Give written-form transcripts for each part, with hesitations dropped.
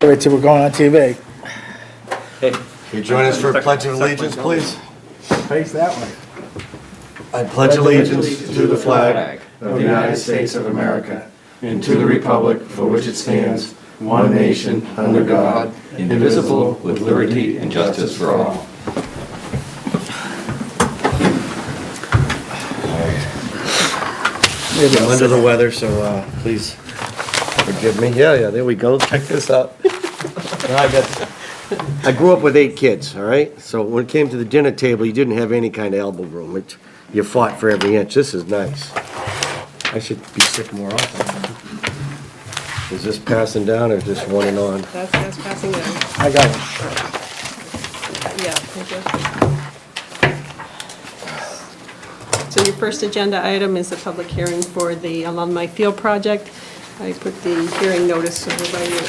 Wait till we're going on TV. Hey, can you join us for a pledge of allegiance, please? Face that way. I pledge allegiance to the flag of the United States of America and to the republic for which it stands, one nation, under God, indivisible, with liberty and justice for all. I'm under the weather, so please forgive me. Yeah, there we go. Check this out. I grew up with 8 kids, all right? So when it came to the dinner table, you didn't have any kind of elbow room. You fought for every inch. This is nice. I should be sick more often. Is this passing down or just one and on? That's passing down. I got it. Yeah, thank you. So your first agenda item is the public hearing for the Alumni Field Project. I put the hearing notice over by your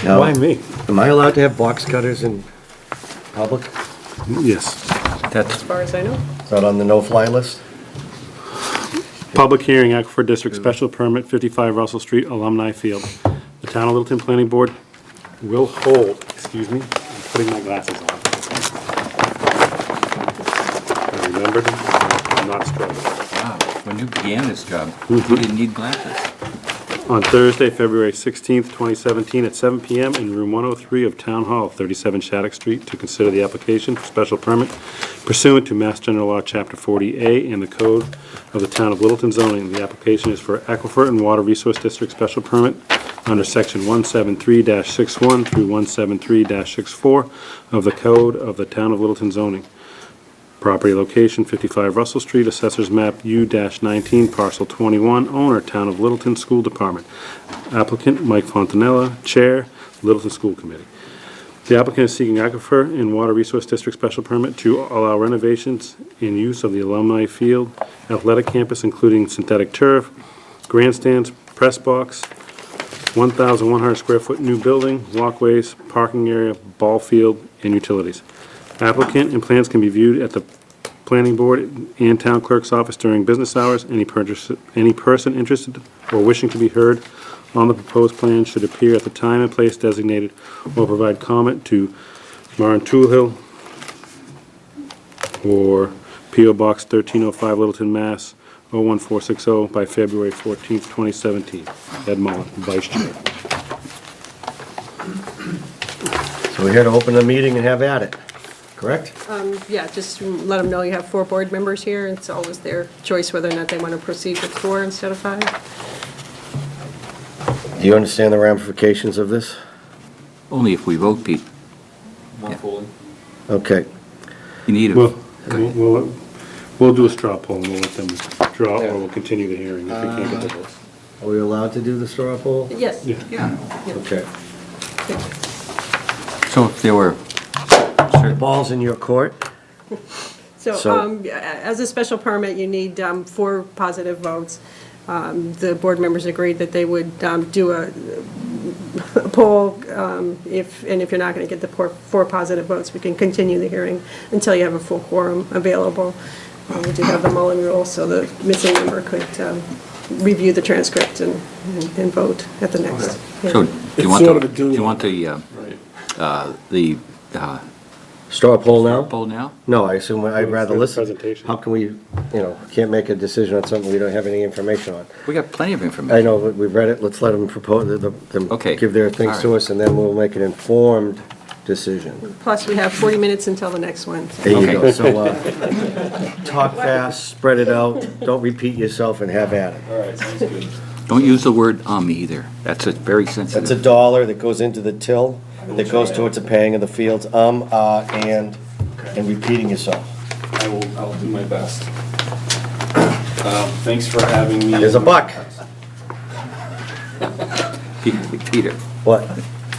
Now, Why me? am I allowed to have box cutters in public? Yes. as far as I know. Is that on the no-fly list? Public hearing, Aquifer District Special Permit, 55 Russell Street, Alumni Field. The Town of Littleton Planning Board will hold, excuse me, I'm putting my glasses on. I remembered, I'm not struggling. Wow, when you began this job, you didn't need glasses. On Thursday, February 16th, 2017, at 7 p.m. in room 103 of Town Hall, 37 Shattuck Street, to consider the application for special permit pursuant to Mass General Law, Chapter 40A, and the Code of the Town of Littleton zoning. The application is for Aquifer and Water Resource District Special Permit under Section 173-61 through 173-64 of the Code of the Town of Littleton zoning. Property location, 55 Russell Street, Assessors Map U-19, Parcel 21, owner, Town of Littleton School Department. Applicant, Mike Fontanella, Chair, Littleton School Committee. The applicant is seeking Aquifer and Water Resource District Special Permit to allow renovations in use of the Alumni Field Athletic Campus, including synthetic turf, grandstands, press box, 1,100 square foot new building, walkways, parking area, ball field, and utilities. Applicant and plans can be viewed at the Planning Board and Town Clerk's office during business hours. Any person interested or wishing to be heard on the proposed plan should appear at the time and place designated or provide comment to Maren Toolhill or P.O. Box 1305 Littleton, Mass. 01460 by February 14th, 2017. Ed Mullen, Vice Chair. So we're here to open the meeting and have at it, correct? Yeah, just let them know you have 4 board members here. It's always their choice whether or not they want to proceed with 4 instead of 5. Do you understand the ramifications of this? Only if we vote, Pete. Okay. You need We'll do a straw poll and we'll let them draw, or we'll continue the hearing if we can't get the vote. Are we allowed to do the straw poll? Yes. Yeah. Okay. So if there were Ball's in your court. So, So- as a special permit, you need 4 positive votes. The board members agreed that they would do a poll, if you're not going to get the 4 positive votes, we can continue the hearing until you have a full quorum available. We do have the Mullen rule, so the missing member could review the transcript and vote at the next so hearing. do It's you want sort of a the, do dual. you want the Straw poll now? poll now? No, I assume I'd rather the listen. presentation. How can we, can't make a decision on something we don't have any information on? We got plenty of I information. know, but we've read it, let's let them propose, them Okay. give their things to All right. us, and then we'll make an informed decision. Plus, we have 40 minutes until the next one. There you go, Okay. so, talk fast, spread it out, don't repeat yourself, and have at it. Don't use the word either. That's a very That's a sensitive. dollar that goes into the till, that goes towards the paying of the fields, and repeating yourself. I'll do my best. Thanks for having me. There's a buck. Peter, What?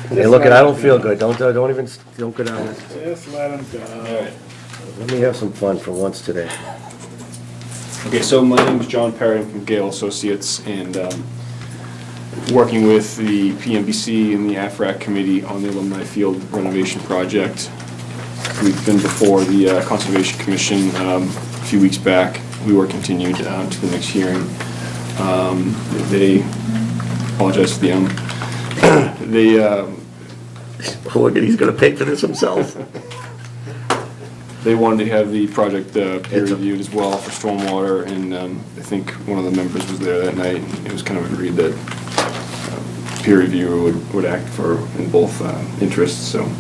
Hey, look, I don't feel good, don't go down there. Just let them go. Let me have some fun for once today. Okay, so my name is John Perry, I'm from Gale Associates, and working with the PMBC and the AFRAC committee on the Alumni Field renovation project. We've been before the Conservation Commission a few weeks back. We were continued to the next hearing. They apologize for the They, Look at, he's gonna pay for this himself. they wanted to have the project peer reviewed as well for stormwater, and I think one of the members was there that night, and it was kind of agreed that peer review would act in both interests, so.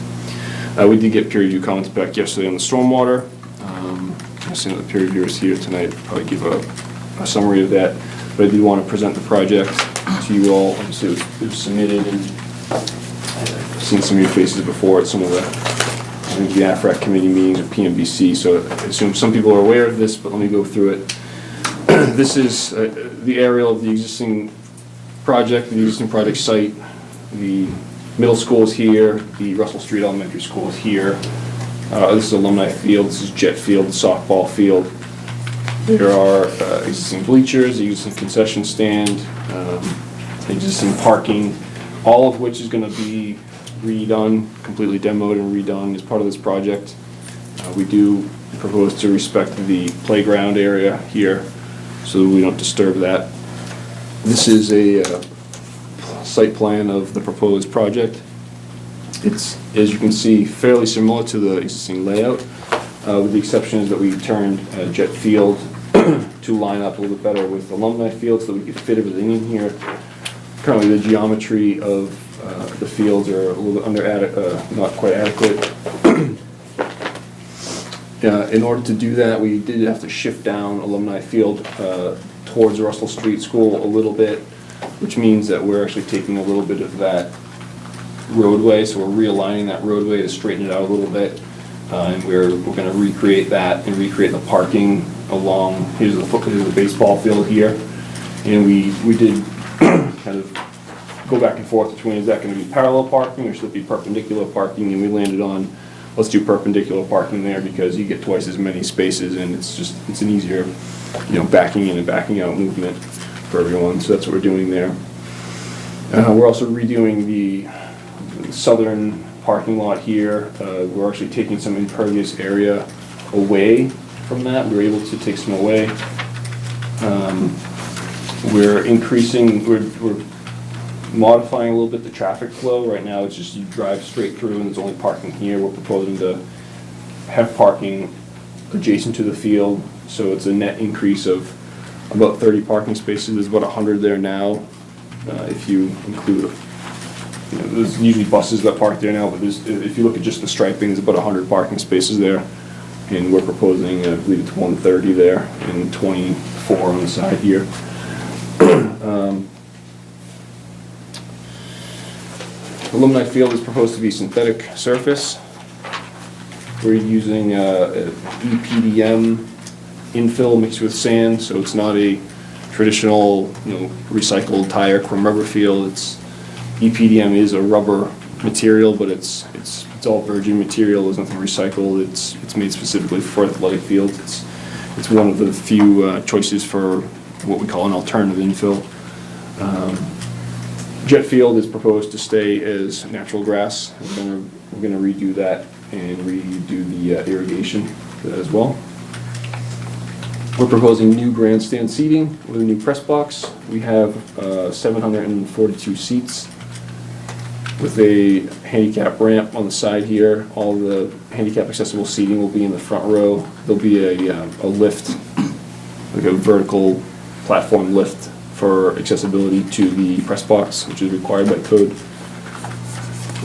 We did get peer review comments back yesterday on the stormwater. I see the peer reviewer is here tonight, probably give a summary of that, but I did want to present the project to you all. Obviously, it was submitted, and I've seen some of your faces before at some of the AFRAC committee meetings or PMBC, so I assume some people are aware of this, but let me go through it. This is the aerial of the existing project site. The middle school is here, the Russell Street Elementary School is here. This is Alumni Field, this is Jet Field, the softball field. There are existing bleachers, existing concession stand, existing parking, all of which is going to be redone, completely demoed and redone as part of this project. We do propose to respect the playground area here so that we don't disturb that. This is a site plan of the proposed project. It's, as you can see, fairly similar to the existing layout, with the exception is that we turned Jet Field to line up a little bit better with Alumni Field so that we could fit everything in here. Currently, the geometry of the fields are a little bit not quite adequate. In order to do that, we did have to shift down Alumni Field towards Russell Street School a little bit, which means that we're actually taking a little bit of that roadway, so we're realigning that roadway to straighten it out a little bit, and we're going to recreate that and recreate the parking along. Here's the baseball field here, and we did kind of go back and forth between, is that going to be parallel parking or should it be perpendicular parking, and we landed on, let's do perpendicular parking there because you get twice as many spaces, and it's an easier, backing in and backing out movement for everyone, so that's what we're doing there. We're also redoing the southern parking lot here. We're actually taking some impervious area away from that. We were able to take some away. We're modifying a little bit the traffic flow. Right now it's just you drive straight through and there's only parking here. We're proposing to have parking adjacent to the field, so it's a net increase of about 30 parking spaces. There's about 100 there now, if you include, there's usually buses that park there now, but if you look at just the striping, there's about 100 parking spaces there, and we're proposing, I believe it's 130 there and 24 on the side here. Alumni Field is proposed to be synthetic surface. We're using EPDM infill mixed with sand, so it's not a traditional, recycled tire chrome rubber field. EPDM is a rubber material, but it's all virgin material. There's nothing recycled. It's made specifically for athletic fields. It's one of the few choices for what we call an alternative infill. Jet Field is proposed to stay as natural grass. We're going to redo that and redo the irrigation as well. We're proposing new grandstand seating with a new press box. We have 742 seats with a handicap ramp on the side here. All the handicap accessible seating will be in the front row. There'll be a lift, like a vertical platform lift for accessibility to the press box, which is required by code.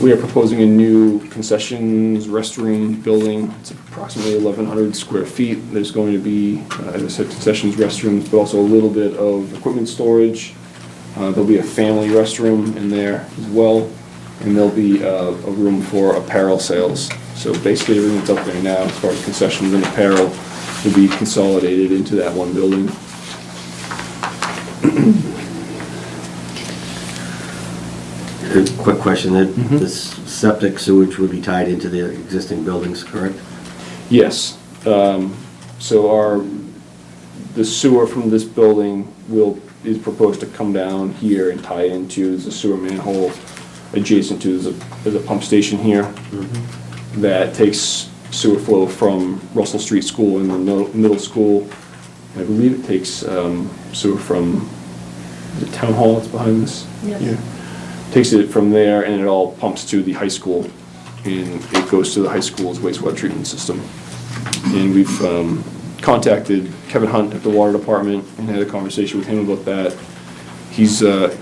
We are proposing a new concessions restroom building. It's approximately 1,100 square feet. There's going to be, as I said, concessions restrooms, but also a little bit of equipment storage. There'll be a family restroom in there as well, and there'll be a room for apparel sales. So basically everything that's up there now, as far as concessions and apparel, will be consolidated into that one building. A quick question, this septic sewage would be tied into the existing buildings, correct? Yes. So the sewer from this building is proposed to come down here and tie into the sewer manhole adjacent to, there's a pump station here that takes sewer flow from Russell Street School and the middle school. I believe it takes sewer from the town hall that's behind this. Yes. Here. takes it from there, and it all pumps to the high school, and it goes to the high school's wastewater treatment system. And we've contacted Kevin Hunt at the water department and had a conversation with him about that. He's in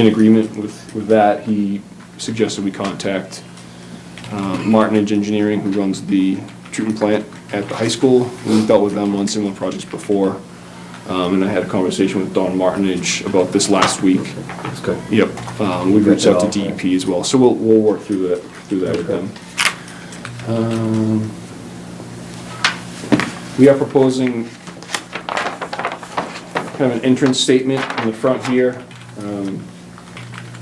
agreement with that. He suggested we contact Martinage Engineering, who runs the treatment plant at the high school. We've dealt with them on similar projects before. And I had a conversation with Don Martinage about this last week. That's good. Yep. We've reached out to DEP as well, so we'll work through that with them. We are proposing kind of an entrance statement in the front here.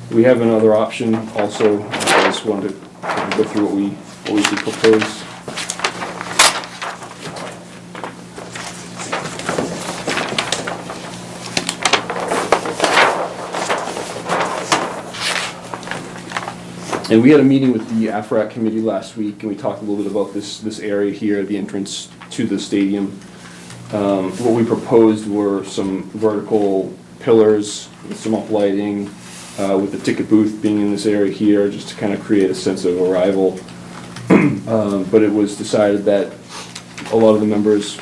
We have another option also. I just wanted to go through what we could propose. And we had a meeting with the AFRAC committee last week, and we talked a little bit about this area here, the entrance to the stadium. What we proposed were some vertical pillars with some uplighting, with the ticket booth being in this area here, just to kind of create a sense of arrival. But it was decided that a lot of the members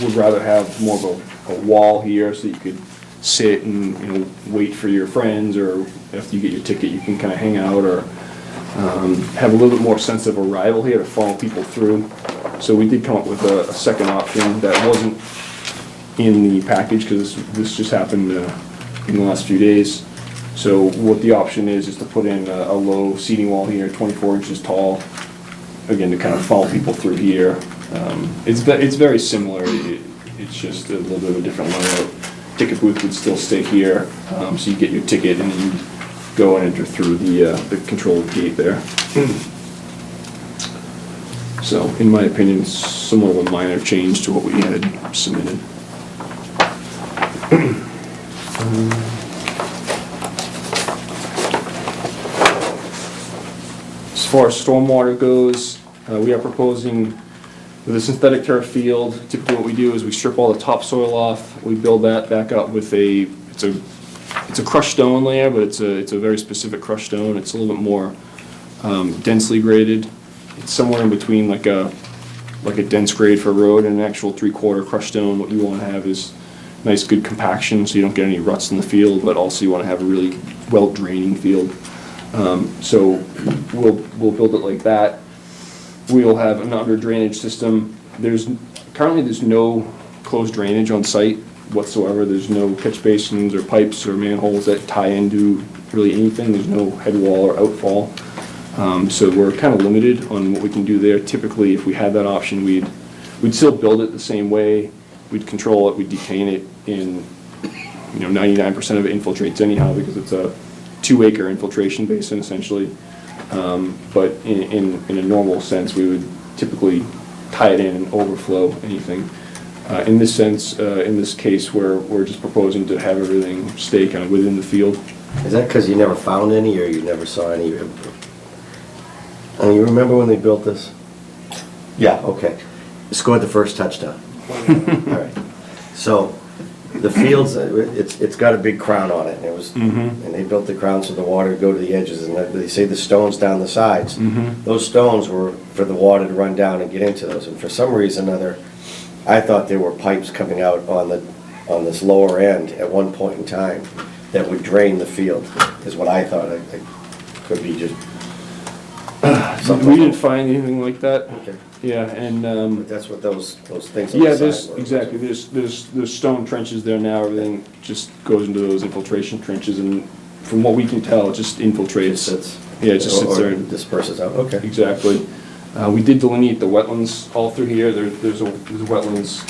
would rather have more of a wall here, so you could sit and wait for your friends, or after you get your ticket, you can kind of hang out, or have a little bit more sense of arrival here to follow people through. So we did come up with a second option that wasn't in the package, because this just happened in the last few days. So what the option is to put in a low seating wall here, 24 inches tall, again, to kind of follow people through here. It's very similar. It's just a little bit of a different layout. Ticket booth would still stay here, so you get your ticket and then you go and enter through the controlled gate there. So, in my opinion, it's somewhat of a minor change to what we had submitted. As far as stormwater goes, we are proposing with a synthetic turf field. Typically what we do is we strip all the topsoil off, we build that back up with it's a crushed stone layer, but it's a very specific crushed stone. It's a little bit more densely graded. It's somewhere in between like a dense grade for a road and an actual 3/4 crushed stone. What you want to have is nice, good compaction, so you don't get any ruts in the field, but also you want to have a really well draining field. So we'll build it like that. We'll have an under drainage system. Currently there's no closed drainage on site whatsoever. There's no catch basins or pipes or manholes that tie into really anything. There's no head wall or outfall. So we're kind of limited on what we can do there. Typically, if we had that option, we'd still build it the same way. We'd control it, we'd detain it, in 99% of it infiltrates anyhow, because it's a 2-acre infiltration basin essentially. But in a normal sense, we would typically tie it in and overflow anything. In this sense, in this case, we're just proposing to have everything stay kind of within the field. Is that because you never found any, or you never saw any? You remember when they built this? Yeah, okay. Scored the first touchdown. All right. So the fields, it's got a big crown on it, and it was, and they built the crown so the water would go to the edges, and they say the stones down the sides. Those stones were for the water to run down and get into those, and for some reason or other, I thought there were pipes coming out on this lower end at one point in time that would drain the field, is what I thought. I could be just something. We didn't find anything like that. Okay. Yeah, and But that's what those things on yeah, the side were. exactly. There's stone trenches there now. Everything just goes into those infiltration trenches, and from what we can tell, it just infiltrates. It just sits there and disperses out. Okay. Exactly. We did delineate the wetlands all through here. There's wetlands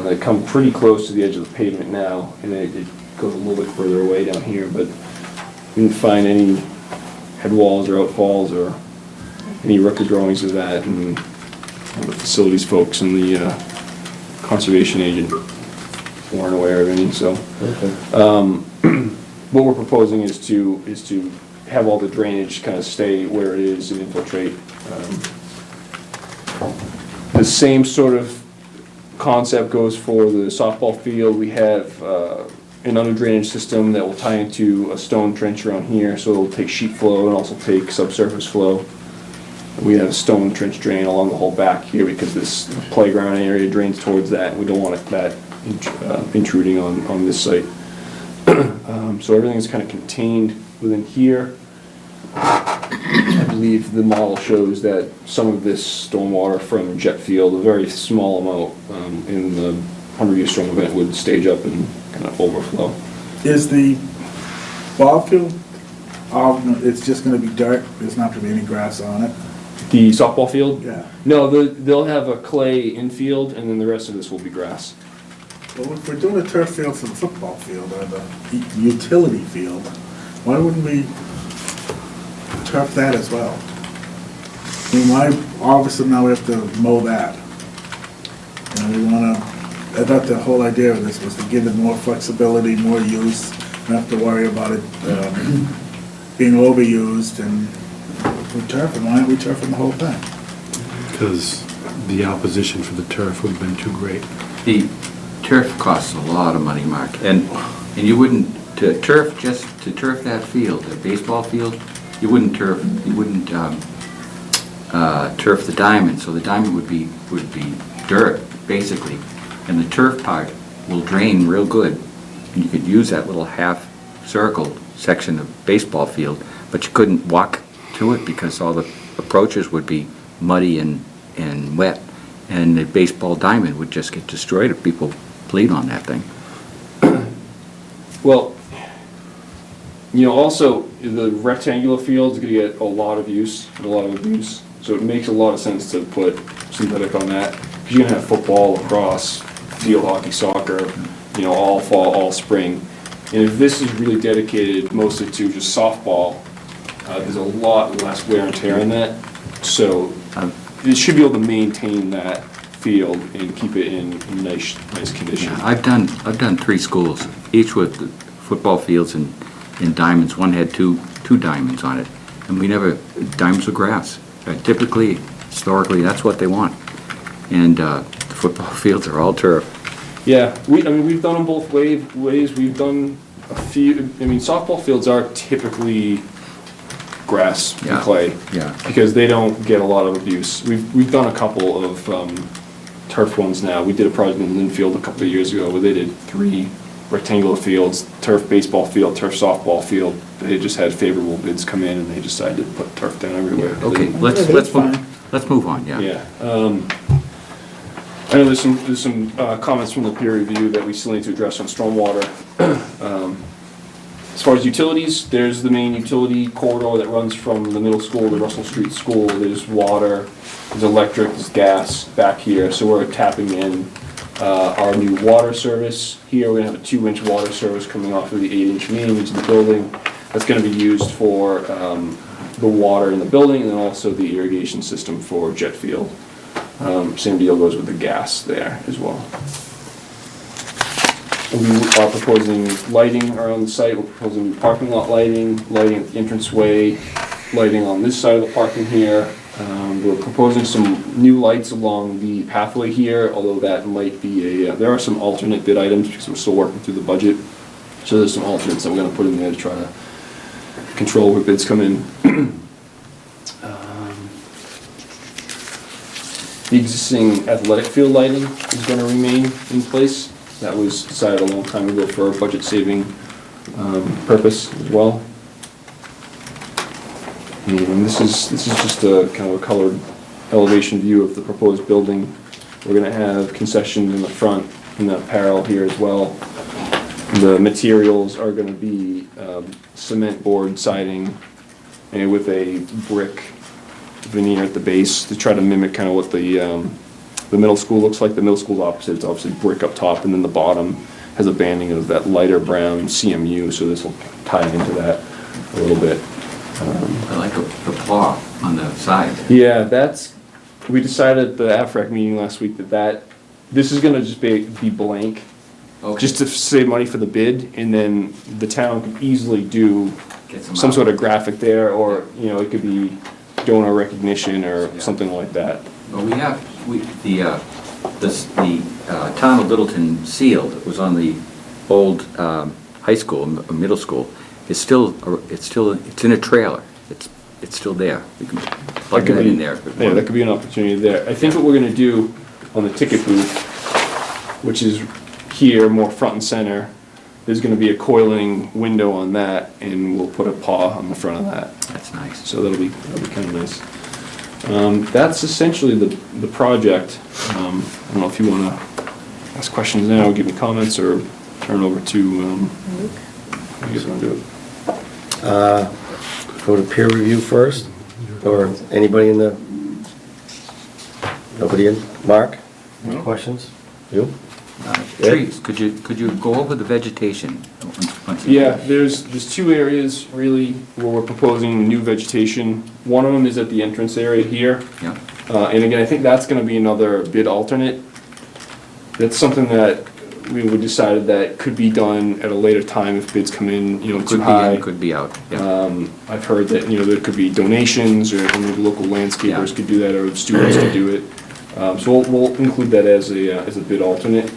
that come pretty close to the edge of the pavement now, and it goes a little bit further away down here, but we didn't find any head walls or outfalls or any record drawings of that, and the facilities folks and the conservation agent weren't aware of any. So what we're proposing is to have all the drainage kind of stay where it is and infiltrate. The same sort of concept goes for the softball field. We have an under drainage system that will tie into a stone trench around here, so it'll take sheet flow and also take subsurface flow. We have a stone trench drain along the whole back here because this playground area drains towards that, and we don't want that intruding on this site. So everything is kind of contained within here. I believe the model shows that some of this stormwater from jet field, a very small amount, in the 100-year storm event would stage up and kind of overflow. Is the ball field, it's just gonna be dirt, there's not gonna be any grass on it? The softball field? Yeah. No, they'll have a clay infield, and then the rest of this will be grass. Well, if we're doing a turf field for the football field or the utility field, why wouldn't we turf that as well? I mean, why, all of a sudden now we have to mow that? And we wanna, I thought the whole idea of this was to give it more flexibility, more use, not have to worry about it being overused, and if we're turfing, why aren't we turfing the whole thing? Because the opposition for the turf would have been too great. The turf costs a lot of money, Mark, and you wouldn't, to turf that field, the baseball field, you wouldn't turf the diamond, so the diamond would be dirt, basically, and the turf part will drain real good, and you could use that little half-circle section of baseball field, but you couldn't walk to it because all the approaches would be muddy and wet, and the baseball diamond would just get destroyed if people played on that thing. Well, you know, also, the rectangular field's gonna get a lot of use and a lot of abuse, so it makes a lot of sense to put synthetic on that, because you're gonna have football, lacrosse, field hockey, soccer, you know, all fall, all spring. And if this is really dedicated mostly to just softball, there's a lot less wear and tear in that, so it should be able to maintain that field and keep it in nice condition. Yeah, I've done 3 schools, each with football fields and diamonds. One had two diamonds on it, and diamonds with grass. Typically, historically, that's what they want. And the football fields are all turf. Yeah, we've done them both ways. We've done a few, softball fields are typically grass and Yeah, clay. yeah. Because they don't get a lot of abuse. We've done a couple of turf ones now. We did a project in Linfield a couple of years ago where they did 3 rectangular fields, turf baseball field, turf softball field. They just had favorable bids come in, and they decided to put turf down everywhere. Okay, that's let's move on, yeah. Yeah. I know there's some comments from the peer review that we still need to address on stormwater. As far as utilities, there's the main utility corridor that runs from the middle school to Russell Street School. There's water, there's electric, there's gas back here. So we're tapping in our new water service here. We're gonna have a 2-inch water service coming off of the 8-inch main into the building. That's gonna be used for the water in the building, and then also the irrigation system for jet field. Same deal goes with the gas there as well. We are proposing lighting around the site. We're proposing parking lot lighting at the entranceway, lighting on this side of the parking here. We're proposing some new lights along the pathway here, although that might be there are some alternate bid items because we're still working through the budget. So there's some alternates that we're gonna put in there to try to control where bids come in. The existing athletic field lighting is gonna remain in place. That was decided a long time ago for a budget saving purpose as well. And this is just a kind of a colored elevation view of the proposed building. We're gonna have concessions in the front and the parallel here as well. The materials are gonna be cement board siding and with a brick veneer at the base to try to mimic kind of what the middle school looks like. The middle school's opposite, it's obviously brick up top, and then the bottom has a banding of that lighter brown CMU, so this will tie into that a little bit. I like the claw on the side. Yeah, we decided at the AFREC meeting last week that this is gonna just be blank, Okay. just to save money for the bid, and then the town could easily do Get some out. sort of graphic there, or, it could be donor recognition or something like that. Well, the town of Littleton seal that was on the old high school, middle school, is still, it's in a trailer. It's still there. We can plug That could that be- in there. Yeah, that could be an opportunity there. I think what we're gonna do on the ticket booth, which is here, more front and center, there's gonna be a coiling window on that, and we'll put a paw on the front of that. That's nice. So that'll be kind of nice. That's essentially the project. I don't know if you want to ask questions now, give me comments, or turn over to, you guys want to do it? Go to peer review first, or anybody in the, nobody in? Mark? Any questions? You? Ed? Trees, could you go over the vegetation? once you- Yeah, there's two areas really where we're proposing new vegetation. One of them is at the entrance area here. Yeah, And again, I think that's gonna be another bid alternate. That's something that we decided that could be done at a later time if bids come in, too could be high. in, could be out, yeah. I've heard that, there could be donations, or maybe local landscapers Yeah. could do that, or students could do it. So we'll include that as a bid alternate.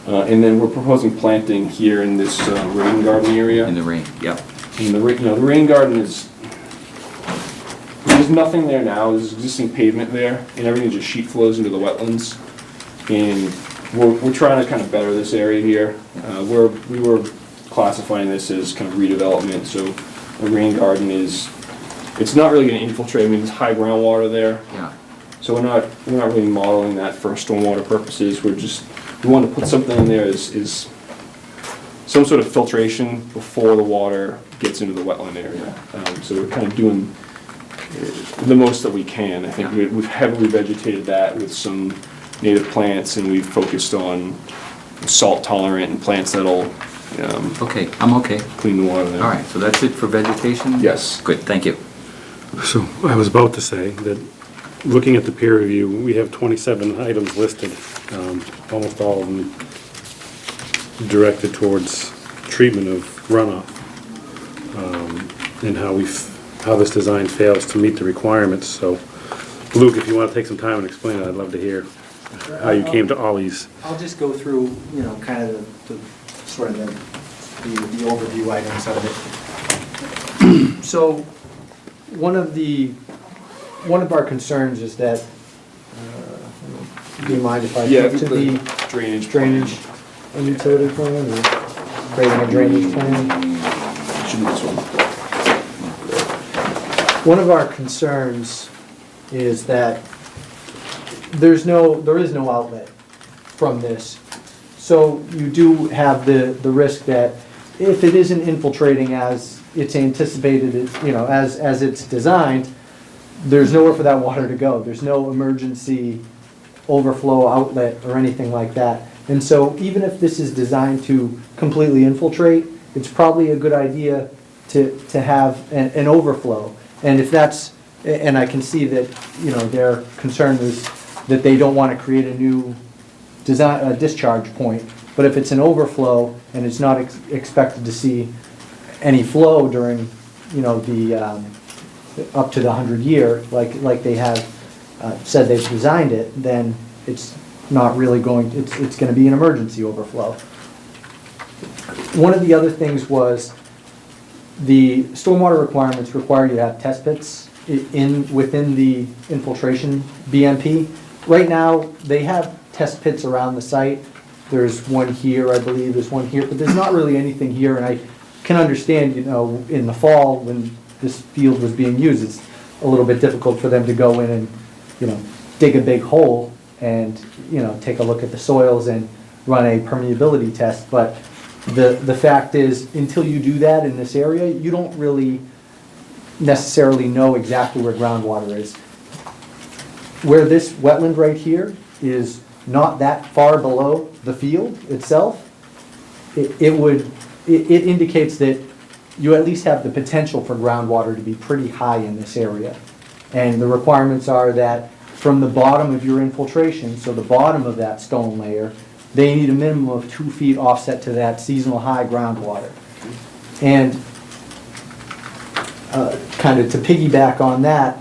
And then we're proposing planting here in this rain garden area. In the rain, yeah. And the rain garden is, there's nothing there now, there's existing pavement there, and everything just sheet flows into the wetlands. And we're trying to kind of better this area here. We were classifying this as kind of redevelopment, so the rain garden it's not really gonna infiltrate, I mean, there's high groundwater there. Yeah, So we're not really modeling that for stormwater purposes, we want to put something in there is some sort of filtration before the water gets into the wetland area. So we're kind of doing the most that we can. I think we've heavily vegetated that with some native plants, and we've focused on salt tolerant and plants that'll okay, I'm okay. clean the water there. All right, so that's it for vegetation? Yes. Good, thank you. So I was about to say that, looking at the peer review, we have 27 items listed, almost all of them directed towards treatment of runoff, and how this design fails to meet the requirements. So, Luke, if you want to take some time and explain it, I'd love to hear how you came to all these. I'll just go through, kind of the sort of the overview items of it. So, one of our concerns is that, do you mind if I Yeah, go to the the drainage. drainage and utility plan, or creating a drainage plan? Should be this one. One of our concerns is that there is no outlet from this. So you do have the risk that if it isn't infiltrating as it's anticipated, as it's designed, there's nowhere for that water to go. There's no emergency overflow outlet or anything like that. And so even if this is designed to completely infiltrate, it's probably a good idea to have an overflow. And if that's, and I can see that, their concern is that they don't want to create a new discharge point. But if it's an overflow and it's not expected to see any flow during, the up to the 100-year, like they have said they've designed it, then it's not really it's going to be an emergency overflow. One of the other things was the stormwater requirements require you to have test pits within the infiltration BMP. Right now, they have test pits around the site. There's one here, I believe, there's one here, but there's not really anything here, and I can understand, in the fall, when this field was being used, it's a little bit difficult for them to go in and, dig a big hole and, take a look at the soils and run a permeability test, but the fact is, until you do that in this area, you don't really necessarily know exactly where groundwater is. Where this wetland right here is not that far below the field itself, it indicates that you at least have the potential for groundwater to be pretty high in this area. And the requirements are that from the bottom of your infiltration, so the bottom of that stone layer, they need a minimum of 2 feet offset to that seasonal high groundwater. And kind of to piggyback on that,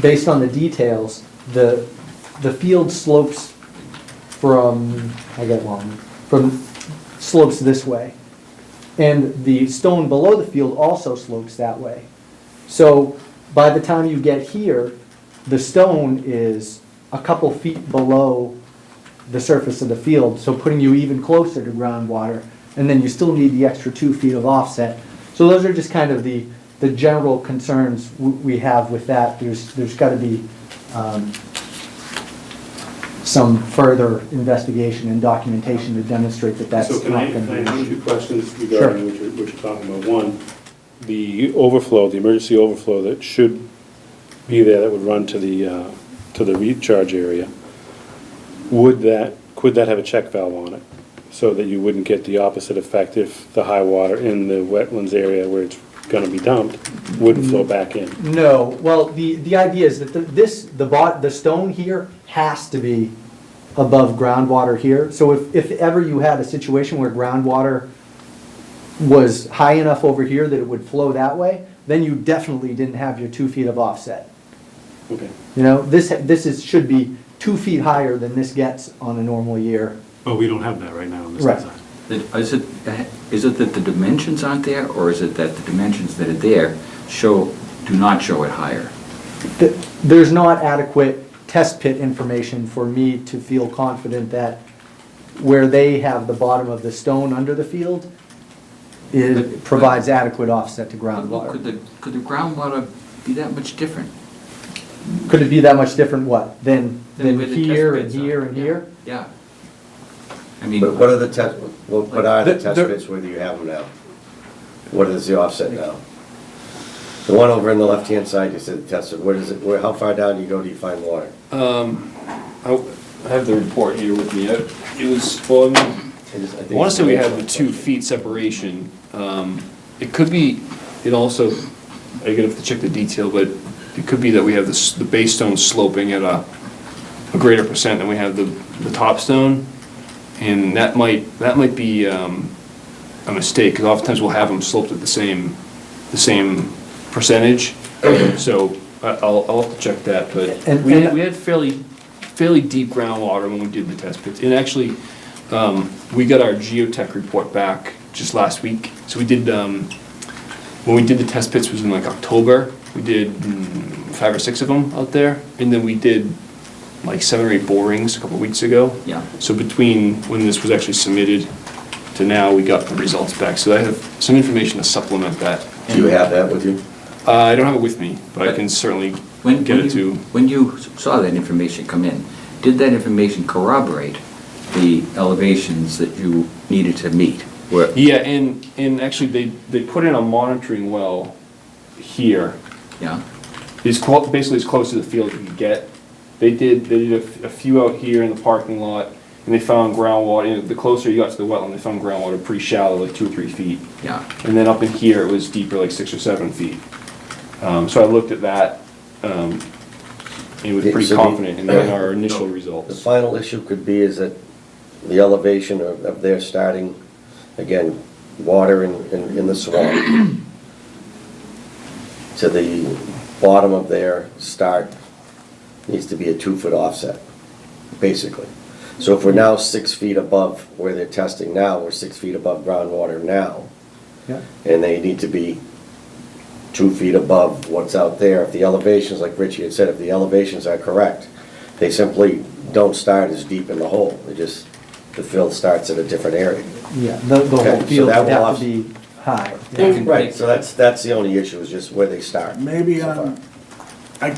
based on the details, the field slopes from slopes this way. And the stone below the field also slopes that way. So by the time you get here, the stone is a couple feet below the surface of the field, so putting you even closer to groundwater, and then you still need the extra 2 feet of offset. So those are just kind of the general concerns we have with that. There's got to be some further investigation and documentation to demonstrate that that's So not can I going to be an ask issue. you questions regarding what you're talking about? One, the overflow, the emergency overflow that should be there that would run to the recharge area, could that have a check valve on it? So that you wouldn't get the opposite effect if the high water in the wetlands area where it's gonna be dumped wouldn't flow back in? No, well, the idea is that the stone here has to be above groundwater here. So if ever you had a situation where groundwater was high enough over here that it would flow that way, then you definitely didn't have your 2 feet of offset. Okay. You know, should be 2 feet higher than this gets on a normal year. But we don't have that right now on this Right. design. Is it that the dimensions aren't there, or is it that the dimensions that are there do not show it higher? There's not adequate test pit information for me to feel confident that where they have the bottom of the stone under the field, it provides adequate offset to groundwater. Could the groundwater be that much different? Could it be that much different what? Than Than where the test here and pits are? here and Yeah. here? Yeah. I mean. But what are the test, what are the The- test the- pits whether you have them now? What is the offset now? The one over on the left-hand side, you said tested, what is it, how far down do you find water? I have the report here with me. It was, well, I want to say we had the 2 feet separation. It could be, it also, I gotta have to check the detail, but it could be that we have the base stone sloping at a greater percent than we have the top stone. And that might be a mistake, because oftentimes we'll have them sloped at the same percentage. So I'll have to check that, but And- we and- had fairly deep groundwater when we did the test pits. And actually, we got our geotech report back just last week. So we did, when we did the test pits was in like October. We did 5 or 6 of them out there. And then we did like 7 or 8 borings a couple of weeks ago. Yeah. So between when this was actually submitted to now, we got the results back. So I have some information to supplement that. Do you have that with you? I don't have it with me, but I can certainly get it to. When you saw that information come in, did that information corroborate the elevations that you needed to meet? Yeah, and actually, they put in a monitoring well here. Yeah? It's basically as close to the field as you could get. They did a few out here in the parking lot, and they found groundwater, and the closer you got to the wetland, they found groundwater pretty shallow, like 2 or 3 feet. Yeah. And then up in here, it was deeper, like 6 or 7 feet. So I looked at that, and was pretty So confident in our initial The results. final issue could be is that the elevation of their starting, again, water in the swamp, to the bottom of their start needs to be a 2-foot offset, basically. So if we're now 6 feet above where they're testing now, we're 6 feet above groundwater now, Yeah. and they need to be 2 feet above what's out there. If the elevations, like Richie had said, if the elevations are correct, they simply don't start as deep in the hole. The fill starts at a different area. Yeah, the Okay, whole so field that would will have to be high. Right, so that's the only issue, is just where they start. Maybe, so far.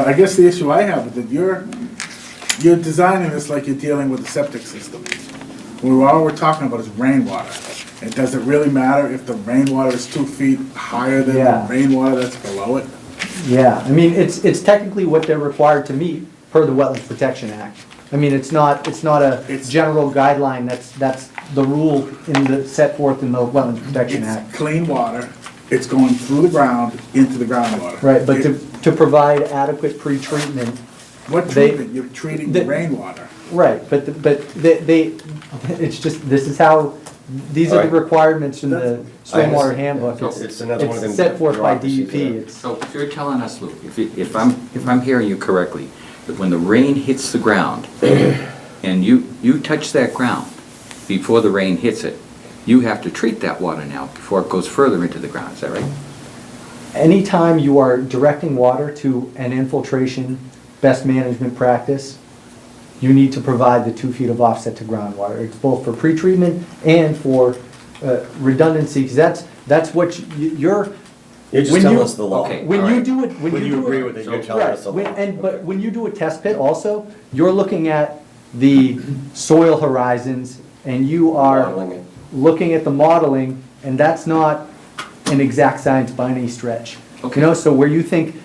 I guess the issue I have is that you're designing this like you're dealing with a septic system. All we're talking about is rainwater. And does it really matter if the rainwater is 2 feet higher than Yeah. the rainwater that's below it? Yeah, I mean, it's technically what they're required to meet per the Wetlands Protection Act. I mean, it's not a general guideline, that's the rule set forth in the Wetlands Protection Act. It's clean water, it's going through the ground into the groundwater. Right, but to provide adequate pre-treatment, What treatment? You're treating the rainwater. right, but it's just, these are the Alright. requirements in the I stormwater understand. handbook. It's another one of them It's set forth by bureaucracies DEP, there. it's, So if you're telling us, Lou, if I'm hearing you correctly, that when the rain hits the ground, and you touch that ground before the rain hits it, you have to treat that water now before it goes further into the ground, is that right? Anytime you are directing water to an infiltration best management practice, you need to provide the 2 feet of offset to groundwater. It's both for pretreatment and for redundancy, because that's what you're. You're just when telling you- us the law. Okay. When all you right. do it, When you agree with it, you're telling us the law. But when you do a test pit also, you're looking at the soil horizons and you are Modeling it. looking at the modeling, and that's not an exact science by any stretch. Okay. You know, so where you think,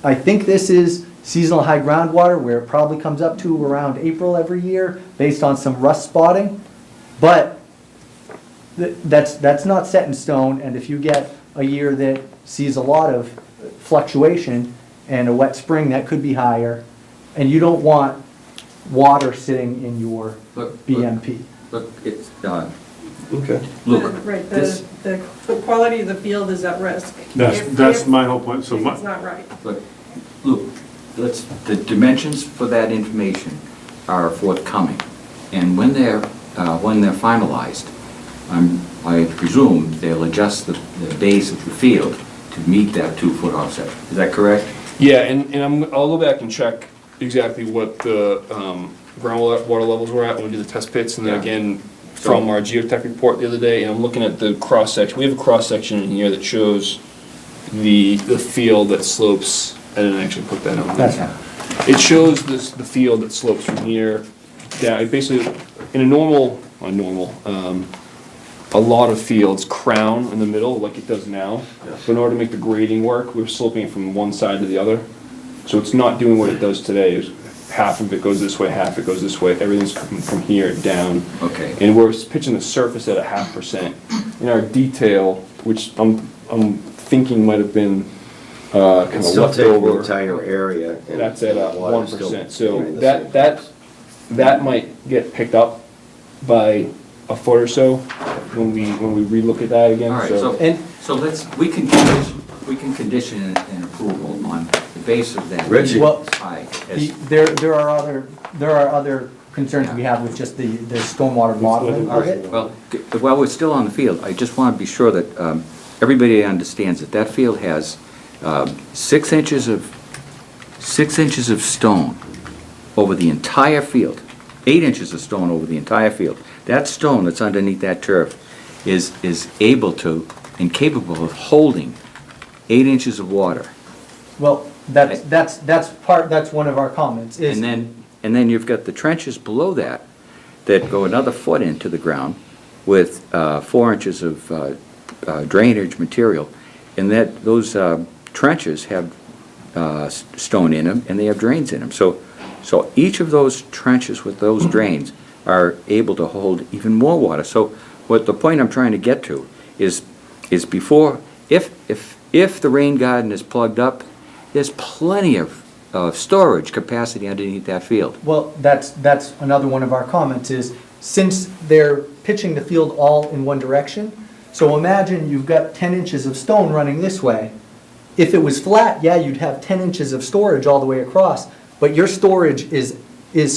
I think this is seasonal high groundwater, where it probably comes up to around April every year, based on some rust spotting, but that's not set in stone, and if you get a year that sees a lot of fluctuation and a wet spring, that could be higher, and you don't want water sitting in your Look, BMP. Look, it's, Okay. Luke, Right, this, the quality of the field is at risk. That's my whole point, so It's not right. look, Luke, the dimensions for that information are forthcoming. And when they're finalized, I presume they'll adjust the base of the field to meet that 2-foot offset. Is that correct? Yeah, and I'll go back and check exactly what the groundwater levels were at when we did the test pits, and then Yeah. again, from our geotech report the other day, and I'm looking at the cross-section. We have a cross-section in here that shows the field that slopes, I didn't actually put that on That's there. It shows the field that slopes from here down. It basically, in a lot of fields crown in the middle like it does now. But in order to make the grading work, we're sloping it from one side to the other. So it's not doing what it does today. Half of it goes this way, half it goes this way. Everything's coming from here down. Okay. And we're pitching the surface at a 0.5%. In our detail, which I'm thinking might have been kind It's of still left taking the over. entire area. and That's at the water's still 1%. So behind the same that might get picked up by a foot or so when we relook at that again. All right, so we can condition an approval on the base of that. Richie. Well, High as- There are other concerns we have with just the stormwater modeling of it. Well, while we're still on the field, I just want to be sure that everybody understands that that field has 6 inches of stone over the entire field, 8 inches of stone over the entire field. That stone that's underneath that turf is able to and capable of holding 8 inches of water. Well, that's one of our comments, is. And then you've got the trenches below that go another foot into the ground with 4 inches of drainage material. And those trenches have stone in them, and they have drains in them. So each of those trenches with those drains are able to hold even more water. So what the point I'm trying to get to is before, if the rain garden is plugged up, there's plenty of storage capacity underneath that field. Well, that's another one of our comments is, since they're pitching the field all in one direction, so imagine you've got 10 inches of stone running this way. If it was flat, yeah, you'd have 10 inches of storage all the way across, but your storage is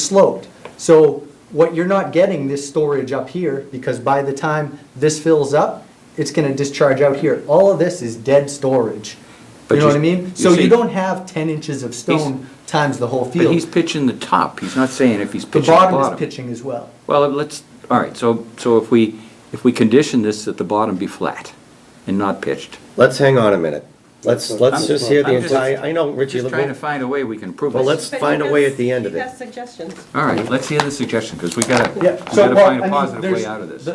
sloped. So what you're not getting this storage up here, because by the time this fills up, it's gonna discharge out here. All of this is dead storage. But You know what I you- mean? you So see- you don't have 10 inches of stone times the whole field. But he's pitching the top, he's not saying if he's The pitching the bottom. bottom is pitching as well. Well, all right, so if we condition this that the bottom be flat and not pitched. Let's hang on a minute. Let's just hear the I'm just- entire, I know, Richie, Just trying to well, find a way we can improve this. let's find a way at the end of He it. has suggestions. All right, let's hear the suggestion, because we gotta Yeah, so, well, find I a mean, positive there's, way out of this.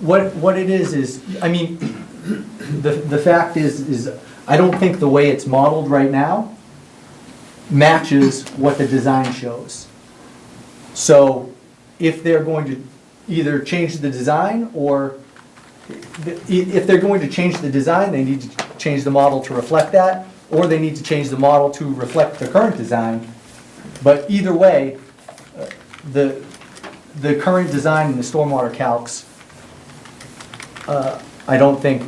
what it is, I mean, the fact is, I don't think the way it's modeled right now matches what the design shows. So, if they're going to either change the design, or if they're going to change the design, they need to change the model to reflect that, or they need to change the model to reflect the current design. But either way, the current design and the stormwater calcs, I don't think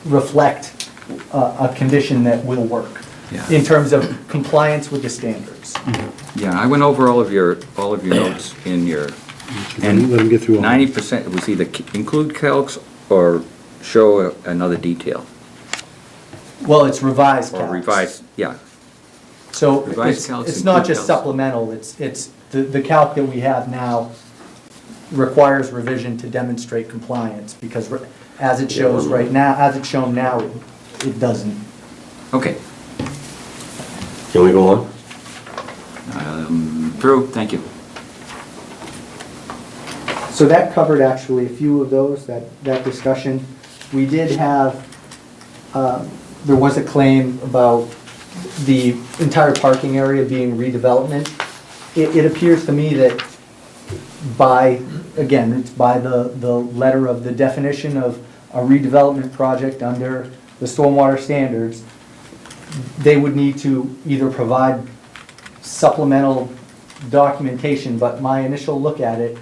reflect a condition that will work. Yeah. in terms of compliance with the standards. Yeah, I went over all of your notes in your, and Let him get through all. 90%, it was either include calcs or show another detail, Well, it's revised or calcs. revise, yeah. So Revised it's, calcs it's not include just calcs. supplemental, it's, the calc that we have now requires revision to demonstrate compliance, because as it shows right now, as it's shown now, it doesn't. Okay, Can we go on? through, thank you. So that covered actually a few of those, that discussion. We did have, there was a claim about the entire parking area being redevelopment. It appears to me that by, again, it's by the letter of the definition of a redevelopment project under the stormwater standards, they would need to either provide supplemental documentation, but my initial look at it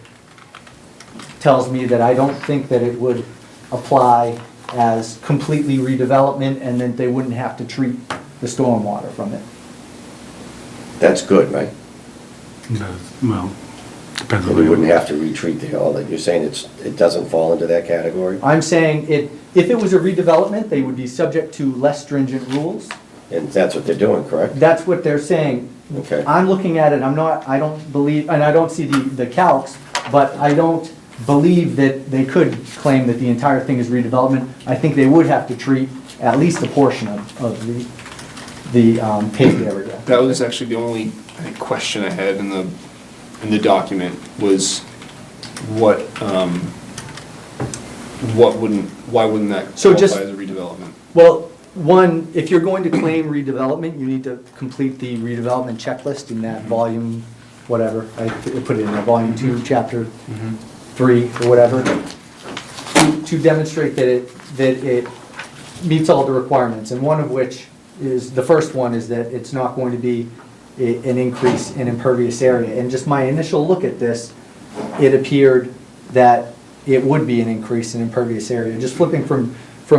tells me that I don't think that it would apply as completely redevelopment, and that they wouldn't have to treat the stormwater from it. That's good, right? Well, depends So on we the. wouldn't have to retreat the hill, that you're saying it doesn't fall into that category? I'm saying if it was a redevelopment, they would be subject to less stringent rules. And that's what they're doing, correct? That's what they're saying. Okay. I'm looking at it, I don't believe, and I don't see the calcs, but I don't believe that they could claim that the entire thing is redevelopment. I think they would have to treat at least a portion of the paved area. That was actually the only, I think, question I had in the document was why wouldn't that So qualify just- as a redevelopment? Well, one, if you're going to claim redevelopment, you need to complete the redevelopment checklist in that volume, whatever, I put it in there, volume 2, chapter 3, or whatever, to demonstrate that it meets all the requirements, and one of which is, the first one is that it's not going to be an increase in impervious area. And just my initial look at this, it appeared that it would be an increase in impervious area, just flipping from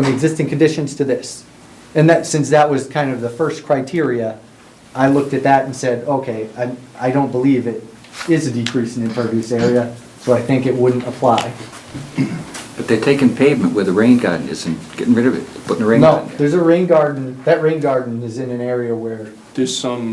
existing conditions to this. And that, since that was kind of the first criteria, I looked at that and said, okay, I don't believe it is a decrease in impervious area, so I think it wouldn't apply. But they're taking pavement where the rain garden is and getting rid of it, putting a rain No, garden there. there's a rain garden, that rain garden is in an area where, There's some,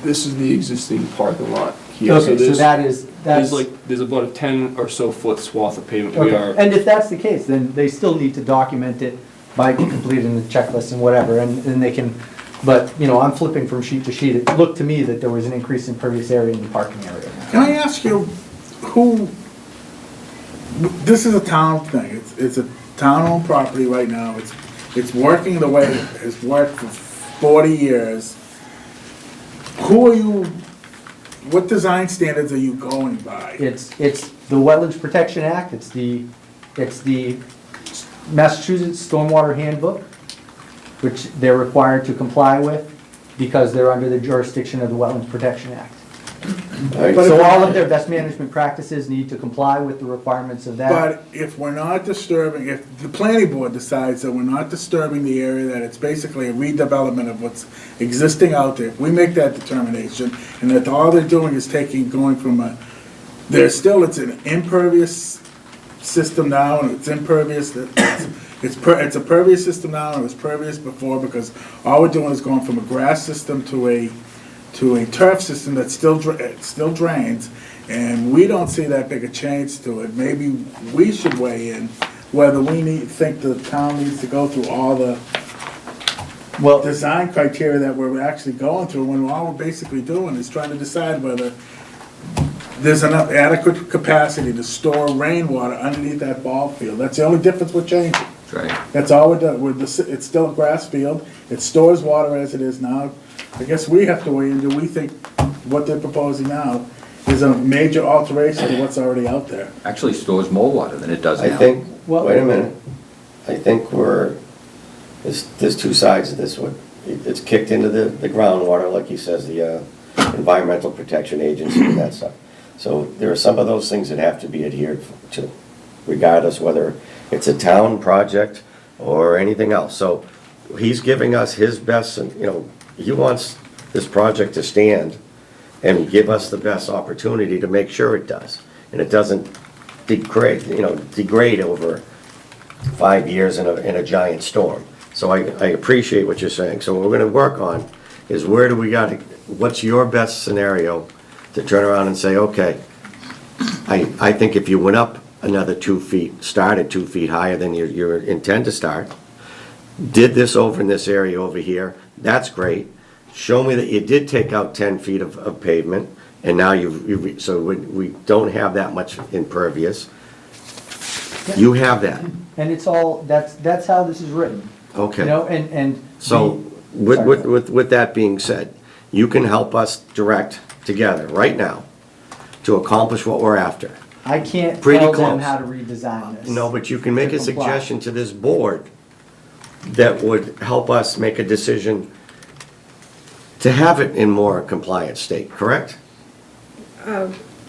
this is the existing parking lot here. okay, so there's- that's. There's about a 10 or so foot swath of pavement. We Okay, are, and if that's the case, then they still need to document it by completing the checklist and whatever, and they can, but, you know, I'm flipping from sheet to sheet. It looked to me that there was an increase in impervious area in the parking area. Can I ask you, this is a town thing, it's a town-owned property right now, it's working the way it's worked for 40 years. Who are you, what design standards are you going by? It's the Wetlands Protection Act, it's the Massachusetts Stormwater Handbook, which they're required to comply with because they're under the jurisdiction of the Wetlands Protection Act. All right, But So if- all of their best management practices need to comply with the requirements of that. But if we're not disturbing, if the planning board decides that we're not disturbing the area, that it's basically a redevelopment of what's existing out there, if we make that determination, and that all they're doing is going from it's an impervious system now, and it's impervious, it's a pervious system now, and it was pervious before, because all we're doing is going from a grass system to a turf system that still drains, and we don't see that big a change to it. Maybe we should weigh in whether think the town needs to go through all the Well, design criteria that we're actually going through, when all we're basically doing is trying to decide whether there's enough adequate capacity to store rainwater underneath that ball field. That's the only difference we're changing. That's right. That's all we're doing. It's still a grass field. It stores water as it is now. I guess we have to weigh in. Do we think what they're proposing now is a major alteration to what's already out there? Actually stores more water than it does now. I think, Well- wait a minute, I think there's two sides to this one. It's kicked into the groundwater, like he says, the Environmental Protection Agency and that stuff. So there are some of those things that have to be adhered to, regardless whether it's a town project or anything else. So he's giving us his best, and, he wants this project to stand and give us the best opportunity to make sure it does. And it doesn't degrade over 5 years in a giant storm. So I appreciate what you're saying. So what we're gonna work on is what's your best scenario to turn around and say, okay, I think if you went up another 2 feet, started 2 feet higher than you intend to start, did this over in this area over here, that's great. Show me that you did take out 10 feet of pavement, and now so we don't have that much impervious. You have that, And it's all, that's how this is written. okay. And. So, Sorry. with that being said, you can help us direct together, right now, to accomplish what we're after. I can't Pretty tell them close. how to redesign this. No, but you can make To a comply. suggestion to this board that would help us make a decision to have it in more compliant state, correct?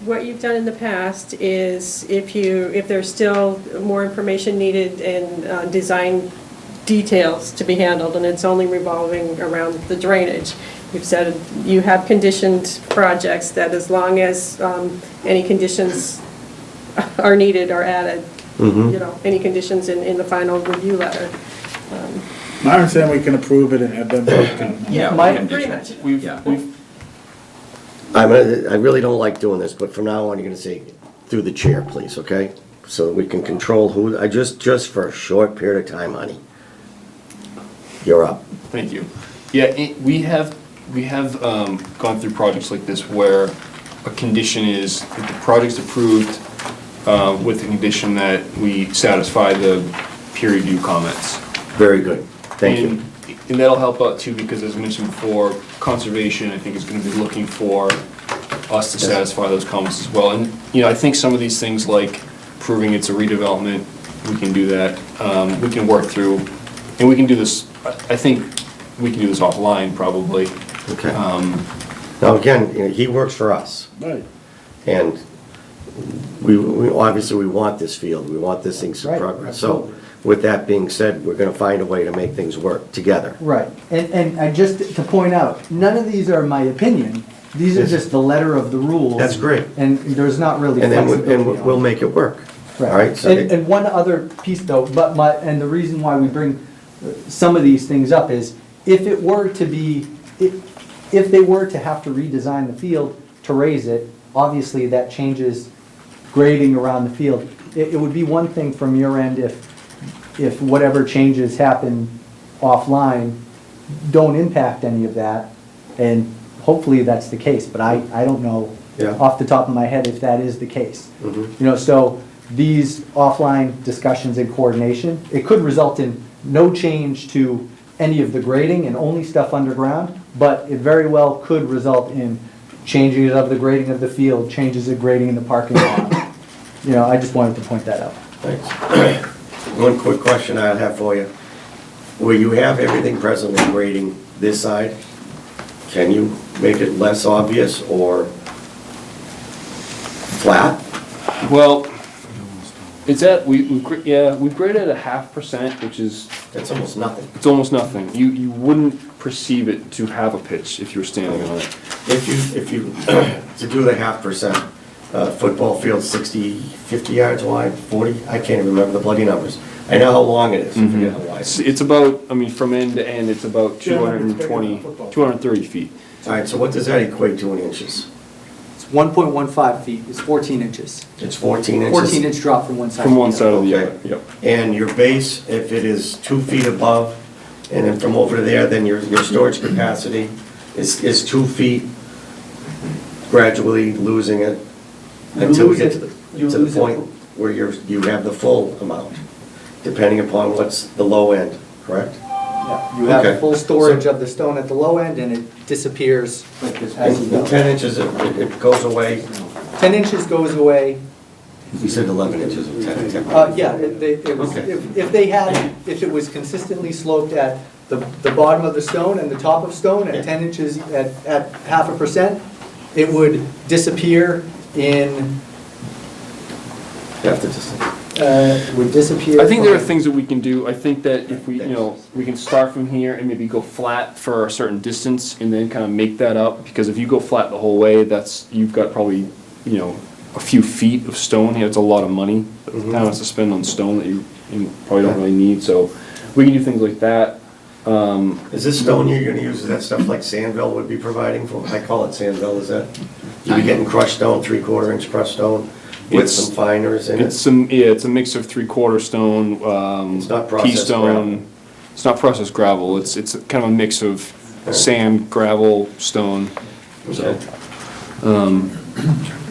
What you've done in the past is if there's still more information needed and design details to be handled, and it's only revolving around the drainage, you've said you have conditioned projects that as long as any conditions are needed or added, any conditions in the final review letter. I understand we can approve it and have them vote on it. Yeah, My- Pretty much. We've I really don't like doing this, but from now on, you're gonna say, through the chair, please, okay? So that we can control just for a short period of time, honey. You're up. Thank you. Yeah, we have gone through projects like this where a condition is, that the project's approved with the condition that we satisfy the peer review comments. Very good, thank you. And that'll help out too, because as mentioned before, conservation, I think, is gonna be looking for us to satisfy those comments as well. And, I think some of these things like proving it's a redevelopment, we can do that. We can work through, and we can do this, I think we can do this offline probably. Okay. Now, again, he works for us, Right. and we obviously, we want this field, we want this thing to Right, progress. So, absolutely. with that being said, we're gonna find a way to make things work together. Right, and I just, to point out, none of these are my opinion, these are Yes. just the letter of the rules. That's great. And there's not really And then, flexibility on it. we'll make it work, all right? So And one other piece though, and the reason why we bring some of these things up is, if it were to be, if they were to have to redesign the field to raise it, obviously that changes grading around the field. It would be one thing from your end if whatever changes happen offline don't impact any of that, and hopefully that's the case, but I don't know Yeah. off the top of my head if that is the case. Mhm. So these offline discussions and coordination, it could result in no change to any of the grading and only stuff underground, but it very well could result in changes of the grading of the field, changes of grading in the parking lot. I just wanted to point that out. Thanks. One quick question I have for you. Where you have everything presently grading this side, can you make it less obvious or flat? Well, it's we've graded at 0.5%, which is, That's almost nothing. it's almost nothing. You wouldn't perceive it to have a pitch if you were standing on it. If you, to do the 0.5%, football field 50 yards wide, 40, I can't even remember the bloody numbers. I know how long it is, I forget how wide. It's about, from end to end, it's about 220, 230 feet. All right, so what does that equate to in inches? It's 1.15 feet, it's 14 inches. It's 14 inches? 14 inch drop from one side. From one side to the Okay. other, yep. And your base, if it is 2 feet above, and then from over to there, then your storage capacity is 2 feet, gradually losing it until we get to the point where you have the full amount, depending upon what's the low end, correct? Yeah, you have Okay. full storage of the stone at the low end, and it disappears as you And go. 10 inches, it goes away, 10 inches goes away. you said 11 inches of 10. Yeah, it was, Okay. if it was consistently sloped at the bottom of the stone and the top of stone Yeah. at 10 inches at 0.5%, it would disappear in Half the distance. would disappear. I think there are from- things that we can do. I think that if we, we can start from here and maybe go flat for a certain distance and then kind of make that up. Because if you go flat the whole way, you've got probably, a few feet of stone here. It's a lot of money that the town has to spend on stone that you probably don't really need. So we can do things like that. Is this stone you're gonna use, is that stuff like Sandville would be providing for? I call it Sandville, is that? You'd be getting crushed stone, 3/4 inch crushed stone with It's- some finers in It's it? it's a mix of 3/4 stone, It's not pea processed stone. gravel. It's not processed gravel. It's kind of a mix of sand, gravel, stone. So,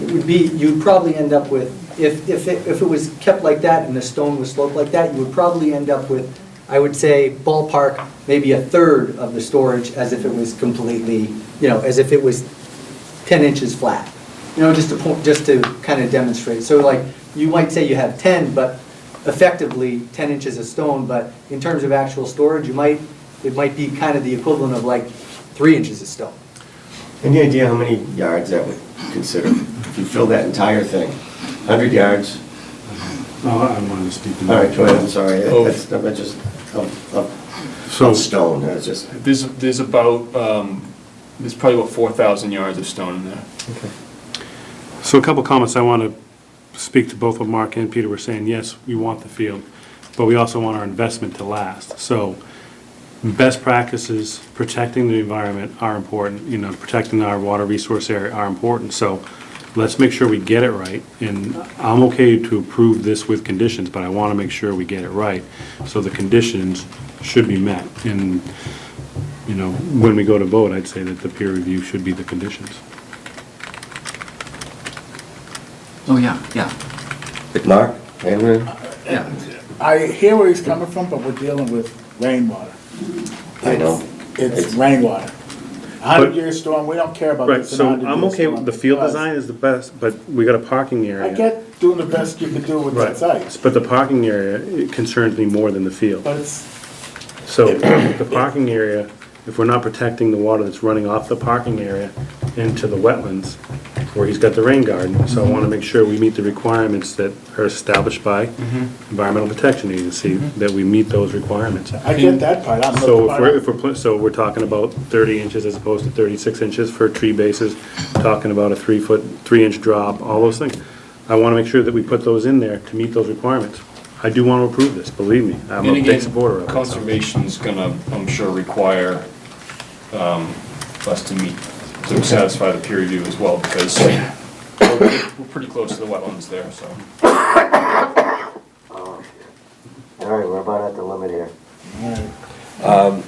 It would be, you'd probably end up with, if it was kept like that and the stone was sloped like that, you would probably end up with, I would say ballpark, maybe a third of the storage as if it was completely, as if it was 10 inches flat. Just to kind of demonstrate. So like, you might say you have 10, but effectively 10 inches of stone, but in terms of actual storage, it might be kind of the equivalent of like 3 inches of stone. Any idea how many yards that would consider? If you fill that entire thing, 100 yards? Oh, I wanted to speak to All right, that. go ahead, I'm sorry. Oh. That's just, So- stone, that's just, there's about, there's probably about 4,000 yards of stone in there. So a couple comments. I want to speak to both what Mark and Peter were saying. Yes, we want the field, but we also want our investment to last. So best practices, protecting the environment are important, protecting our water resource area are important. So let's make sure we get it right. And I'm okay to approve this with conditions, but I want to make sure we get it right. So the conditions should be met. And, when we go to vote, I'd say that the peer review should be the conditions. Oh, yeah, yeah, Mark, Adrian? yeah. I hear where he's coming from, but we're dealing with rainwater. I know. It's rainwater. 100-year storm, we don't care about Right, this. so I'm okay with, the field design is the best, but we got a parking area. I get doing the best you can do with that site, But the parking area, it concerns me more than the field. but it's, So the parking area, if we're not protecting the water that's running off the parking area into the wetlands, where he's got the rain garden, so I want to make sure we meet the requirements that are established by Environmental Protection Agency, that we meet those requirements. I get that part. I'm So not- so we're talking about 30 inches as opposed to 36 inches for tree bases, talking about a 3-inch drop, all those things. I want to make sure that we put those in there to meet those requirements. I do want to approve this, believe me. I'm And a again, big supporter of it. so. conservation's gonna, I'm sure, require us to satisfy the peer review as well, because we're pretty close to the wetlands there, so. All right, we're about at the limit here.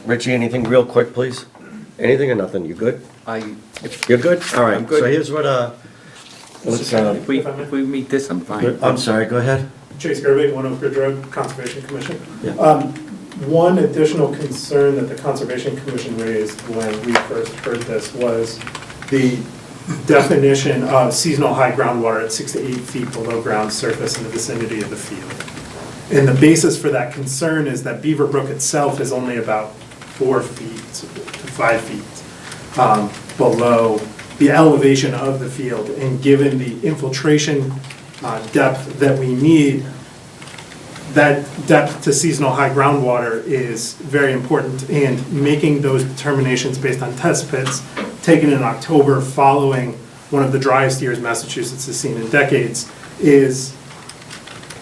Richie, anything real quick, please? Anything or nothing? You good? You're good? All right, I'm good. so here's what, let's, If we meet this, I'm fine. I'm sorry, go ahead. Chase Gervig, 1 Oak Ridge Road, Conservation Commission. Yeah. One additional concern that the Conservation Commission raised when we first heard this was the definition of seasonal high groundwater at 6 to 8 feet below ground surface in the vicinity of the field. And the basis for that concern is that Beaver Brook itself is only about 4 feet to 5 feet below the elevation of the field. And given the infiltration depth that we need, that depth to seasonal high groundwater is very important, and making those determinations based on test pits taken in October following one of the driest years Massachusetts has seen in decades is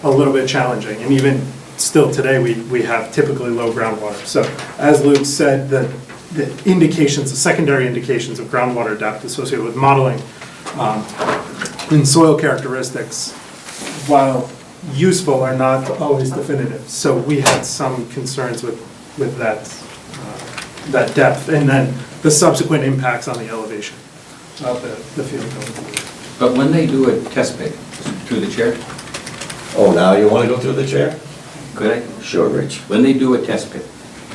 a little bit challenging. And even still today, we have typically low groundwater. So as Luke said, the indications, the secondary indications of groundwater depth associated with modeling and soil characteristics, while useful, are not always definitive. So we had some concerns with that depth, and then the subsequent impacts on the elevation of the field going forward. But when they do a test pit, through the chair, Oh, now you want to go through the chair? could I? Sure, Rich. When they do a test pit,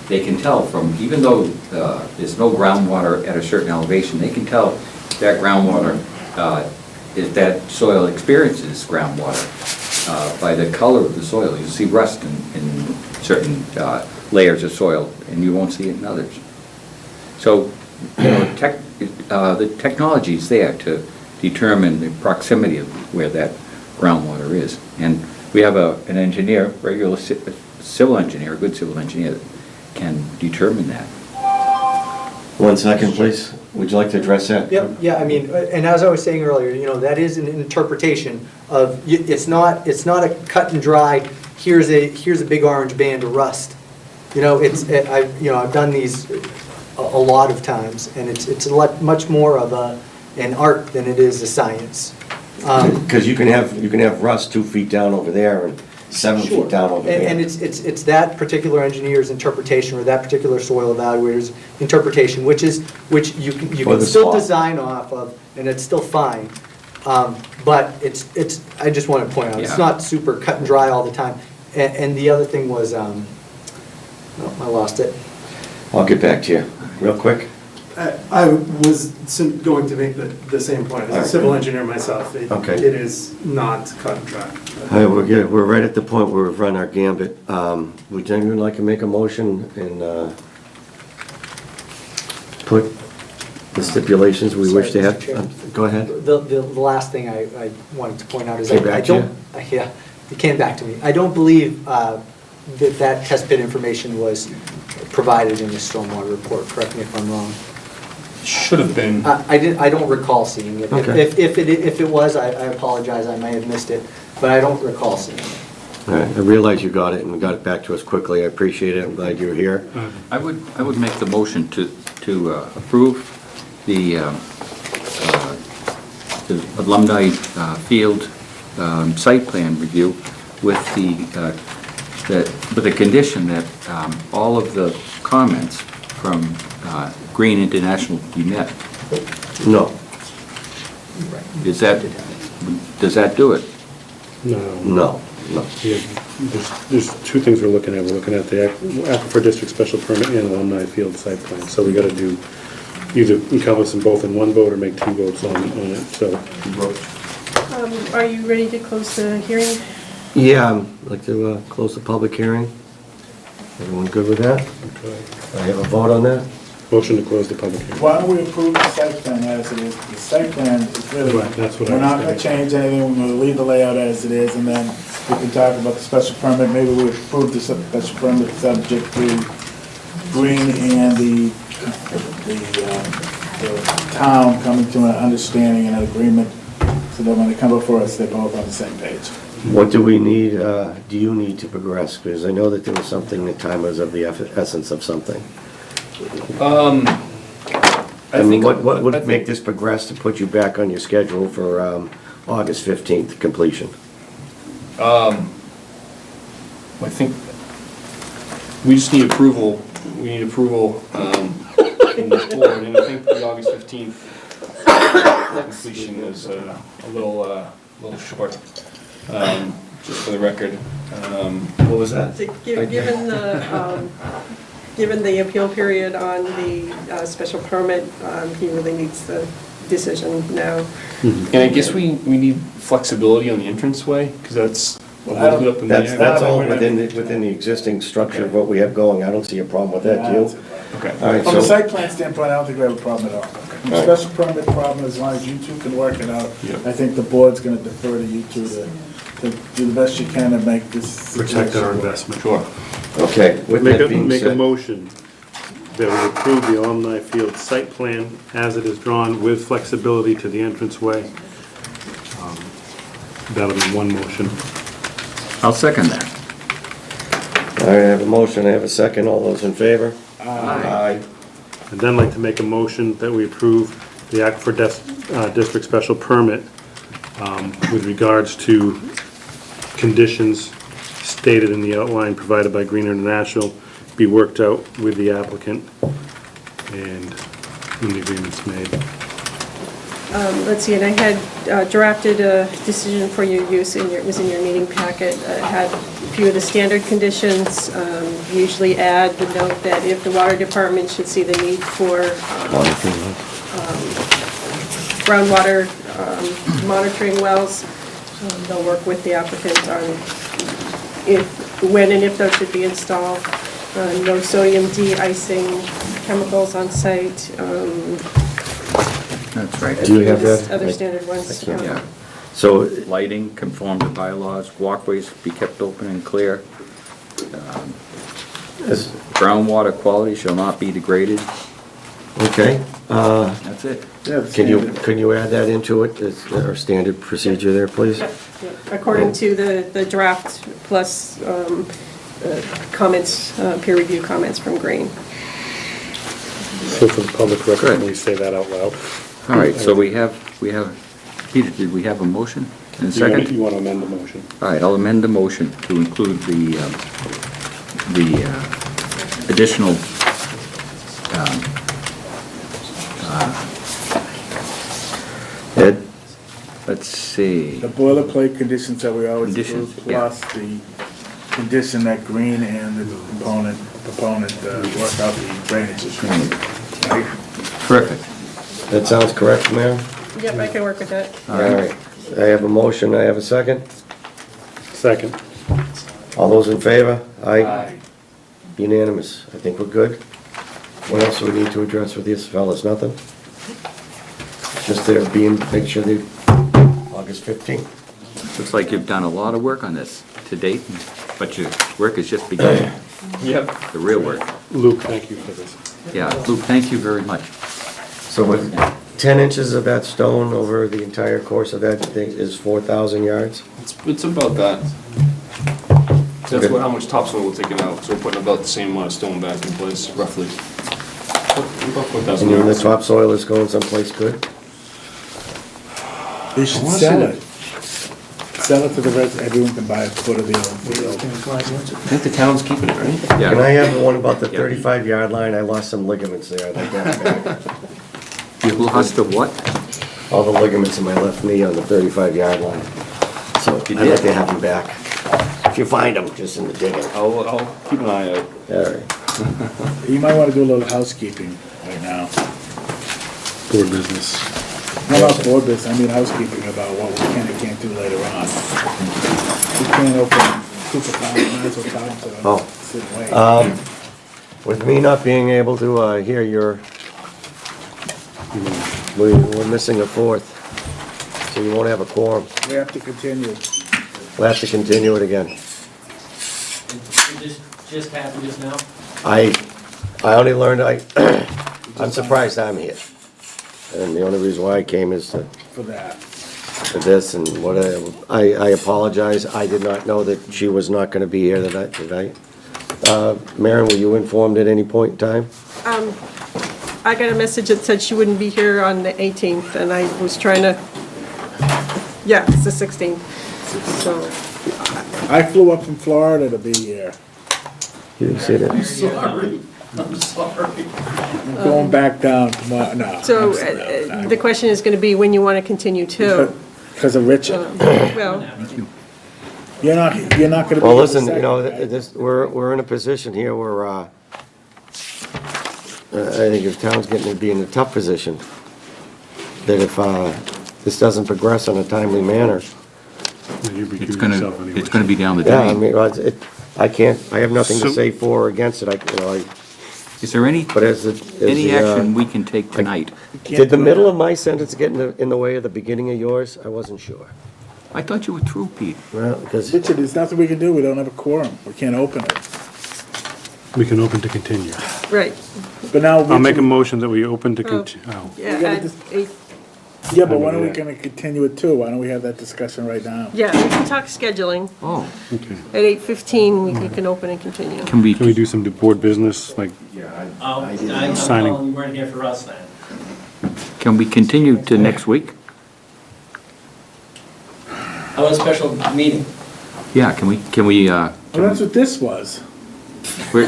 they can tell from, even though there's no groundwater at a certain elevation, they can tell that groundwater, if that soil experiences groundwater by the color of the soil. You see rust in certain layers of soil, and you won't see it in others. So, the technology's there to determine the proximity of where that groundwater is. And we have an engineer, regular civil engineer, a good civil engineer that can determine that. 1 second, please. Would you like to address that? Yep, yeah, I mean, and as I was saying earlier, you know, that is an interpretation of, it's not a cut and dry, here's a big orange band of rust. You know, I've done these a lot of times, and it's much more of an art than it is a science. Because you can have rust 2 feet down over there and 7 Sure. feet down over there. And it's that particular engineer's interpretation, or that particular soil evaluator's interpretation, which you For can the still spot. design off of, and it's still fine. But I just want to point out, it's Yeah. not super cut and dry all the time. And the other thing was, I lost it. I'll get back to you, real quick. I was going to make the same point. As a Alright. civil engineer myself, it Okay. is not cut and dry. All right, we're right at the point where we've run our gambit. Would anyone like to make a motion and put the stipulations we wish to Sorry, have? Mr. Chair. Go ahead. The last thing I wanted to point out is Came back I to you? don't, yeah, it came back to me. I don't believe that test pit information was provided in the stormwater report, correct me if I'm wrong. Should have been. I don't recall seeing it. Okay. If it was, I apologize, I may have missed it, but I don't recall seeing it. All right, I realize you got it and got it back to us quickly. I appreciate it. I'm glad you were here. I would make the motion to approve the alumni field site plan review with the condition that all of the comments from Green International be met. No, Does that do it? no. Yeah, there's 2 things we're looking at. We're looking at the Aquifer District Special Permit and Alumni Field Site Plan. So we gotta do, either encompass them both in one vote or make 2 votes on it, so. Are you ready to close the hearing? Yeah, I'd like to close the public hearing. Everyone good with that? Okay. I have a vote on that? Motion to close the public hearing. Why don't we approve the site plan as it is? The site plan is really, Right, that's what I we're not was gonna change anything, we're gonna leave the layout as it is, and then we can talk about the special permit. Maybe we approve the special permit subject to Green and the town coming to an understanding and an agreement, so that when they come before us, they're both on the same page. What do we need, do you need to progress? Because I know that there was something, the time was of the essence of something. I mean, what would make this progress to put you back on your schedule for August 15th completion? I think we just need approval. We need approval from this board, and I think the August 15th completion is a little short. Just for the record. What was that? Given the appeal period on the special permit, he really needs the decision now. And I guess we need flexibility on the entranceway, because that's a little bit up in the air. That's all within the existing structure of what we have going. I don't see a problem with that, do you? Okay. All right, From a so, site plan standpoint, I don't think we have a problem at all. From a special permit problem, as long as you two can work it out, Yep. I think the board's gonna defer to you two to do the best you can to make this. Protect our situation work. investment. Sure. okay, with that being Make a said, motion that we approve the Alumni Field site plan as it is drawn with flexibility to the entranceway. That'll be one motion. I'll second that. all right, I have a motion, I have a second, all those in favor? Aye. I'd then like to make a motion that we approve the Aquifer District Special Permit with regards to conditions stated in the outline provided by Green International be worked out with the applicant and when the agreement's made. Let's see, and I had drafted a decision for your use, it was in your meeting packet. It had a few of the standard conditions, usually add the note that if the water department should see the need for groundwater monitoring wells, they'll work with the applicant on when and if those should be installed. No sodium de-icing chemicals on site. That's right. Do you have that? Other standard ones. I can't. Yeah. So, Lighting, conform to bylaws, walkways be kept open and clear. is- Groundwater quality shall not be degraded. okay, That's it. Yeah, it's can standard. you add that into it, as our standard procedure there, please? According to the draft plus comments, peer review comments from Green. So for the public record, can we say that out loud? All right, so we have, Peter, did we have a motion and a second? You want to amend the motion? All right, I'll amend the motion to include the additional, Ed? let's see, The boilerplate conditions that we always do, Conditions, yeah. plus the condition that Green and the proponent work out the drainage issue. Right? perfect. That sounds correct, Mayor? Yep, I can work with that. All right. I have a motion, I have a second. Second. All those in favor? Aye. Unanimous. I think we're good. What else do we need to address with these fellas? Nothing? Just there being, make sure they, August 15th. Looks like you've done a lot of work on this to date, but your work is just beginning. Yep. The real work. Luke, thank you for this. Yeah, Luke, thank you very much. So with 10 inches of that stone over the entire course of that thing is 4,000 yards? It's about that. That's how much topsoil we're taking out, so we're putting about the same amount of stone back in place, roughly. About 4,000 And then the yards. topsoil is going someplace good? They should sell it. Sell it to the residents, everyone can buy a foot of the old field. I think the town's keeping it, right? Can I Yeah, have the one about the Yeah. 35-yard line? I lost some ligaments there. I'd like that back. you lost the what? All the ligaments in my left knee on the 35-yard line. So I'd You like did? to have them back. If you find them, just in the digging. I'll keep an eye out. All right. You might wanna do a little housekeeping right now. Board business. Not board business, I mean housekeeping about what we can and can't do later on. We can't open super farm, might as well tell them to Oh. sit and wait. With me not being able to hear your, we're missing a fourth, so you won't have a quorum. We have to continue. We'll have to continue it again. It just happened just now? I only learned, I'm surprised I'm here. And the only reason why I came is For that. for this and what I apologize. I did not know that she was not gonna be here tonight. Maren, were you informed at any point in time? I got a message that said she wouldn't be here on the 18th, and I was trying to, yeah, it's the 16th. So, I flew up from Florida to be here. You didn't see that? I'm going back down tomorrow, no. so I'm the question is going to be when you want to continue to. Because of Richard. Well, You're not gonna be. Well, here the listen, you know, second, right? this, we're in a position here where, I think the town's getting to be in a tough position. That if, this doesn't progress in a timely manner, You recuse It's gonna, yourself anyway. it's gonna be down the yeah, I drain. mean, I can't, I have nothing to So- say for or against it, Is there any, but as any action we can take tonight? Did the middle of my sentence get in the way of the beginning of yours? I wasn't sure. I thought you were through, Pete. Well, because, Richard, there's nothing we can do, we don't have a quorum, we can't open it. We can open to continue. right. But now. I'll make a Richard- motion that we open to continue. Yeah, gotta at just- 8, Yeah, but when are we Yeah. gonna continue it to? Why don't we have that discussion right now? yeah, we can talk scheduling. Oh, Okay. At 8:15, we can open and continue. can we, Can we do some board business, like, Signing. You weren't here for us then. can we continue to next week? I want a special meeting. Yeah, can we, Well, that's what this was. we're-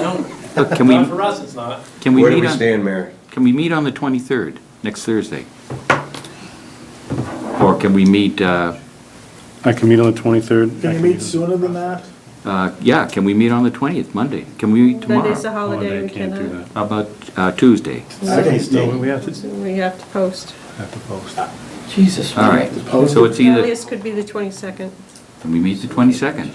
look, can we, Not for us, it's not. can we where do meet we on, stand, Mary? can we meet on the 23rd, next Thursday? Or can we meet, I can meet on the 23rd? Can you meet sooner than that? yeah, can we meet on the 20th, Monday? Can we meet tomorrow? Monday's a Oh, holiday, we I can't do cannot. that. How about Tuesday? No, we have to, We have to post. have to post. Jesus. All right, Post so it. it's either, Earliest could be the 22nd. can we meet the 22nd?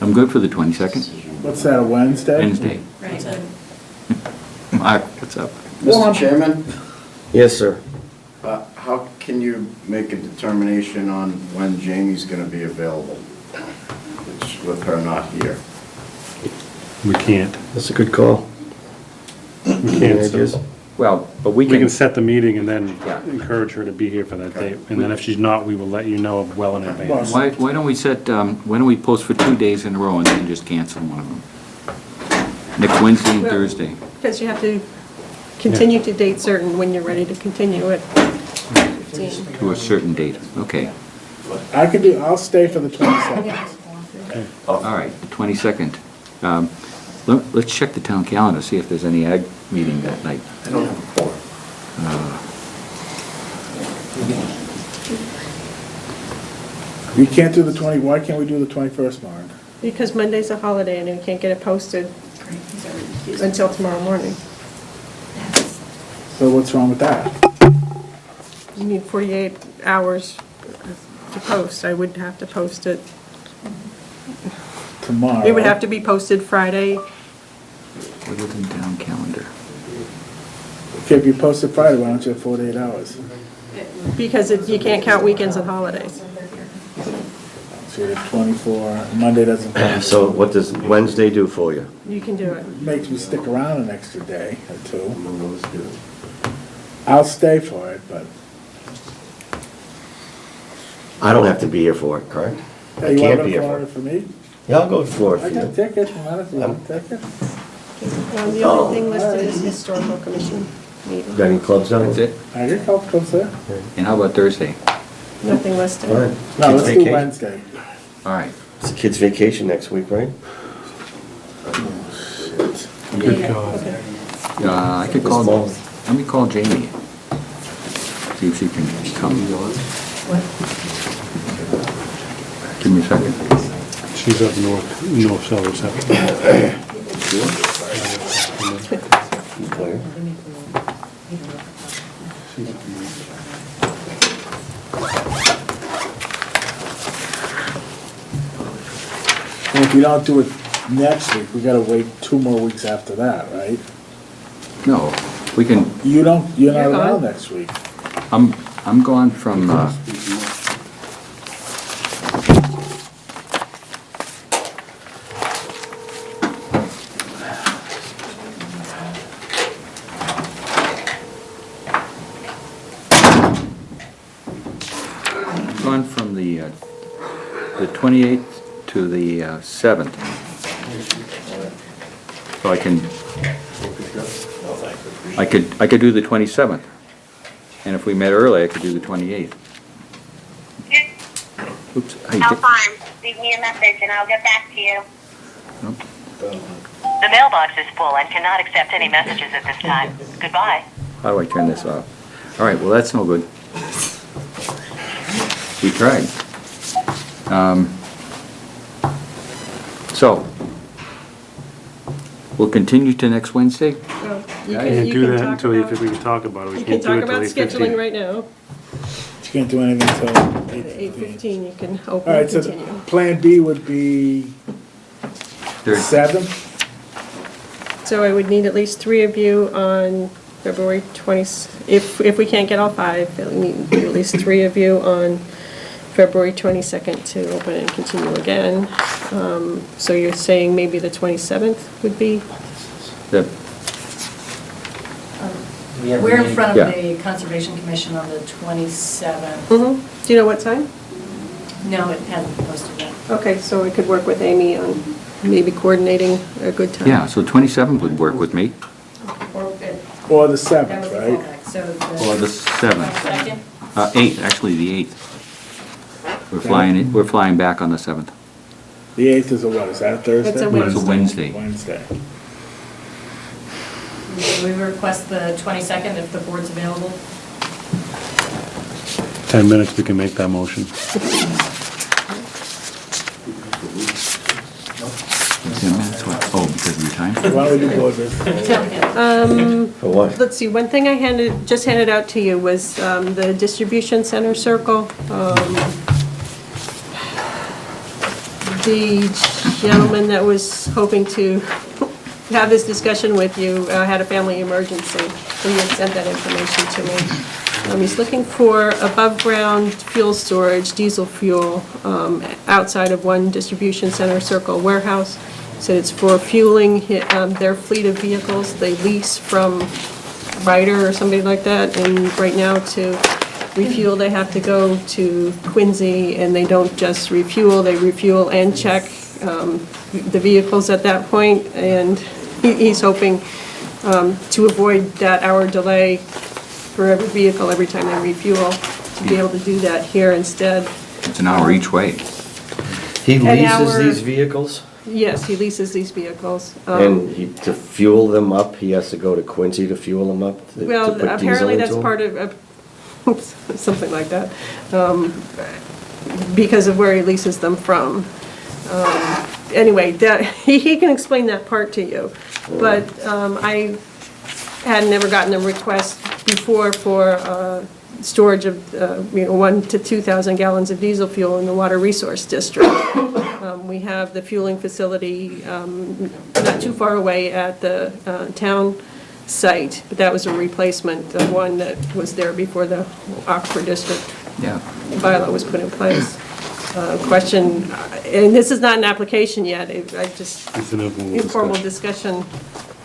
I'm good for the 22nd, What's that, a Wednesday? Wednesday. Mark, what's up? Well, Mr. Chairman, Yes, sir. how can you make a determination on when Jamie's gonna be available? Which, with her not here. We can't. That's a good call. We Any can't. ideas? Well, but we We can can, set the meeting and then Yeah. encourage her to be here for that date. And then if she's not, we will let you know well in advance. why don't we set, why don't we post for 2 days in a row and then just cancel one of them? Next Wednesday and Well- Thursday. Because you have to continue to date certain when you're ready to continue it. 15. To a certain date, okay. I'll stay for the 22nd. All right, the 22nd. Let's check the town calendar, see if there's any ag meeting that night. I don't have a quorum. We can't do the 20, why can't we do the 21st, Mark? Because Monday's a holiday and we can't get it posted until tomorrow morning. So what's wrong with that? You need 48 hours to post. I would have to post it. Tomorrow? It would have to be posted Friday. What is in town calendar? Okay, if you post it Friday, why don't you have 48 hours? Because you can't count weekends and holidays. So you have 24, Monday doesn't count. So what does Wednesday do for you? You can do it. Makes me stick around an extra day or two. I'll stay for it, but, I don't have to be here for it, correct? I hey, you can't want be to here go for it. for me? Yeah, I'll go for it I for got you. tickets, you want it, you want a ticket? The only thing listed is historical commission meeting. Got any clubs on? That's it? I get help comes there. And how about Thursday? Nothing listed. All right. No, Kids let's do vacation. Wednesday. All right. It's a kid's vacation next week, right? Good God. Okay. I could call, let me call Jamie. See if she can come. Give me a second. She's up north Somerset. Claire? And if you don't do it next week, we gotta wait 2 more weeks after that, right? No, we can, You're not You're around gone. next week. I'm gone from, gone from the 28th to the 7th. So I could do the 27th. And if we met early, I could do the 28th. Oops. How fine. Leave me a message and I'll get back to you. Nope. The mailbox is full and cannot accept any messages at this time. Goodbye. How do I turn this off? All right, well, that's no good. We tried. So, we'll continue to next Wednesday? Well, you Yeah, can- Can't you do can that talk until about- we can talk about it. We You can't can do it talk till about 8:15. scheduling right now. You can't do anything until At 8:15. 8:15, you can All open and right, so continue. Plan B would be Thursday. 7th? So I would need at least 3 of you on February 20, if we can't get all 5, I'll need at least 3 of you on February 22nd to open and continue again. So you're saying maybe the 27th would be? The- We're in front Yeah. of the Conservation Commission on the 27th. Do you know what time? No, it hasn't been posted yet. Okay, so I could work with Amy on maybe coordinating a good time. Yeah, so 27th would work with me, Or Or the that 7th, was the right? fallback, so or the the 7th. 22nd? 8th, actually, the 8th. We're flying back on the 7th. The 8th is a what, is that a Thursday? It's a It's a Wednesday. Wednesday. We request the 22nd if the board's available. 10 minutes, we can make that motion. 10 minutes, what? Oh, because of your time? Why don't we do board business? For what? Let's see, one thing I just handed out to you was the distribution center circle. The gentleman that was hoping to have this discussion with you had a family emergency, so he had sent that information to me. He's looking for above-ground fuel storage, diesel fuel, outside of one distribution center circle warehouse. Said it's for fueling their fleet of vehicles they lease from Ryder or somebody like that, and right now to refuel, they have to go to Quincy, and they don't just refuel, they refuel and check the vehicles at that point, and he's hoping to avoid that hour delay for every vehicle every time they refuel, to be able to do that here instead. It's an hour each way. He An leases hour- these vehicles, Yes, he leases these vehicles. and to fuel them up, he has to go to Quincy to fuel them up? to Well, put diesel apparently that's into 'em? part of, something like that, because of where he leases them from. Anyway, that, he can explain that part to you, but I had never gotten a request before for storage of, 1 to 2,000 gallons of diesel fuel in the Water Resource District. We have the fueling facility not too far away at the town site, but that was a replacement of one that was there before the Oxford District Yeah. bylaw was put in place. Question, and this is not an application yet, I just, It's an informal discussion,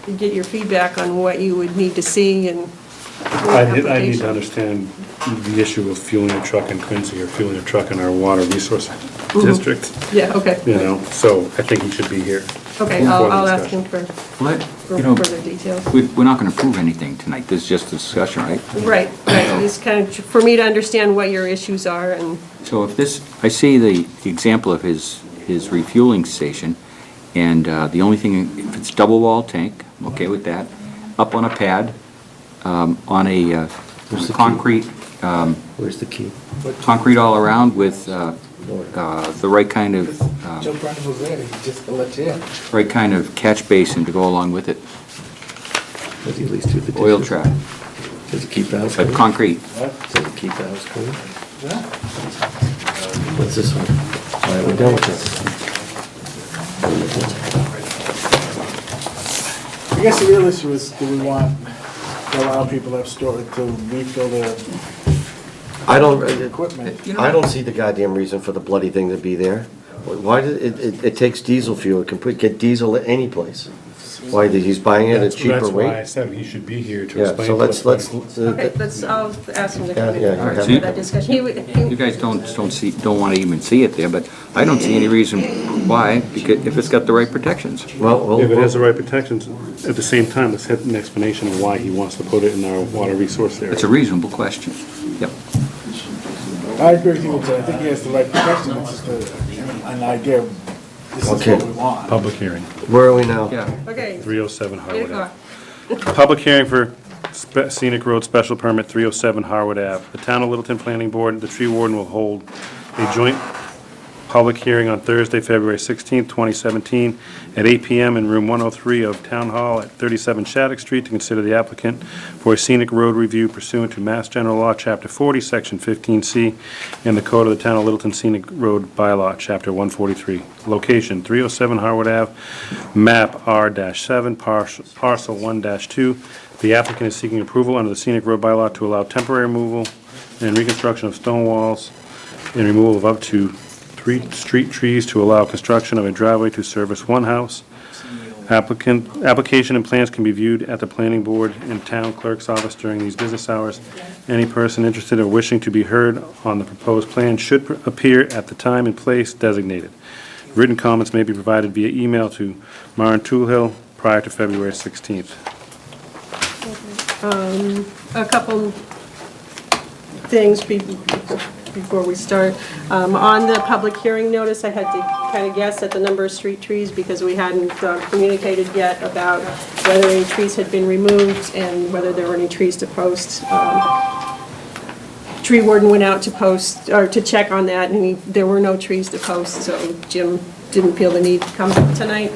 to get your feedback on what you would need to see and I need to application. understand the issue of fueling a truck in Quincy or fueling a truck in our water resource district, Yeah, okay. so I think he should be here. Okay, for the I'll ask him discussion. Let, for you know, further details. we're not gonna prove anything tonight, this is just a discussion, right? Right, it's kind of for me to understand what your issues are, and, So if this, I see the example of his refueling station, and the only thing, if it's double wall tank, I'm okay with that, up on a pad, on a Where's the key? concrete, Where's the key? concrete all around with the right kind of, Jump right over there, just to let you in. right kind of catch basin to go along with it, Does he at least do the oil dishes? trap, Does he keep the house but clean? concrete. Does he keep the house clean? What's this one? All right, we're done with this. I guess the real issue is, do we want to allow people to have storage, to refill their I don't, equipment? You know- I don't see the goddamn reason for the bloody thing to be there. Why did, it takes diesel fuel, it can get diesel at any place. Why, he's buying it at a cheaper That's why I rate? said he should be here to Yeah, explain. so to us. let's, okay, I'll ask him to come in Yeah, yeah, and have have him. that discussion. You guys don't want to even see it there, but I don't see any reason why, because if it's got the right protections. well, If it has the right protections, at the same time, let's have an explanation of why he wants to put it in our water resource area. It's a reasonable question. Yep. I agree with you, I think he has the right protection, it's just an idea, this is Okay. what we want. Public hearing, where are we now? Yeah. Okay, 307 8 Harwood o'clock. Ave. Public hearing for scenic road special permit 307 Harwood Ave. The Town of Littleton Planning Board, the tree warden will hold a joint public hearing on Thursday, February 16th, 2017, at 8 PM in room 103 of Town Hall at 37 Shattuck Street to consider the applicant for a scenic road review pursuant to Mass General Law, Chapter 40, Section 15C, and the Code of the Town of Littleton Scenic Road Bylaw, Chapter 143. Location, 307 Harwood Ave, map R-7, parcel 1-2. The applicant is seeking approval under the Scenic Road Bylaw to allow temporary removal and reconstruction of stone walls and removal of up to 3 street trees to allow construction of a driveway to service one house. Application and plans can be viewed at the planning board and town clerk's office during these business hours. Any person interested or wishing to be heard on the proposed plan should appear at the time and place designated. Written comments may be provided via email to Maren Toolhill prior to February 16th. A couple things before we start. On the public hearing notice, I had to kind of guess at the number of street trees because we hadn't communicated yet about whether any trees had been removed and whether there were any trees to post. Tree warden went out to post, or to check on that, and there were no trees to post, so Jim didn't feel the need to come tonight.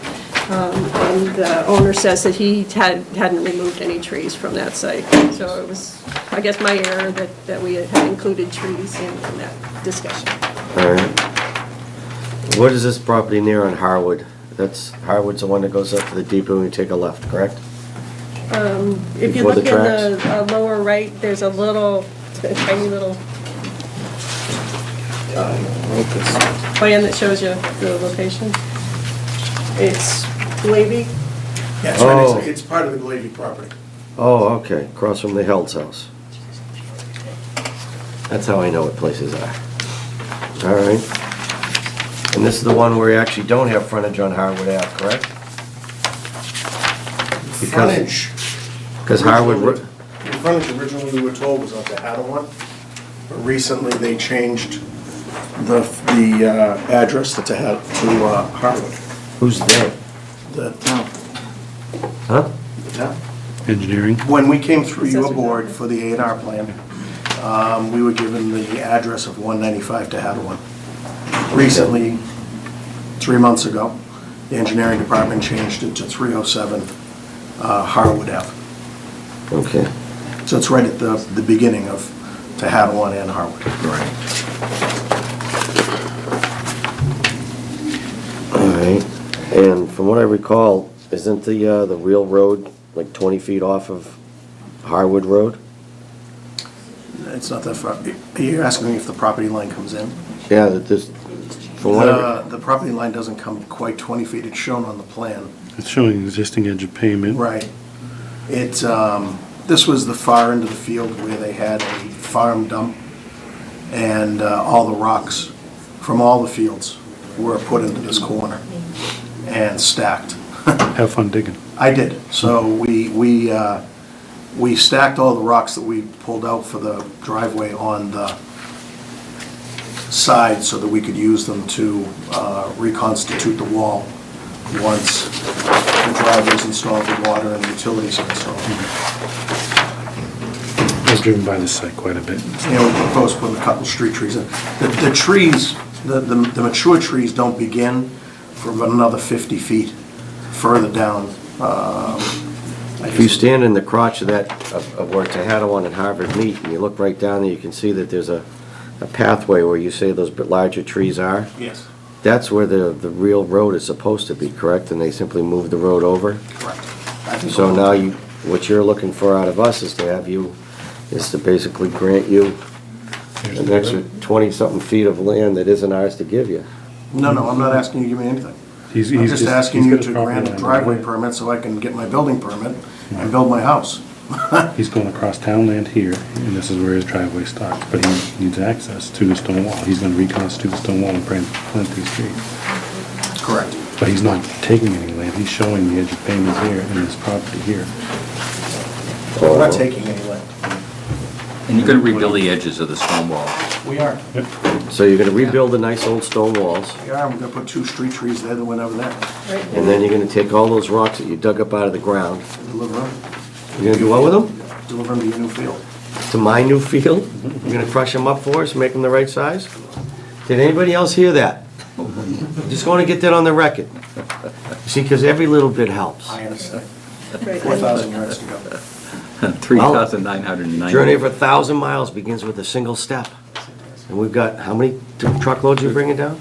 And the owner says that he hadn't removed any trees from that site. So it was, I guess, my error that we had included trees in that discussion. All right. What is this property near on Harwood? Harwood's the one that goes up to the depot and you take a left, correct? If you Before look the in the lower right, there's a little a tiny little plan that shows you the location. It's Glavy. Yeah, it's Oh. right next to- it's part of the Glavy property. Oh, okay, across from the Held's house. That's how I know what places are. All right. And this is the one where you actually don't have frontage on Harwood Ave, correct? Because- Frontage. Because Harwood, The frontage originally we were told was on the Hadawan, but recently they changed the address to Harwood. who's they? The town. Huh? The town. Engineering? When we came through your board for the A&R plan, we were given the address of 195 to Hadawan. Recently, 3 months ago, the engineering department changed it to 307 Harwood Ave. Okay. So it's right at the beginning of Tehadawon and Harwood. Right. All right. And from what I recall, isn't the real road like 20 feet off of Harwood Road? It's not that far. Are you asking me if the property line comes in? Yeah, that this, from what I, The property line doesn't come quite 20 feet. It's shown on the plan. It's showing existing edge of pavement. Right. It's, this was the far end of the field where they had a farm dump, and all the rocks from all the fields were put into this corner and stacked. Have fun digging. I did. So we stacked all the rocks that we pulled out for the driveway on the side so that we could use them to reconstitute the wall once the driveway's installed, the water and utilities are installed. I've driven by this site quite a bit. You know, we proposed putting a couple street trees in. The trees, the mature trees don't begin for about another 50 feet further down. if you stand in the crotch of that, of where Tehadawon and Harvard meet, and you look right down there, you can see that there's a pathway where you say those larger trees are. Yes, That's where the real road is supposed to be, correct? And they simply moved the road over? correct. I think So all- now you, what you're looking for out of us is to basically grant you an extra 20-something feet of land that isn't ours to give you. No, I'm not asking you to give me anything. He's I'm just asking he's you got his to property grant a line driveway right permit so I can get my building permit and build my house. there. He's going across town land here, and this is where his driveway starts, but he needs access to the stone wall. He's gonna reconstitute the stone wall and plant these trees. Correct. But he's not taking any land, he's showing the edge of pavement here and his property here. We're not taking any land. And you're gonna rebuild the edges of the stone wall. We are. So you're gonna rebuild the nice old stone walls, We are. We're gonna put 2 street trees there that went over there. and then you're gonna take all those rocks that you dug up out of the ground. Deliver them. You're gonna do what with them? Deliver them to your new field. To my new field? You're gonna crush them up for us, make them the right size? Did anybody else hear that? Just wanna get that on the record. See, because every little bit helps. I understand. Right. 4,000 yards to go. 3,990. Journey of 1,000 miles begins with a single step. And we've got, how many truckloads you bringing down?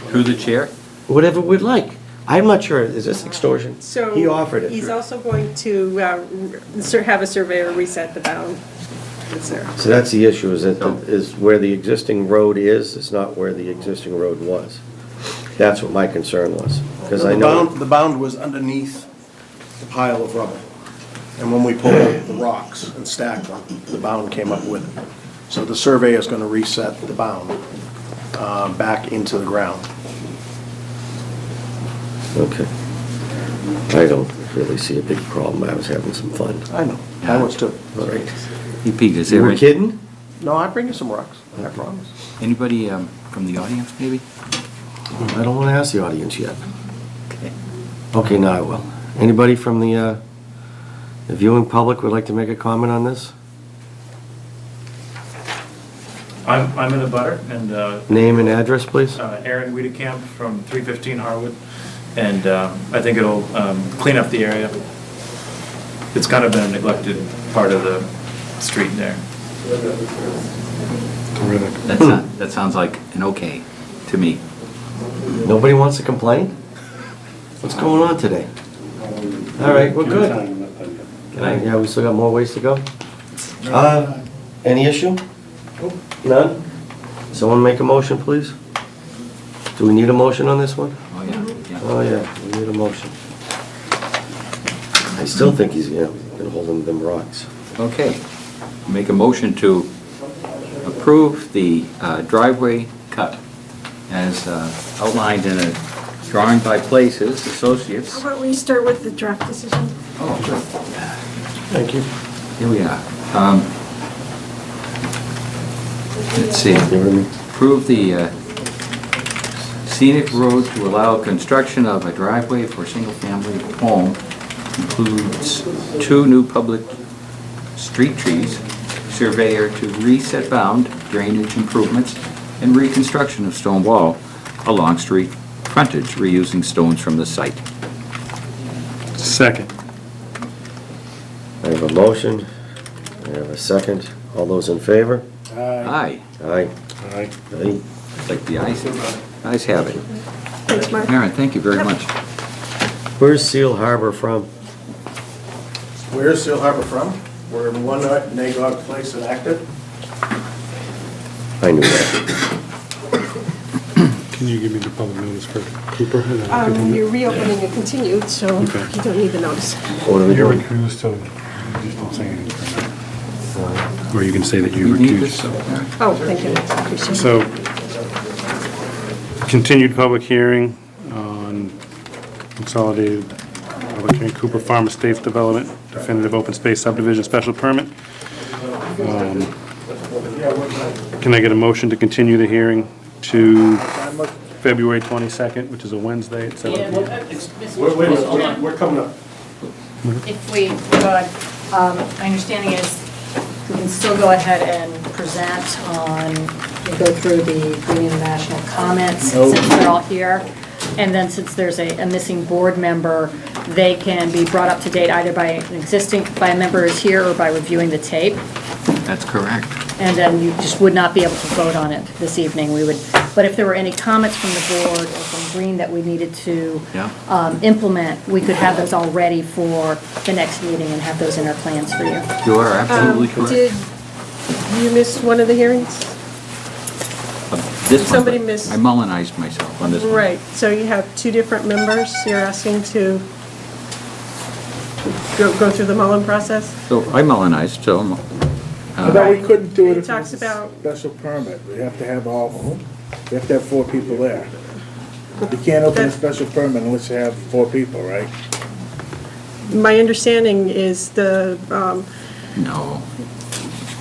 Through the chair? Whatever we'd like. I'm not sure, is this extortion? So. He offered it. He's also going to have a surveyor reset the bound. That's there. So that's the issue, is that, is where the existing road is, it's not where the existing road was. That's what my concern was, because I know. The bound was underneath the pile of rubble. And when we pulled out the rocks and stacked them, the bound came up with it. So the surveyor's gonna reset the bound back into the ground. Okay. I don't really see a big problem, I was having some fun. I know. I was too. All right. Hey, Pete, is You there were kidding? No, I bring you some rocks, I promise. anybody from the audience, maybe? I don't want to ask the audience yet. Okay. Okay, now I will. Anybody from the viewing public would like to make a comment on this? I'm in a butter, and Name and address, please? Aaron Wiedekamp from 315 Harwood, and I think it'll clean up the area. It's kind of been a neglected part of the street there. That sounds like an okay to me. Nobody wants to complain? What's going on today? All right, we're good. Can I? Yeah, we still got more ways to go. Any issue? None? Someone make a motion, please? Do we need a motion on this one? Oh, yeah, yeah. Oh, yeah, we need a motion. I still think he's, gonna hold him them rocks. Okay. Make a motion to approve the driveway cut as outlined in a drawing by Places Associates. How about we start with the draft decision? Oh, good. Thank you. Here we are. Let's see. You with me? Approve the scenic road to allow construction of a driveway for a single-family home. Includes 2 new public street trees, surveyor to reset bound, drainage improvements, and reconstruction of stone wall along street frontage, reusing stones from the site. Second. I have a motion, I have a second. All those in favor? Aye. Aye. Aye. Aye. Like the ayes have it. Thanks, Mark. Aaron, thank you very much. Where's Seal Harbor from? Where's Seal Harbor from? We're in One Nagog Place in Acton. I knew that. Can you give me the public notice for Cooper? and then I'll continue? You're reopening and continued, so Okay. you don't need the notice. What are we You're doing? recused, so you just don't say anything for now. Or you can say that you You need recused this? yourself. Oh, thank you, appreciate it. So, continued public hearing on consolidated public hearing Cooper Farm Estates Development, definitive open space subdivision special permit. Can I get a motion to continue the hearing to February 22nd, which is a Wednesday at 7 p.m.? Wait a minute, we're coming up. If we could, my understanding is we can still go ahead and present on, we go through the Green International comments since they're all here. And then since there's a missing board member, they can be brought up to date either by a member who's here or by reviewing the tape. That's correct. And then you just would not be able to vote on it this evening. We would, but if there were any comments from the board or from Green that we needed to Yeah. implement, we could have those all ready for the next meeting and have those in our plans for you. You are absolutely correct. Did you miss one of the hearings? This one, somebody but missed- I Mullinized myself on this one. Right, so you have 2 different members, you're asking to go through the Mullen process? So I Mullinized, so I thought we couldn't do it It if talks it's a about- special permit. We have to have 4 people there. You can't open a special permit unless you have 4 people, right? My understanding is no.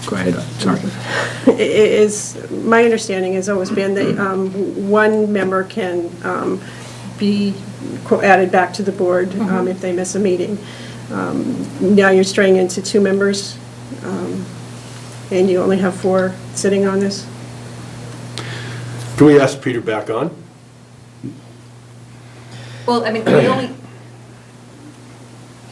Go ahead, sorry. my understanding has always been that 1 member can be added back to the board if they miss a meeting. Now you're straying into 2 members, and you only have 4 sitting on this? Can we ask Peter back on? Well, I mean, we only,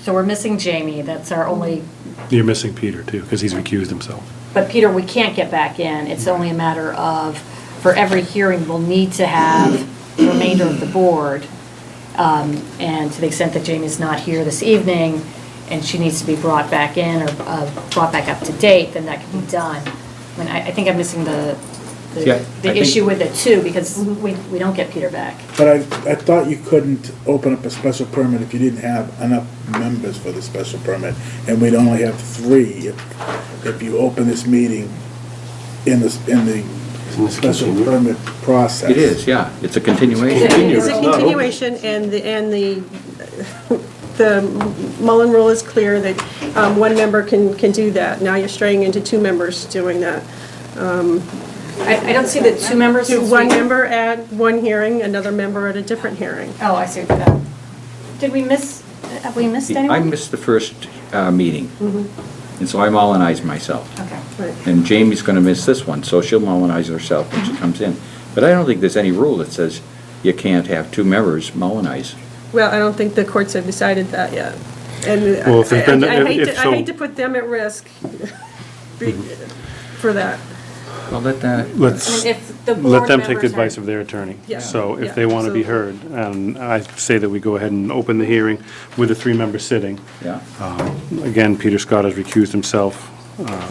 so we're missing Jamie, that's our only, You're missing Peter, too, because he's recused himself. but Peter, we can't get back in. It's only a matter of, for every hearing, we'll need to have the remainder of the board. And to the extent that Jamie's not here this evening, and she needs to be brought back in or brought back up to date, then that can be done. I mean, I think I'm missing the Yeah, I think- issue with it too, because we don't get Peter back. But I thought you couldn't open up a special permit if you didn't have enough members for the special permit, and we'd only have 3 if you open this meeting in the special permit process. It is, yeah. It's a continuation. It's a continuation, and the Mullen rule is clear that 1 member can do that. Now you're straying into 2 members doing that. I don't see the 2 members. Do 1 member at 1 hearing, another member at a different hearing. Oh, I see. Did we miss, have we missed I anyone? missed the first meeting, and so I Mullinized myself. Okay. Right. And Jamie's gonna miss this one, so she'll Mullinize herself when she comes in. But I don't think there's any rule that says you can't have 2 members Mullinize. Well, I don't think the courts have decided that yet. And Well, if there's been- I if so- hate to put them at risk for that. Well, let that, Let's If the let board them take the members are- advice of their attorney. Yeah, So yeah, if they want to be absolutely. heard, and I say that we go ahead and open the hearing with the 3 members sitting. yeah. Again, Peter Scott has recused himself,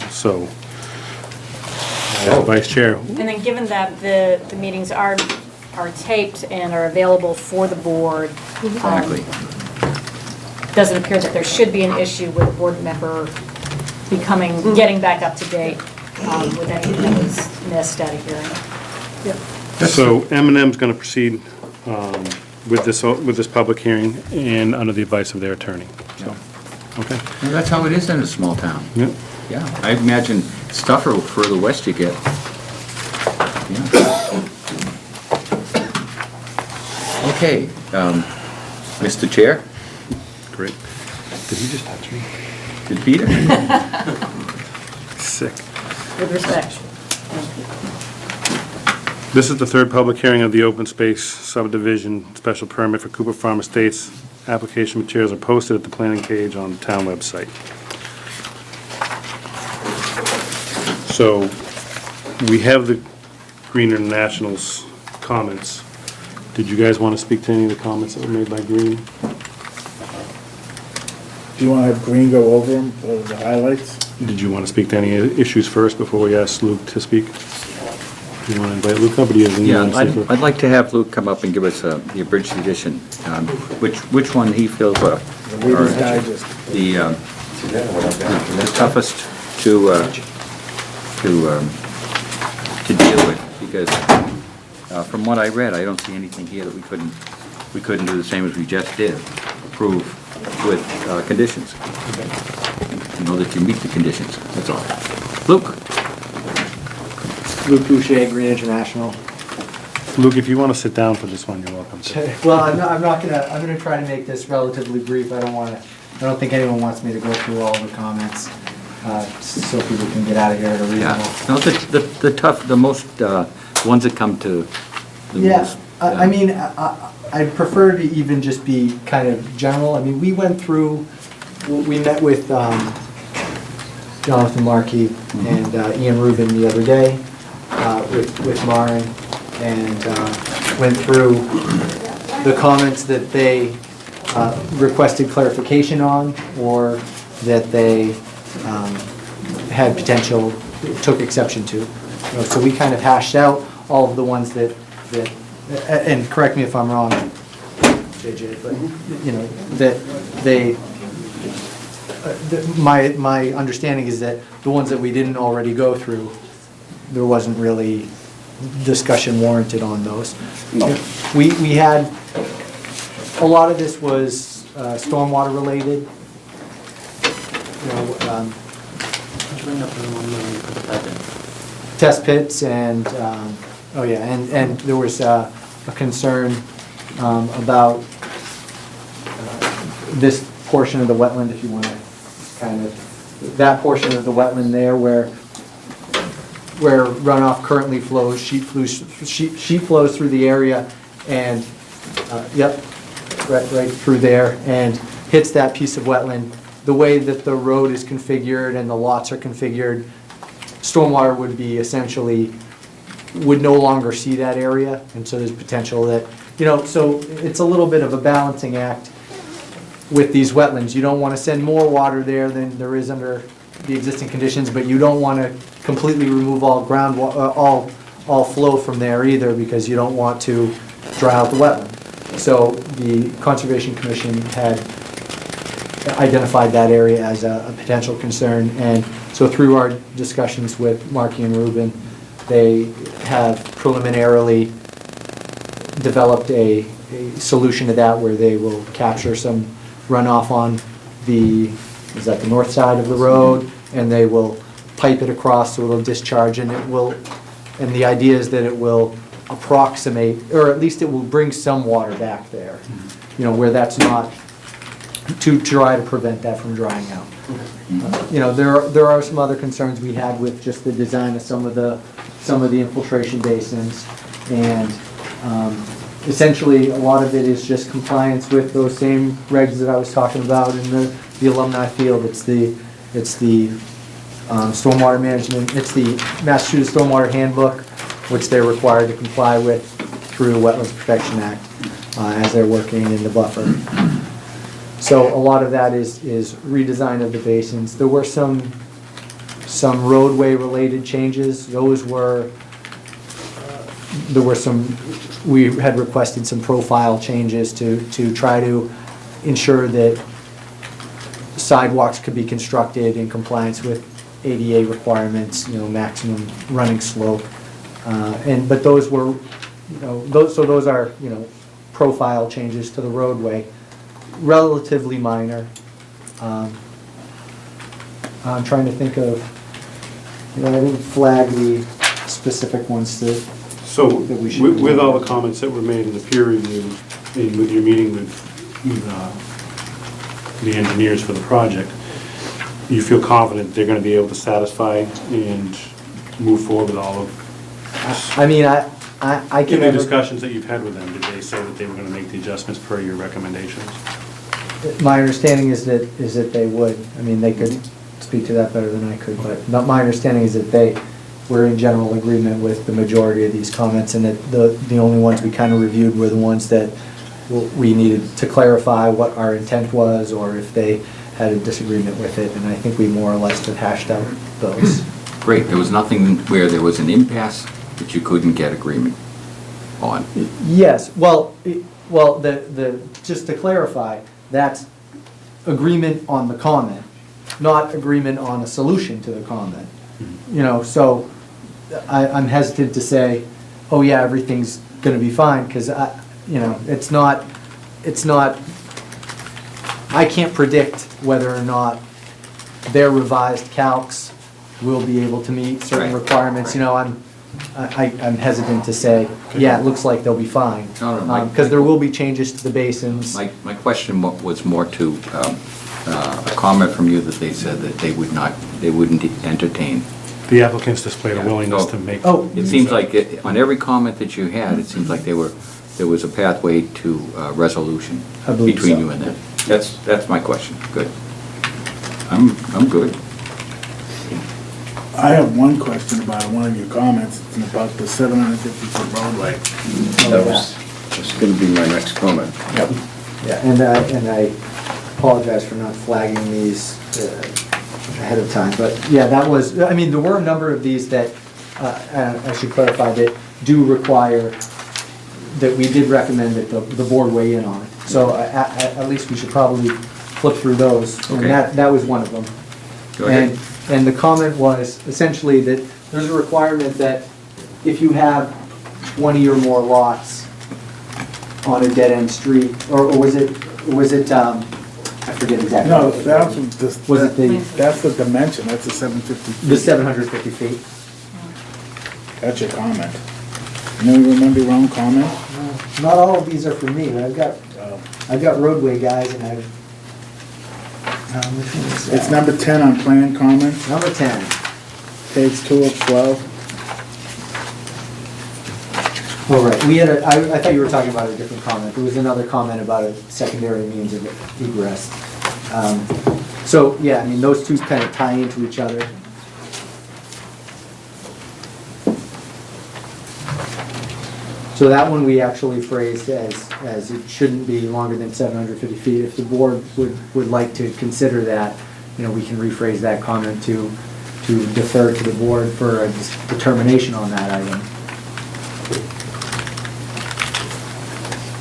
so as vice chair. And then given that the meetings are taped and are available for the board, Exactly. doesn't appear that there should be an issue with a board member getting back up to date with anything that was missed at a hearing. So M&M's going to proceed with this public hearing and under the advice of their attorney. So, okay. Well, that's how it is in a small town. Yep. Yeah, I imagine Stuffer, further west you get. Yeah. Okay, Mr. Chair, Great. Did he just touch me? did Peter? Sick. With respect. This is the third public hearing of the open space subdivision special permit for Cooper Farm Estates. Application materials are posted at the planning page on the town website. So, we have the Green International's comments. Did you guys want to speak to any of the comments that were made by Green? Do you want to have Green go over them, the highlights? Did you want to speak to any issues first before we ask Luke to speak? Do you want to invite Luke up, or do you have anything you Yeah, want to say first? I'd like to have Luke come up and give us the abridged edition, which one he feels The Reader's Digest. the toughest to deal with, because from what I read, I don't see anything here that we couldn't do the same as we just did, approve with conditions. You know that you meet the conditions, that's all. Luke? Luke Boucher, Green International. Luke, if you want to sit down for this one, you're welcome to. Well, I'm gonna try to make this relatively brief. I don't think anyone wants me to go through all the comments, so people can get out of here at a Yeah, reasonable. no, the most, ones that come to the Yeah, most. I mean, I'd prefer to even just be kind of general. I mean, we met with Jonathan Markey and Ian Rubin the other day with Maren, and went through the comments that they requested clarification on, or that they had potential, took exception to. You know, so we kind of hashed out all of the ones that, and correct me if I'm wrong, JJ, but, you know, that they, my understanding is that the ones that we didn't already go through, there wasn't really discussion warranted on those. No. We had, a lot of this was stormwater related. You know, test pits and, oh yeah, and there was a concern about this portion of the wetland, if you want to kind of, that portion of the wetland there where runoff currently flows, sheet flows through the area, and, yep, right through there, and hits that piece of wetland. The way that the road is configured and the lots are configured, stormwater would be essentially, would no longer see that area, and so there's potential that, you know, so it's a little bit of a balancing act with these wetlands. You don't want to send more water there than there is under the existing conditions, but you don't want to completely remove all all flow from there either, because you don't want to dry out the wetland. So the Conservation Commission had identified that area as a potential concern, and so through our discussions with Markey and Rubin, they have preliminarily developed a solution to that, where they will capture some runoff on the north side of the road, and they will pipe it across so it'll discharge, and it will, and the idea is that it will approximate, or at least it will bring some water back there, you know, where that's not, to try to prevent that from drying out. You know, there are some other concerns we had with just the design of some of the infiltration basins, and essentially a lot of it is just compliance with those same regs that I was talking about in the alumni field. It's the stormwater management, it's the Massachusetts Stormwater Handbook, which they're required to comply with through the Wetlands Protection Act as they're working in the buffer. So a lot of that is redesign of the basins. There were some some roadway-related changes. Those were, there were some, we had requested some profile changes to try to ensure that sidewalks could be constructed in compliance with ADA requirements, maximum running slope. But those were, those are, profile changes to the roadway, relatively minor. I'm trying to think of, I didn't flag the specific ones that. So, that we should- with all the comments that were made in the peer review, and with your meeting with the engineers for the project, you feel confident they're gonna be able to satisfy and move forward with all of? I mean, I In can the never, discussions that you've had with them, did they say that they were gonna make the adjustments per your recommendations? my understanding is that they would. I mean, they could speak to that better than I could, but my understanding is that they were in general agreement with the majority of these comments, and that the only ones we kind of reviewed were the ones that we needed to clarify what our intent was, or if they had a disagreement with it, and I think we more or less have hashed out those. Great, there was nothing where there was an impasse that you couldn't get agreement on. Yes, just to clarify, that's agreement on the comment, not agreement on a solution to the comment. So I'm hesitant to say, oh yeah, everything's gonna be fine, because it's not, I can't predict whether or not their revised calcs will be able to meet certain Right. requirements. I'm hesitant to say, yeah, it looks like they'll be fine. No, Because there will be changes to the basins. My question was more to a comment from you that they said that they wouldn't entertain. The applicants displayed a Yeah. willingness to make. Oh, It seems like, on every comment that you had, it seems like there was a pathway to resolution I believe between so. you and them. That's my question. Good. I'm good. I have one question about one of your comments, it's about the 750-foot roadway. That's gonna be my next comment. Yep. Yeah, and I apologize for not flagging these ahead of time, but yeah, that was, I mean, there were a number of these that, I should clarify, that do require, that we did recommend that the board weigh in on. So at least we should probably flip through those, and Okay. that was one of them. Go ahead. And the comment was essentially that there's a requirement that if you have 20 or more lots on a dead-end street, or was it, I forget exactly. No, that's, Was it the- that's the dimension, that's the 750 feet. The 750 feet. That's your comment. You don't remember your own comment? Not all of these are for me, but Oh. I've got roadway guys, and I've, which one is that? It's number 10 on plan comments, Number 10. page 2 of 12. Oh, right, we had I thought you were talking about a different comment. There was another comment about a secondary means of egress. So, yeah, I mean, those two kind of tie into each other. So that one we actually phrased as it shouldn't be longer than 750 feet. If the board would like to consider that, we can rephrase that comment to defer to the board for a determination on that item.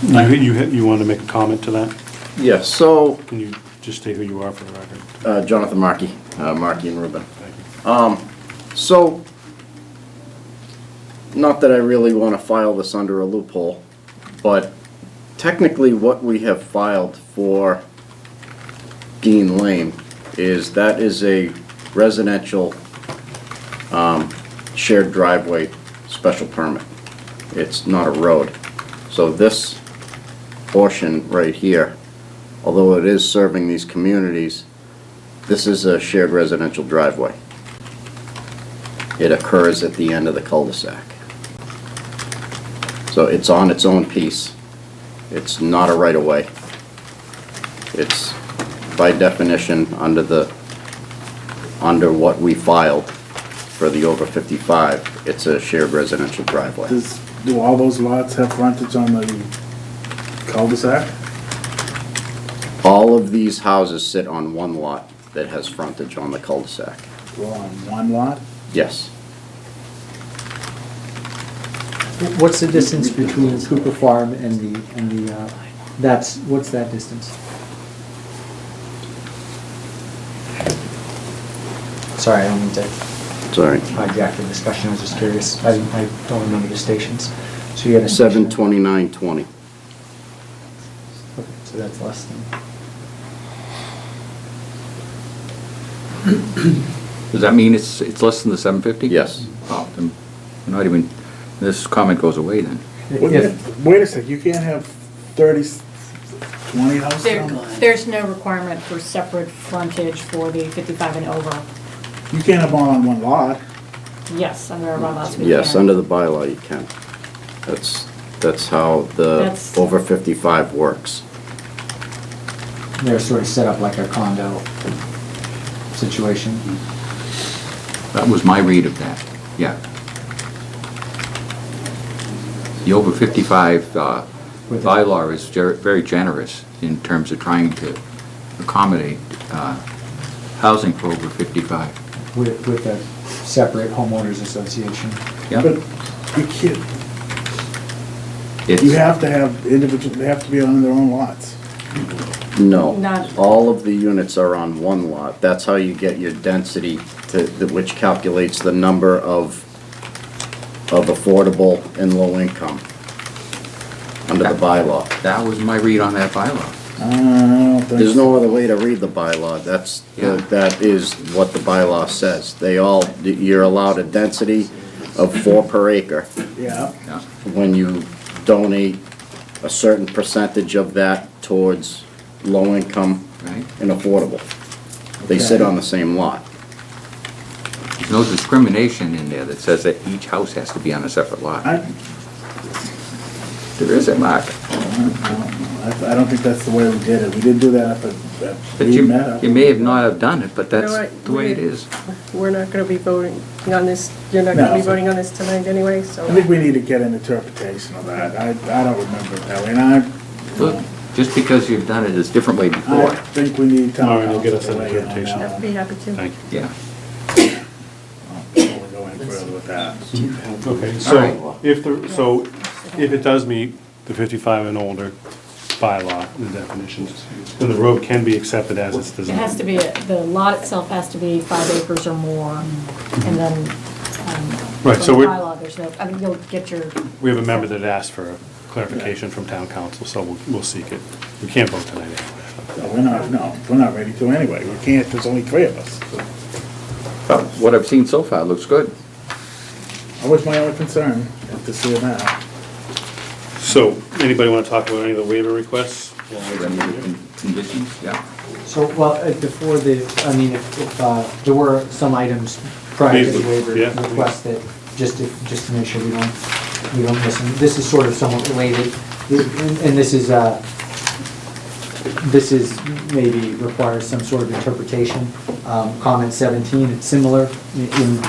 You wanted to make a comment to that? Yes, so, Can you just state who you are for the record? Jonathan Markey, Markey and Rubin. Thank you. So, not that I really want to file this under a loophole, but technically what we have filed for Dean Lane is that is a residential shared driveway special permit. It's not a road. So this portion right here, although it is serving these communities, this is a shared residential driveway. It occurs at the end of the cul-de-sac. So it's on its own piece. It's not a right-of-way. It's, by definition, under what we filed for the over 55, it's a shared residential driveway. Do all those lots have frontage on the cul-de-sac? All of these houses sit on one lot that has frontage on the cul-de-sac. go on one lot? Yes. What's the distance between Cooper Farm and what's that distance? Sorry, I don't mean to Sorry. hijack the discussion, I was just curious. I don't remember the stations. So you had a. 72920. Okay, so that's less than. Does that mean it's less than the 750? Yes. Oh, then we're not even, this comment goes away then. Wait a sec, you can't have 20 houses on the line? There's no requirement for separate frontage for the 55 and over. You can't have all on one lot. Yes, under our bylaws we can. Yes, under the bylaw you can. That's how the That's- over 55 works. They're sort of set up like a condo situation. That was my read of that, yeah. The over 55 With the- bylaw is very generous in terms of trying to accommodate housing for over 55. With a separate homeowners association. Yeah. But you can't, It's- you have to have individual, they have to be on their own lots. No, Not- all of the units are on one lot. That's how you get your density, which calculates the number of affordable and low income under the bylaw. That was my read on that bylaw. I don't think There's so. no other way to read the bylaw. Yeah. That is what the bylaw says. You're allowed a density of 4 per acre. Yeah, Yeah. When you donate a certain percentage of that towards low income Right. and affordable. They sit on the same lot. There's no discrimination in there that says that each house has to be on a separate lot. I There isn't, Mark. I don't think that's the way we did it. We did do that at But we you met. you may have not have done it, but that's You know what? the way it is. We're not gonna be voting on this, you're not gonna be No. voting on this tonight anyway, so. I think we need to get an interpretation of that. I don't remember it that way, and Look, just because you've done it a different way I before, think we need town All right, you'll get council us to an weigh in on interpretation. that I'd one. be happy to. Thank you. yeah. Before we go any further with that. Okay, All right. so if it does meet the 55 and older bylaw, the definitions, then the road can be accepted as it's It designed. has to be, the lot itself has to be 5 acres or more, and then, Right, so the we're- bylaw, there's no, I mean, you'll get your. We have a member that asked for clarification from town council, so we'll seek it. We can't vote tonight anyway. No, we're not ready to anyway. We can't, there's only 3 of us. But what I've seen so far looks good. That was my only concern, to see it now. So, anybody want to talk about any of the waiver requests? Any of the conditions, yeah. So, well, before I mean, if there were some items prior to the waiver Yeah. request that, just to make sure we don't miss them. This is sort of somewhat related, and this is maybe requires some sort of interpretation. Comment 17, it's similar in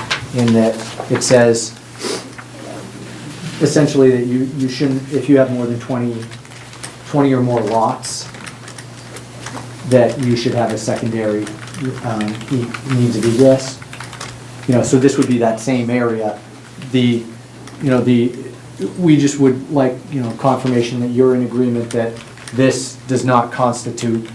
that it says essentially that you shouldn't, if you have more than 20 or more lots, that you should have a secondary means of egress. So this would be that same area. We just would like, confirmation that you're in agreement that this does not constitute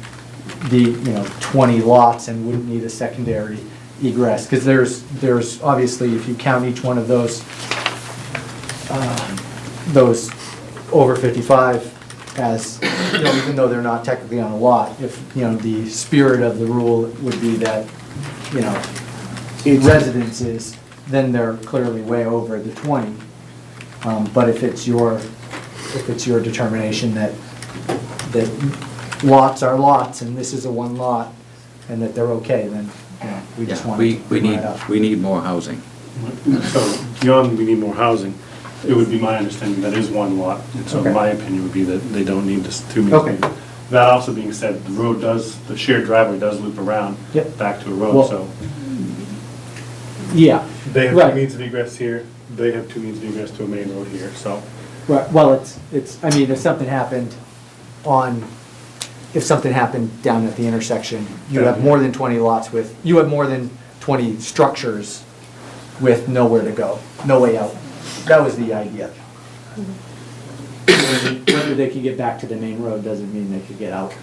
the, 20 lots and wouldn't need a secondary egress. Because there's obviously, if you count each one of those over 55 as, even though they're not technically on a lot, if, the spirit of the rule would be that, residences, then they're clearly way over the 20. But if it's your determination that lots are lots and this is a one lot and that they're okay, then, we just Yeah, want we to bring need, that up. we need more housing. So, beyond we need more housing, it would be my understanding that is one lot, and so Okay. my opinion would be that they don't need this 2 means. Okay. That also being said, the road the shared driveway does loop around Yep. back to a Well, road, so Yeah. they have Right. 2 means of egress here, they have 2 means of egress to a main road here, so. Right, well, I mean, if something happened down at the intersection, you have more than 20 lots you have more than 20 structures with nowhere to go, no way out. That was the idea. Whether they could get back to the main road doesn't mean they could get out.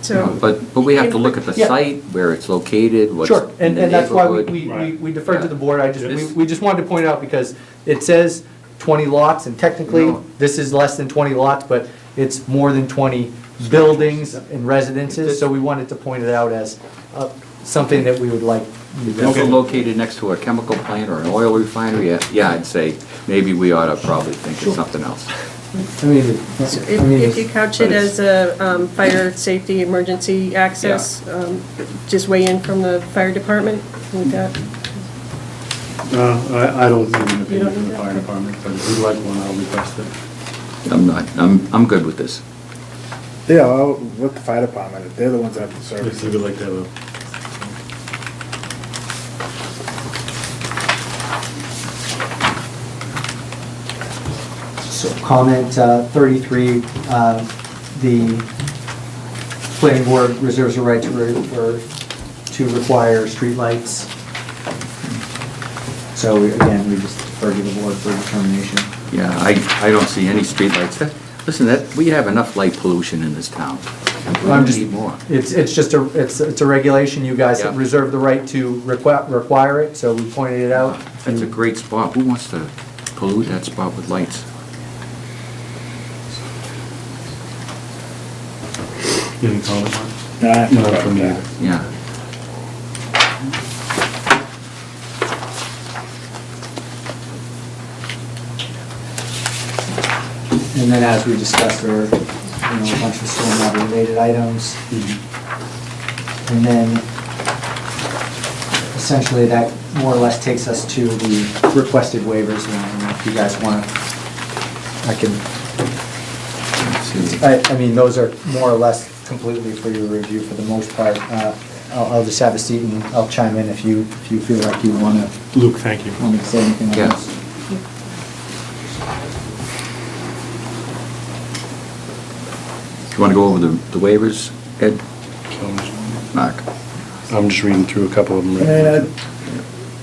So. But we have to look at the Yeah. site, where it's located, what's Sure, in and the that's why neighborhood. we deferred to the board, This- we just wanted to point out, because it says 20 lots, and technically, No. this is less than 20 lots, but it's more than 20 buildings and residences, so we wanted to point it out as something that we would like. you If guys- it's located next to a chemical plant or an oil refinery, yeah, I'd say maybe we ought to probably think of something else. I mean, So I mean, if you couch it as a fire safety emergency access, just weigh in from the fire department with that. I don't need an You opinion don't from need the that? fire department, but if you'd like one, I'll request it. I'm not, I'm good with this. Yeah, I'll let the fire department, they're the ones that have the service. If you would like to have a So comment 33, the planning board reserves the right to require streetlights. So again, we just defer to the board for determination. Yeah, I don't see any streetlights. Listen, we have enough light pollution in this town. We I'm don't just, need more. it's just a regulation, you guys Yeah. reserve the right to require it, so we pointed it out. That's a great spot. Who wants to pollute that spot with lights? any comment, Mark? No, I have no Not problem from me with either. that. Yeah. And then as we discussed, there are, a bunch of stormwater related items. And then essentially that more or less takes us to the requested waivers. And I don't know if you guys want to, I can, Let's see. I mean, those are more or less completely for your review for the most part. I'll just have a seat and I'll chime in if you feel like you want to, Luke, thank you. want me to say anything Yeah. else. You want to go over the waivers, Ed? Mark? I'm just reading through a couple of them. I right mean,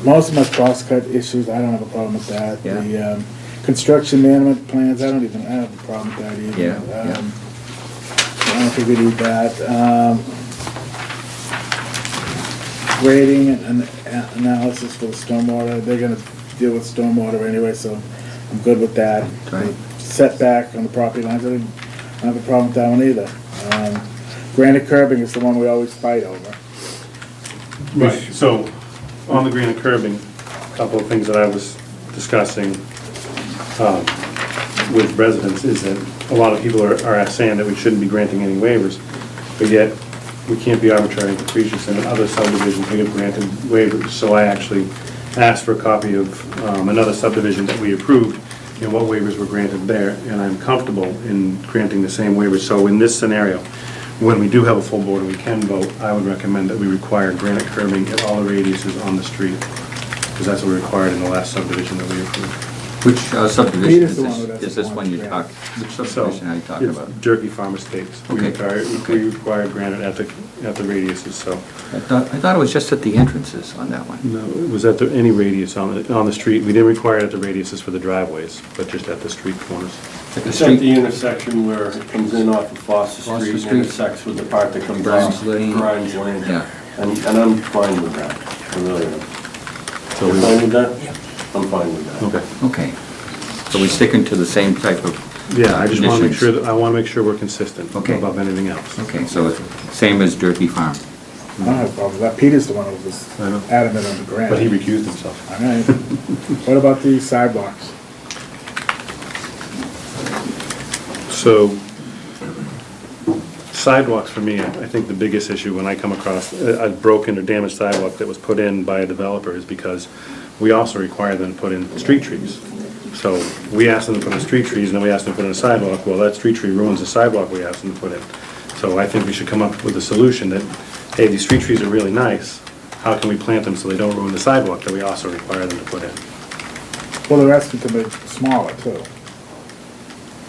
most of my cross-cut issues, I don't have a problem with that. Yeah. The construction management plans, I don't have a problem with that either. Yeah, yeah. I don't think we need that. Grading and analysis for the stormwater, they're gonna deal with stormwater anyway, so I'm good with that. Right. Setback on the property lines, I don't have a problem with that one either. Granite curbing is the one we always fight over. Right, so, on the granite curbing, a couple of things that I was discussing with residents is that a lot of people are saying that we shouldn't be granting any waivers, but yet we can't be arbitrary and capricious, and other subdivisions we have granted waivers. So I actually asked for a copy of another subdivision that we approved and what waivers were granted there, and I'm comfortable in granting the same waivers. So in this scenario, when we do have a full board and we can vote, I would recommend that we require granite curbing at all the radiuses on the street, because that's what we required in the last subdivision that we approved. Which subdivision Peter's is the one who this? doesn't Is this want one you granite. talk, which So, subdivision are you talking it's about? Durkey Farm Estates. We Okay, require, okay. we require granite at the radiuses, so. I thought it was just at the entrances on that one. No, it was at any radius on the street. We didn't require it at the radiuses for the driveways, but just at the street corners. At the It's at the street, intersection where it comes in off of Foster Foster Street Street. and intersects with the part that comes Grimes off Lane. Grimes Lane. Yeah. And I'm fine with that, I really am. So You're we- fine with that? I'm fine with that. Okay. okay. So we sticking to the same type of Yeah, I just want to make conditions? sure, I want to make sure we're consistent Okay. above anything else. Okay, so it's same as Durkey Farm. I don't have a problem with that. Peter's the one who was I know. adamant on the granite. But he recused himself. All right. What about the sidewalks? So sidewalks for me, I think the biggest issue when I come across a broken or damaged sidewalk that was put in by a developer is because we also require them to put in street trees. So we ask them to put in street trees, and then we ask them to put in a sidewalk. Well, that street tree ruins the sidewalk we asked them to put in. So I think we should come up with a solution that, hey, these street trees are really nice. How can we plant them so they don't ruin the sidewalk that we also require them to put in? Well, they're asking to make it smaller too.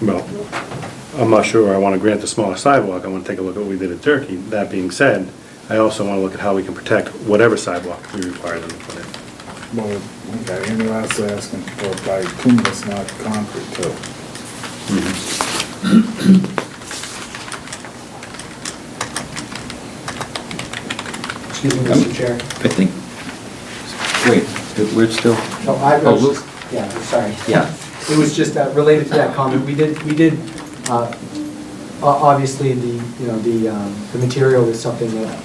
Well, I'm not sure I want to grant the smaller sidewalk. I want to take a look at what we did at Turkey. That being said, I also want to look at how we can protect whatever sidewalk we require them to put in. Well, okay, and you're also asking for bituminous, not concrete too. Excuse me, Mr. Chair. I think, wait, we're still, No, I Oh, was Luke. just, yeah, sorry. yeah, It was just related to that comment. We did, obviously, the material is something that,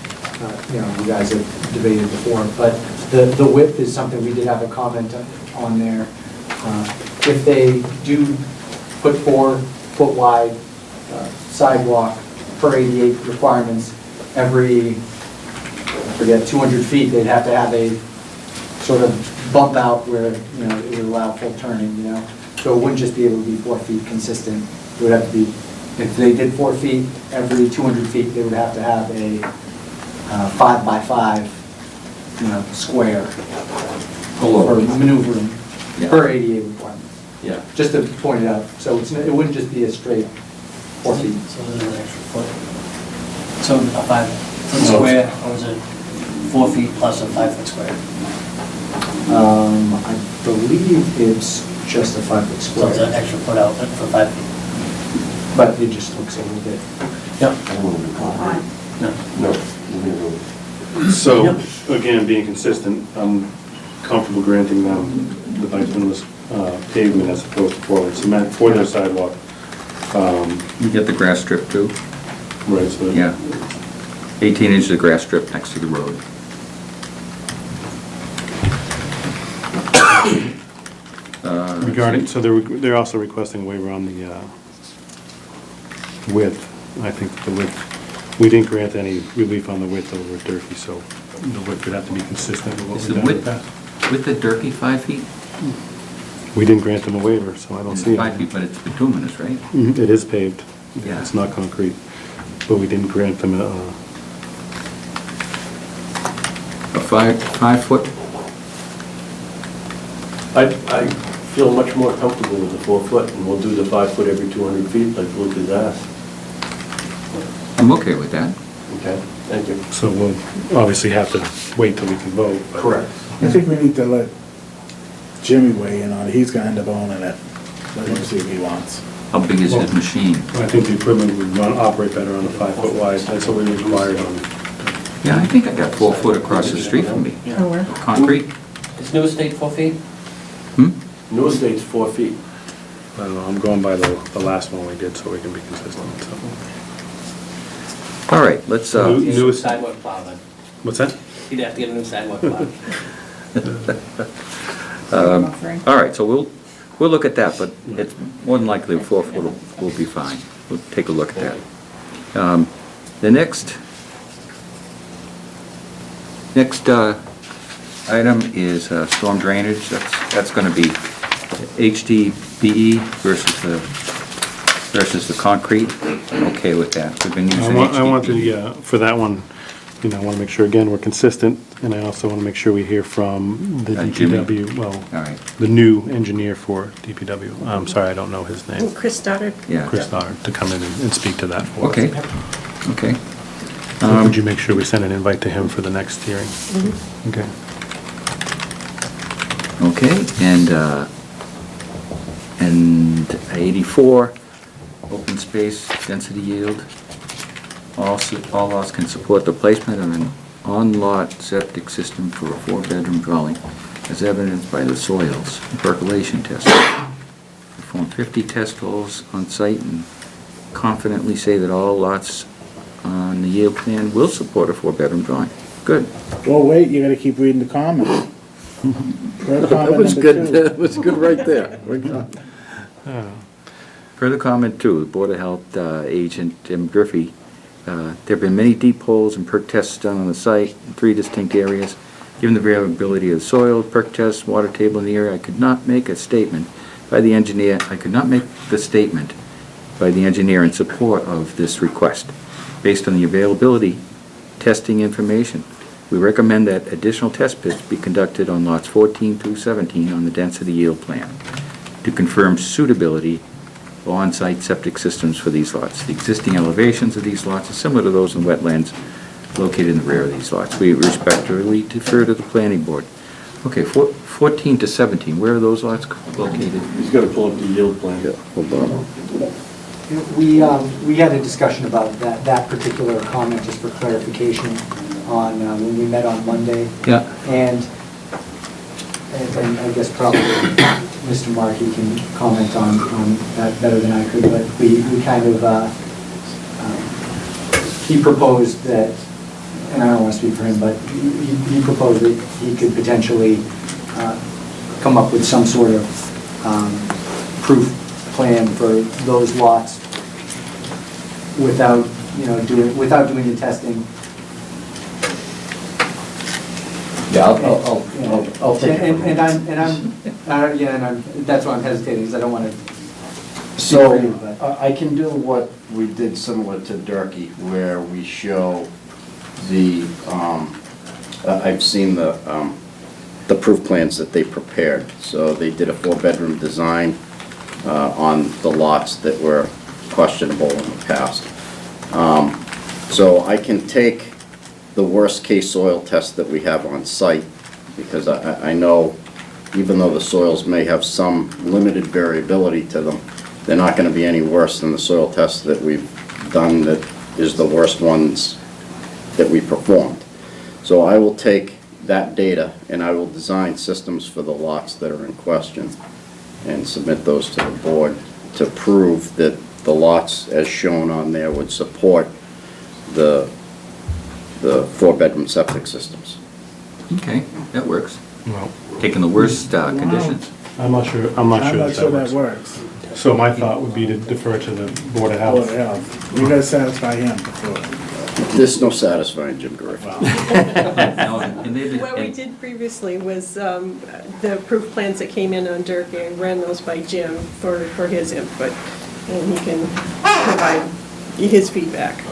you guys have debated before, but the width is something we did have a comment on there. If they do put 4-foot wide sidewalk per 88 requirements, every, I forget, 200 feet, they'd have to have a sort of bump out where, it would allow full turning, So it wouldn't just be able to be 4 feet consistent. It would have to be, if they did 4 feet, every 200 feet, they would have to have a 5 by 5, square for maneuvering per 88 requirements. yeah. Just to point it out, so it wouldn't just be a straight 4 feet. So there's an extra foot. So a 5-foot square, or is it 4 feet plus a 5-foot square? I believe it's just a 5-foot So it's an square, extra foot out for 5 feet? but it just looks a little bit. No. So, again, being consistent, I'm comfortable granting them the bituminous pavement as opposed to poured cement for their sidewalk. You get the grass strip too? Right, so. Yeah. 18 inches of grass strip next to the road. Regarding, so they're also requesting a waiver on the width. I think the width, we didn't grant any relief on the width over at Durkey, so the width would have to be consistent with what Is we've the done in the width, past. with the Durkey 5 feet? We didn't grant them a waiver, so I don't It's see it. 5 feet, but it's bituminous, right? It is paved. Yeah. It's not concrete, but we didn't grant them A 5 foot? I feel much more comfortable with the 4 foot, and we'll do the 5 foot every 200 feet like Luke has asked. I'm okay with that. Okay, thank you. so we'll obviously have to wait till we can vote. but- Correct. I think we need to let Jimmy weigh in on it, he's gonna end up owning it. Let him see what he wants. How big is his machine? I think the equipment would operate better on a 5 foot wide, that's what we required on it. Yeah, I think I got 4 foot across the street from me. Oh, where? Concrete? Is New Estate 4 feet? New estate's 4 feet. I don't know, I'm going by the last one we did, so we can be consistent, so. All right, let's, New- He's New- a sidewalk plow then. What's that? He'd have to get a new sidewalk plow. all right, so we'll look at that, but it's more than likely 4 foot will be fine. We'll take a look at that. The next item is storm drainage. That's going to be HDPE versus the concrete. I'm okay with that. We've been using I want to, HDPE. yeah, for that one, I want to make sure, again, we're consistent, and I also want to make sure we hear from the Jimmy. DPW, well, All right, the new engineer for DPW. I'm sorry, I don't know his name. Chris Stoddard. yeah. Chris Stoddard, to come in and speak to that for us. Okay, okay. So Would you make sure we send an invite to him for the next hearing? Okay. Okay, and 84, open space, density yield. All lots can support the placement of an on-lot septic system for a 4-bedroom dwelling, as evidenced by the soils percolation test. Perform 50 test holes on site and confidently say that all lots on the yield plan will support a 4-bedroom dwelling. Good. Well, wait, you gotta keep reading the comments. That was good, that was good right there. Further comment two, the Board of Health agent Jim Griffey. There have been many deep holes and perk tests done on the site in 3 distinct areas. Given the variability of the soil, perk tests, water table in the area, I could not make the statement by the engineer in support of this request. Based on the availability testing information, we recommend that additional test pits be conducted on lots 14 through 17 on the density yield plan to confirm suitability of on-site septic systems for these lots. The existing elevations of these lots are similar to those in wetlands located in the rear of these lots. We respectfully defer to the planning board. Okay, 14 to 17, where are those lots located? He's got to pull up the yield plan. Yeah, hold on. We had a discussion about that particular comment, just for clarification, on, when we met on Monday. Yeah. And I guess probably Mr. Markey can comment on that better than I could, but we kind of, he proposed that, and I don't want to speak for him, but he proposed that he could potentially come up with some sort of proof plan for those lots without doing the testing. Yeah, I'll take it. And I'm, that's why I'm hesitating, because I don't want to. So, I can do what we did similar to Durkee, where we show the, I've seen the proof plans that they prepared. So they did a 4-bedroom design on the lots that were questionable in the past. So I can take the worst-case soil test that we have on site, because I know even though the soils may have some limited variability to them, they're not going to be any worse than the soil tests that we've done that is the worst ones that we performed. So I will take that data and I will design systems for the lots that are in question and submit those to the board to prove that the lots as shown on there would support the 4-bedroom septic systems. Okay, that works. Well, Taking the worst conditions. I'm not sure I'm not that sure that works. works. So my thought would be to defer to the Board of Board Health. of Health. We gotta satisfy him before. There's no satisfying Jim Gariffi. No, and they've- What we and- did previously was the proof plans that came in on Dirk, and ran those by Jim for his input, and he can provide his feedback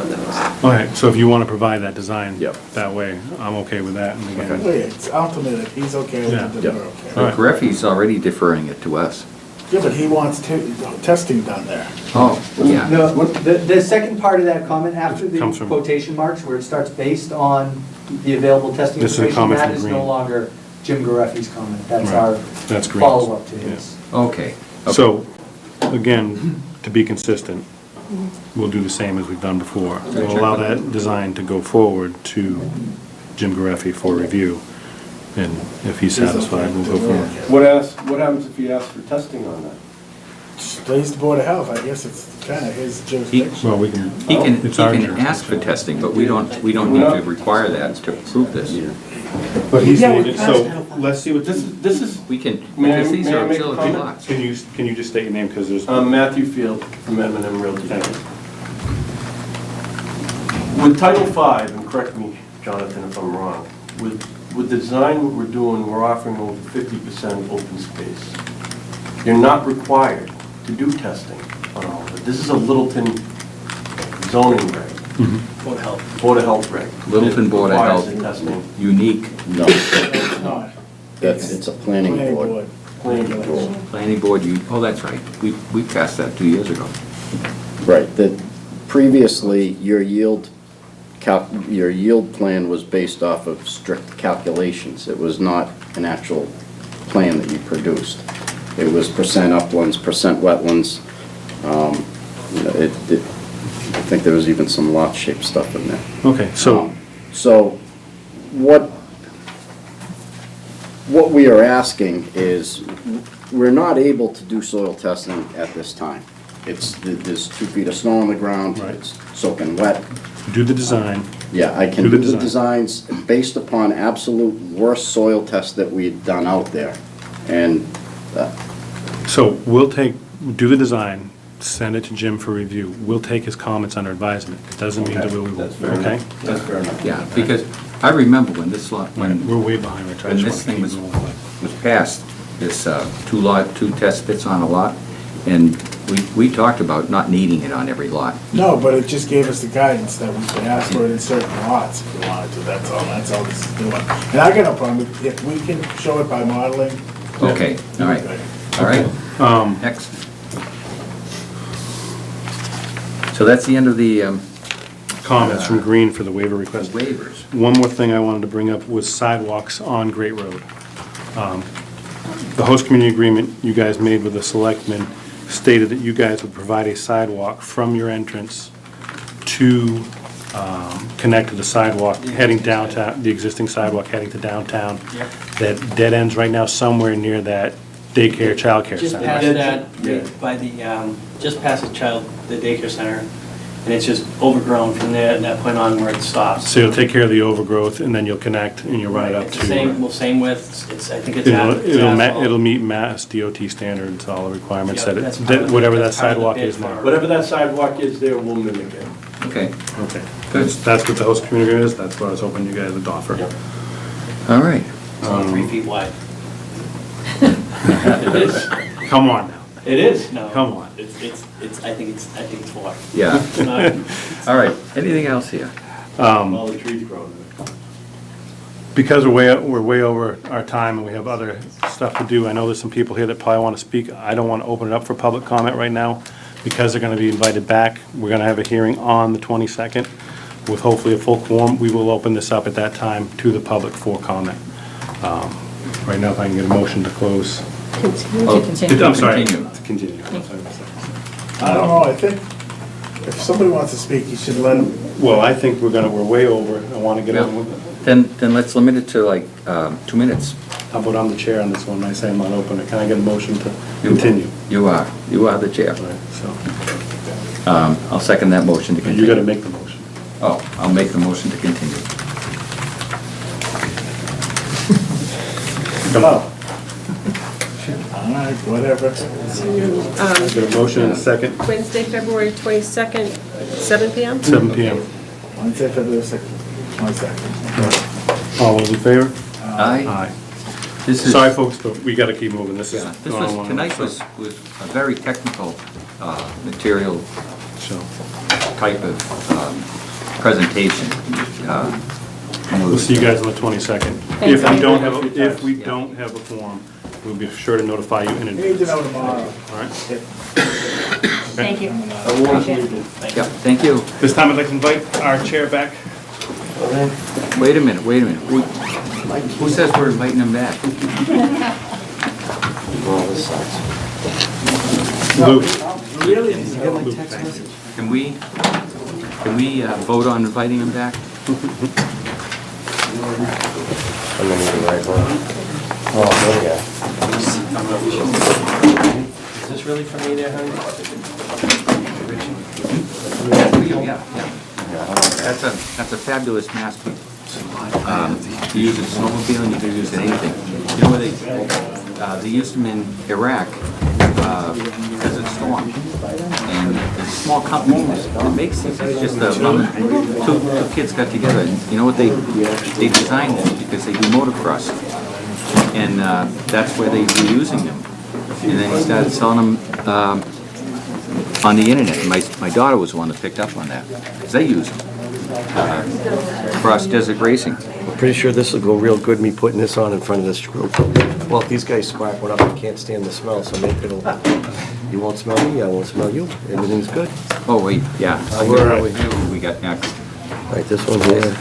on those. Okay, so if you want to provide that design Yep. that way, I'm okay with that. And again, Wait, it's ultimate, if he's okay with Yeah. it, then we're Yeah. okay. All right. Greffy's already deferring it to us. Yeah, but he wants testing done there. Oh, yeah. The second part of that comment, after the Comes from- quotation marks, where it starts based on the available testing This is a information, comment that from is no Green. longer Jim Gareffi's comment. That's Right. our That's Green's. follow-up to his. Okay. So, again, to be consistent, we'll do the same as we've done before. We'll allow that design to go forward to Jim Gareffi for review, and if he's satisfied, we'll go forward. What happens if he asks for testing on that? He's the Board of Health, I guess it's kind of his jurisdiction. Well, we can, He can it's our ask for jurisdiction. testing, but we don't need to require that to prove this. But he's Yeah, we needed, passed so, let's see what This is, We can, May I- because these may I are make a auxiliary comment? lots. Can you just state your name, because there's, Matthew Field from M&M Realty. Thank you. With Title V, and correct me, Jonathan, if I'm wrong, with the design what we're doing, we're offering over 50% open space. You're not required to do testing on all of it. This is a Littleton zoning reg, Board of Health. Board of Health reg. Littleton Board of It requires Health. the testing. Unique No, It's not. it's a planning board. Planning board. planning board, oh, that's right. We passed that 2 years ago. Right, that previously, your yield plan was based off of strict calculations. It was not an actual plan that you produced. It was percent uplands, percent wetlands. I think there was even some lot shape stuff in there. okay, so, So what we are asking is, we're not able to do soil testing at this time. There's 2 feet of snow on the ground, Right. it's soaking wet. do the design, Yeah, I can Do the do the design. designs based upon absolute worst soil tests that we've done out there. And, so we'll do the design, send it to Jim for review. We'll take his comments under advisement. It doesn't mean that we will, That's fair okay? enough. That's fair enough. Yeah, because I remember when this lot, when We're way behind, Rich. I when just this want thing to keep was moving. passed, this 2 test pits on a lot, and we talked about not needing it on every lot. No, but it just gave us the guidance that we could ask for it in certain lots if we wanted to, that's all this is doing. And I got no problem, if we can show it by modeling. Okay, all right, Okay. all right. Next. So that's the end of the comments from Green for the waiver request. Waivers. One more thing I wanted to bring up was sidewalks on Great Road. The host community agreement you guys made with the selectmen stated that you guys would provide a sidewalk from your entrance to connect to the sidewalk heading downtown, the existing sidewalk heading to downtown. Yep. That dead ends right now somewhere near that daycare, childcare Just center. past that, by the, just past the daycare center, and it's just overgrown from there, and that point on where it stops. So you'll take care of the overgrowth, and then you'll connect, and you'll run it up It's to. the same, well, same width, it's, I think it's It'll asphalt. meet Mass DOT standards, all the requirements Yep, that that's it, part of that the- whatever that that's part of the sidewalk bid is for now. it. Whatever that sidewalk is there, we'll mimic it. Okay, Okay. Good. That's what the host community is, that's what I was hoping you guys would offer. all right. It's only 3 feet wide. It is. Come on now. It is, no. Come on. I think it's 4. Yeah. It's not- All right, anything else here? All the trees growing. Because we're way over our time and we have other stuff to do, I know there's some people here that probably want to speak. I don't want to open it up for public comment right now because they're going to be invited back. We're going to have a hearing on the 22nd with hopefully a full quorum. We will open this up at that time to the public for comment. Right now, if I can get a motion to close. Continue. Oh, continue. I'm sorry, Continue. to continue. I don't know, I think if somebody wants to speak, you should let them. Well, I think we're way over. I want to get on with it. Then let's limit it to like 2 minutes. How about I'm the chair on this one? I say I'm not open. Can I get a motion to continue? You are the chair. All right, so I'll second that motion to you continue. got to make the motion. Oh, I'll make the motion to continue. Come on. All right, whatever. Got a motion and a second, Wednesday, February 22nd, 7 PM? 7 PM. Wednesday, February 2nd, 22nd. All those in favor? Aye. Aye. This is, Sorry, folks, but we got to keep moving. This is. yeah, this was, tonight was a very technical, material So, type of, presentation. we'll see you guys on the 22nd. Thanks, If we don't have, Amy. if we don't have a forum, we'll be sure to notify you in You need to advance. know tomorrow. All right? Thank you. Yeah, thank you. This time I'd like to invite our chair back. Wait a minute. Who says we're inviting them back? Luke. Can we vote on inviting them back? I'm gonna need the right one. Oh, there you go. Is this really for me there, honey? Yeah. That's a fabulous masterpiece. You use it in snowmobiling, you can use it in anything. You know where they used them in Iraq because of storm. And there's a small company that makes these. It's just two kids got together, and you know what they designed them because they do motocross, and that's where they were using them. And then he started selling them on the internet. And my daughter was the one that picked up on that because they use them. Cross desert racing. I'm pretty sure this will go real good, me putting this on in front of this group. Well, if these guys spark one up, I can't stand the smell, so maybe you won't smell me, I won't smell you. Everything's good. Oh, wait, yeah. Where are we? We got next. All right, this one here.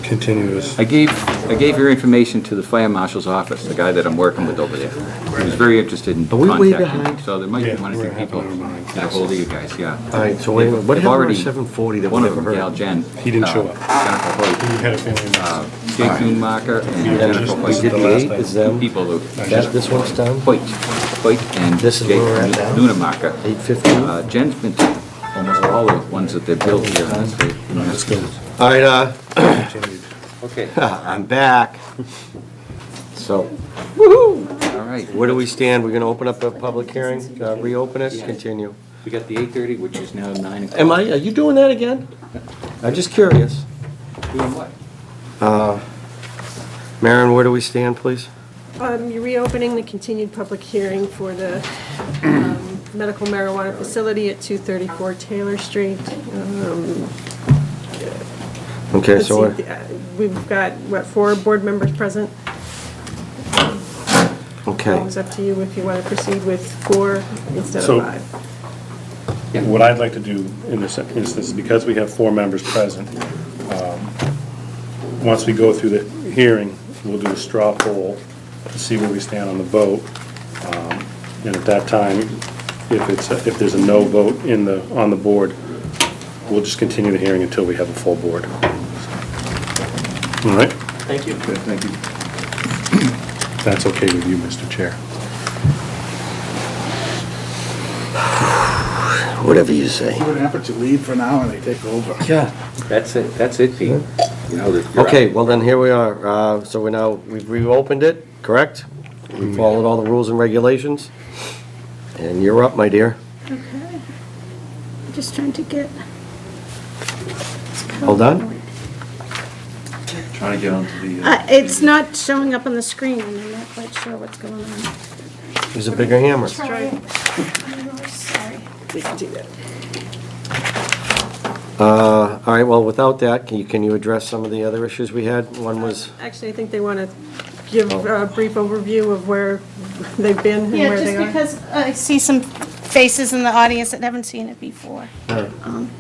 Continuous. I gave your information to the fire marshal's office, the guy that I'm working with over there. He was very interested in Are we way contacting. behind? So there might be Yeah, one or we're two people half an hour behind. get a hold of you guys, yeah. All right, so wait a minute, what They've happened already- to 740 that we One of never them, Gal heard? Jen. He didn't show up. Jennifer Hoyt. You had a feeling. Jake Nunemacher and Jennifer We Hoyt. did the 8 is Two them. people who, This one's done? Hoyt and This is Jake where we're at now? Nunemacher. 8:15? Jen's been to almost all the ones that they've built here in the state. Let's go. All right, Continued. Okay, I'm back. So, all right. where do we stand? We're gonna open up a public hearing, reopen it, continue. We got the 8:30, which is now 9 o'clock. Are you doing that again? I'm just curious. Doing what? Maren, where do we stand, please? You're reopening the continued public hearing for the medical marijuana facility at 234 Taylor Street. Okay, Let's so, see, we've got, 4 board members present? okay. It's up to you if you want to proceed with 4 instead So- of 5. What I'd like to do in this instance, because we have 4 members present, once we go through the hearing, we'll do a straw poll to see where we stand on the vote. And at that time, if there's a no vote on the board, we'll just continue the hearing until we have a full board. All right? Thank you. Good, thank you. If that's okay with you, Mr. Chair. Whatever you say. See what happens, you leave for now and they take over. Yeah. That's it, Pete. You know that you're Okay, out. well then, here we are. So we've reopened it, correct? We followed all the rules and regulations. And you're up, my dear. Okay. I'm just trying to get. Hold on. Trying to get onto the. It's not showing up on the screen, and I'm not quite sure what's going on. Use a bigger hammer. Try it. Oh, sorry. We can do that. All right, well, without that, can you address some of the other issues we had? One was, Actually, I think they want to give a brief overview of where they've been and Yeah, where they just are. because I see some faces in the audience that haven't seen it before. Um,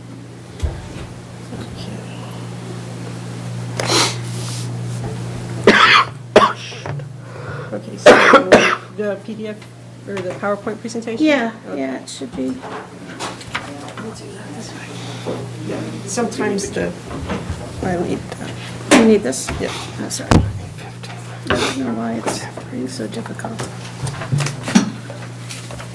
Okay, so the PDF or the PowerPoint presentation? Yeah, Okay. yeah, it should be. Sometimes I need, You need this? yeah. Oh, sorry. I don't know why it's being so difficult.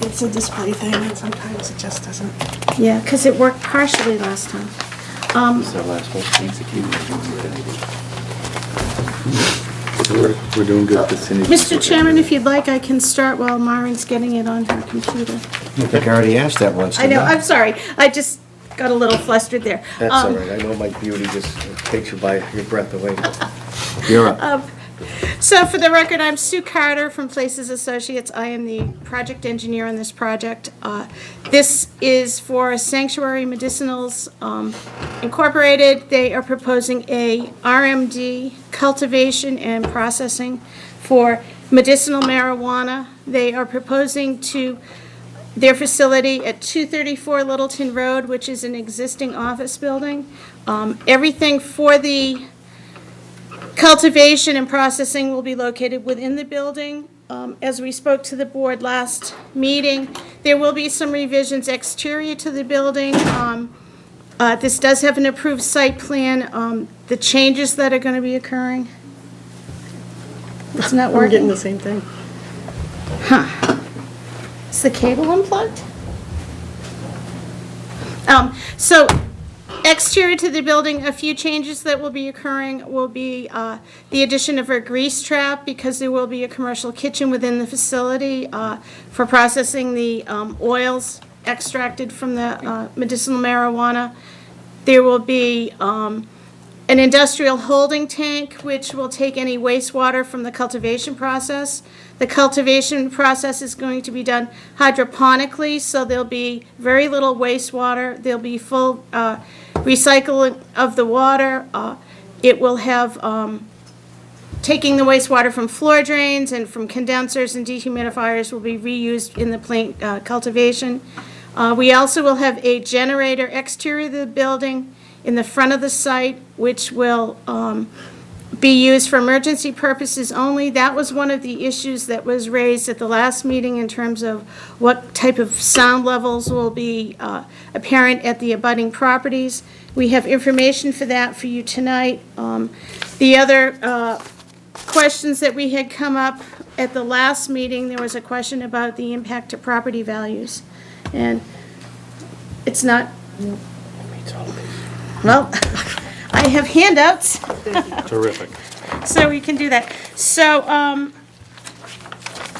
It's a display thing and sometimes it just doesn't. Yeah, because it worked partially last time. is that last one? We're doing good percentage. Mr. Chairman, if you'd like, I can start while Maureen's getting it on her computer. I think I already asked that once. I know, didn't I'm sorry, I just got a little flustered there. That's all right. I know my beauty just takes you by your breath away. You're up. So for the record, I'm Sue Carter from Places Associates. I am the project engineer on this project. This is for Sanctuary Medicinals Incorporated. They are proposing a RMD cultivation and processing for medicinal marijuana. They are proposing to their facility at 234 Littleton Road, which is an existing office building. Everything for the cultivation and processing will be located within the building. As we spoke to the board last meeting, there will be some revisions exterior to the building. This does have an approved site plan. The changes that are going to be occurring. It's not We're getting the working. same thing. Is the cable unplugged? So exterior to the building, a few changes that will be occurring will be the addition of a grease trap because there will be a commercial kitchen within the facility for processing the oils extracted from the medicinal marijuana. There will be an industrial holding tank which will take any wastewater from the cultivation process. The cultivation process is going to be done hydroponically, so there'll be very little wastewater. There'll be full recycling of the water. It will have taking the wastewater from floor drains and from condensers and dehumidifiers will be reused in the plant cultivation. We also will have a generator exterior of the building in the front of the site, which will be used for emergency purposes only. That was one of the issues that was raised at the last meeting in terms of what type of sound levels will be apparent at the abutting properties. We have information for that for you tonight. The other questions that we had come up at the last meeting, there was a question about the impact to property values. And it's not, well, I have handouts. Terrific. So we can do that. So,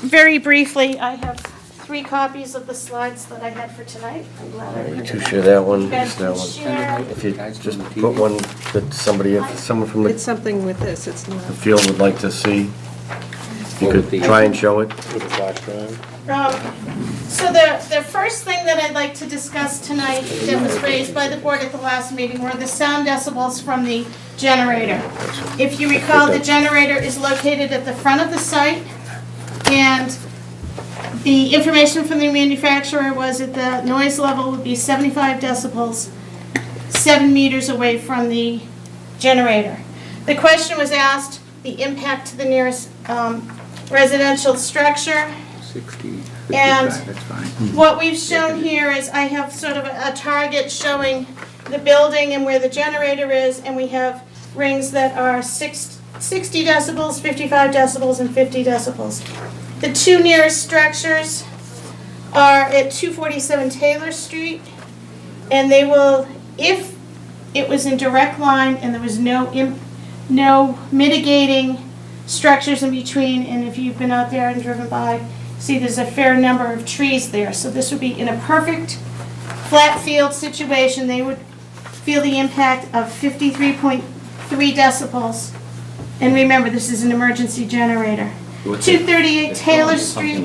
very briefly, I have 3 copies of the slides that I had for tonight. I'm glad I You two share that one, You guys just that can one. share. If you just put one that someone from It's the something with this, it's not. field would like to see, if you could try and show it. With a flash drive. So the first thing that I'd like to discuss tonight that was raised by the board at the last meeting were the sound decibels from the generator. If you recall, the generator is located at the front of the site, and The information from the manufacturer was that the noise level would be 75 decibels, 7 meters away from the generator. The question was asked, the impact to the nearest residential structure. 60, And 55, that's fine. what we've shown here is I have sort of a target showing the building and where the generator is, and we have rings that are 60 decibels, 55 decibels, and 50 decibels. The two nearest structures are at 247 Taylor Street, and they will, if it was in direct line and there was no mitigating structures in between, and if you've been out there and driven by, see there's a fair number of trees there. So this would be in a perfect flat field situation. They would feel the impact of 53.3 decibels. And remember, this is an emergency generator. 238 Taylor Street.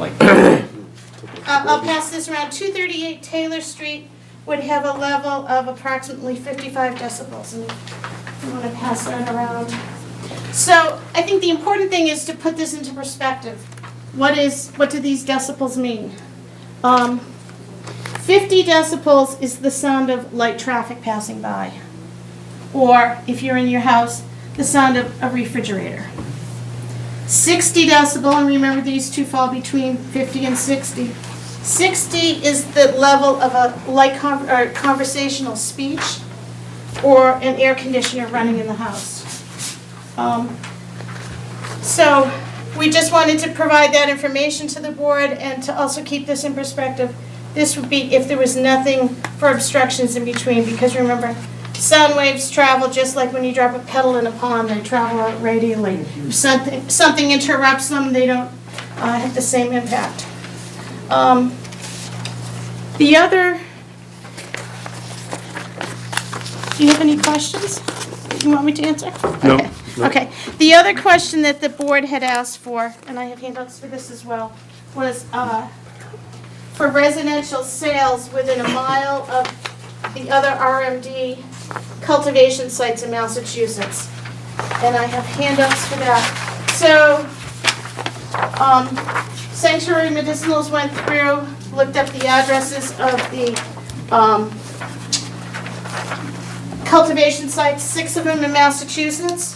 I'll pass this around. 238 Taylor Street would have a level of approximately 55 decibels. And if you want to pass that around. So I think the important thing is to put this into perspective. What do these decibels mean? 50 decibels is the sound of light traffic passing by. Or if you're in your house, the sound of a refrigerator. 60 decibel, and remember these two fall between 50 and 60. 60 is the level of a light conversational speech or an air conditioner running in the house. So we just wanted to provide that information to the board and to also keep this in perspective. This would be if there was nothing for obstructions in between, because remember, sound waves travel just like when you drop a pebble in a pond, they travel out radially. If something interrupts them, they don't have the same impact. The other, do you have any questions you want me to answer? No. Okay. Okay. The other question that the board had asked for, and I have handouts for this as well, was for residential sales within a mile of the other RMD cultivation sites in Massachusetts. And I have handouts for that. So, Sanctuary Medicinals went through, looked up the addresses of the cultivation sites, 6 of them in Massachusetts.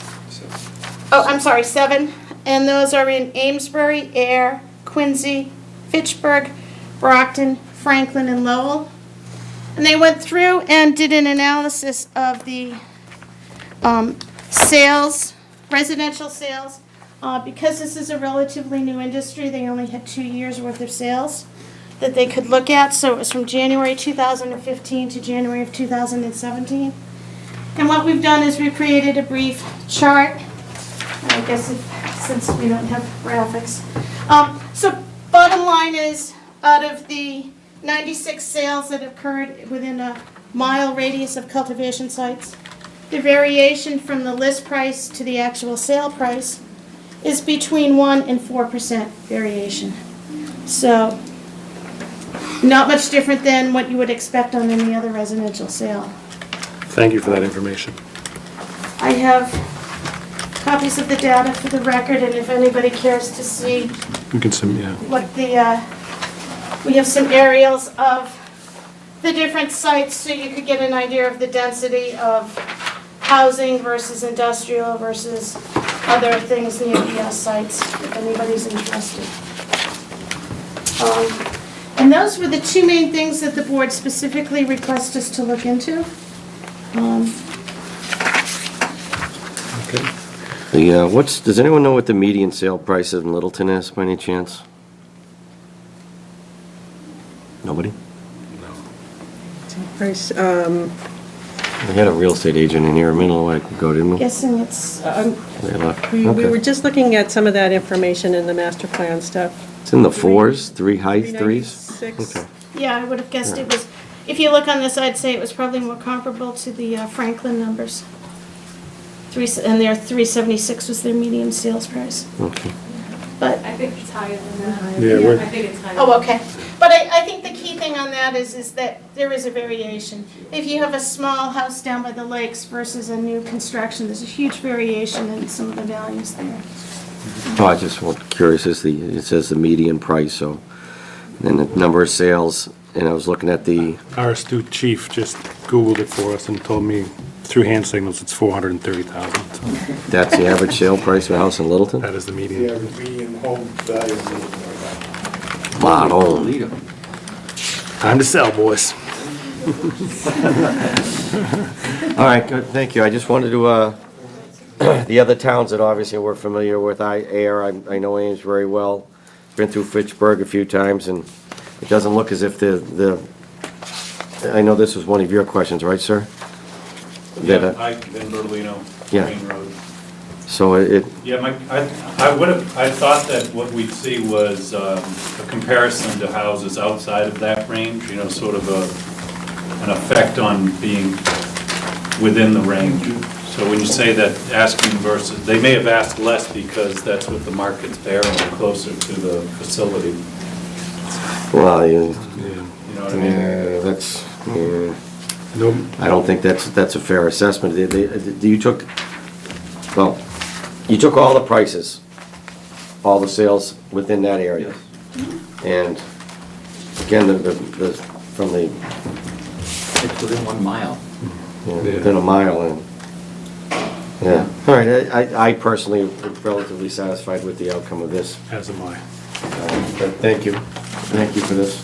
Oh, I'm sorry, 7. And those are in Amesbury, Ayer, Quincy, Fitchburg, Brockton, Franklin, and Lowell. And they went through and did an analysis of the sales, residential sales. Because this is a relatively new industry, they only had 2 years' worth of sales that they could look at. So it was from January 2015 to January of 2017. And what we've done is we've created a brief chart. I guess since we don't have graphics. So bottom line is, out of the 96 sales that occurred within a mile radius of cultivation sites, the variation from the list price to the actual sale price is between 1% and 4% variation. So not much different than what you would expect on any other residential sale. Thank you for that information. I have copies of the data for the record, and if anybody cares to see You can send me, yeah. what we have some aerials of the different sites so you could get an idea of the density of housing versus industrial versus other things near the sites, if anybody's interested. And those were the two main things that the board specifically requested us to look into. Does anyone know what the median sale price in Littleton is by any chance? Nobody? Price, We had a real estate agent in here a minute ago, I could go, didn't we? Guessing it's, They left. we Okay. were just looking at some of that information in the master plan stuff. It's in the 4s, 3 high 3s? 396. Okay. yeah, I would have guessed it was, if you look on this, I'd say it was probably more comparable to the Franklin numbers. And their 376 was their median sales price. Okay. But, I think it's higher than that. Yeah, we're- I think it's higher. oh, okay. But I think the key thing on that is that there is a variation. If you have a small house down by the lakes versus a new construction, there's a huge variation in some of the values there. Oh, I just was curious, it says the median price, so And the number of sales, and I was looking at the, Our astute chief just Googled it for us and told me through hand signals it's 430,000. that's the average sale price of a house in Littleton? That is the The median. average median home value is like that. Lot on. Lead 'em. Time to sell, boys. All right, good, thank you. I just wanted to, the other towns that obviously we're familiar with, I know Ames very well. Been through Fitchburg a few times, and it doesn't look as if I know this was one of your questions, right, sir? That, Yeah, Pike and Bertolino, Yeah. Main Road. So it, Yeah, I thought that what we'd see was a comparison to houses outside of that range, you know, sort of an effect on being within the range. So when you say that asking versus, they may have asked less because that's what the market's bearing, closer to the facility. well, You know what I mean? that's, Nope. I don't think that's a fair assessment. You took all the prices, all the sales within that area. And again, from the, It's within 1 mile. within a mile, and, yeah. All right, I personally am relatively satisfied with the outcome of this. As am I. But thank you for this.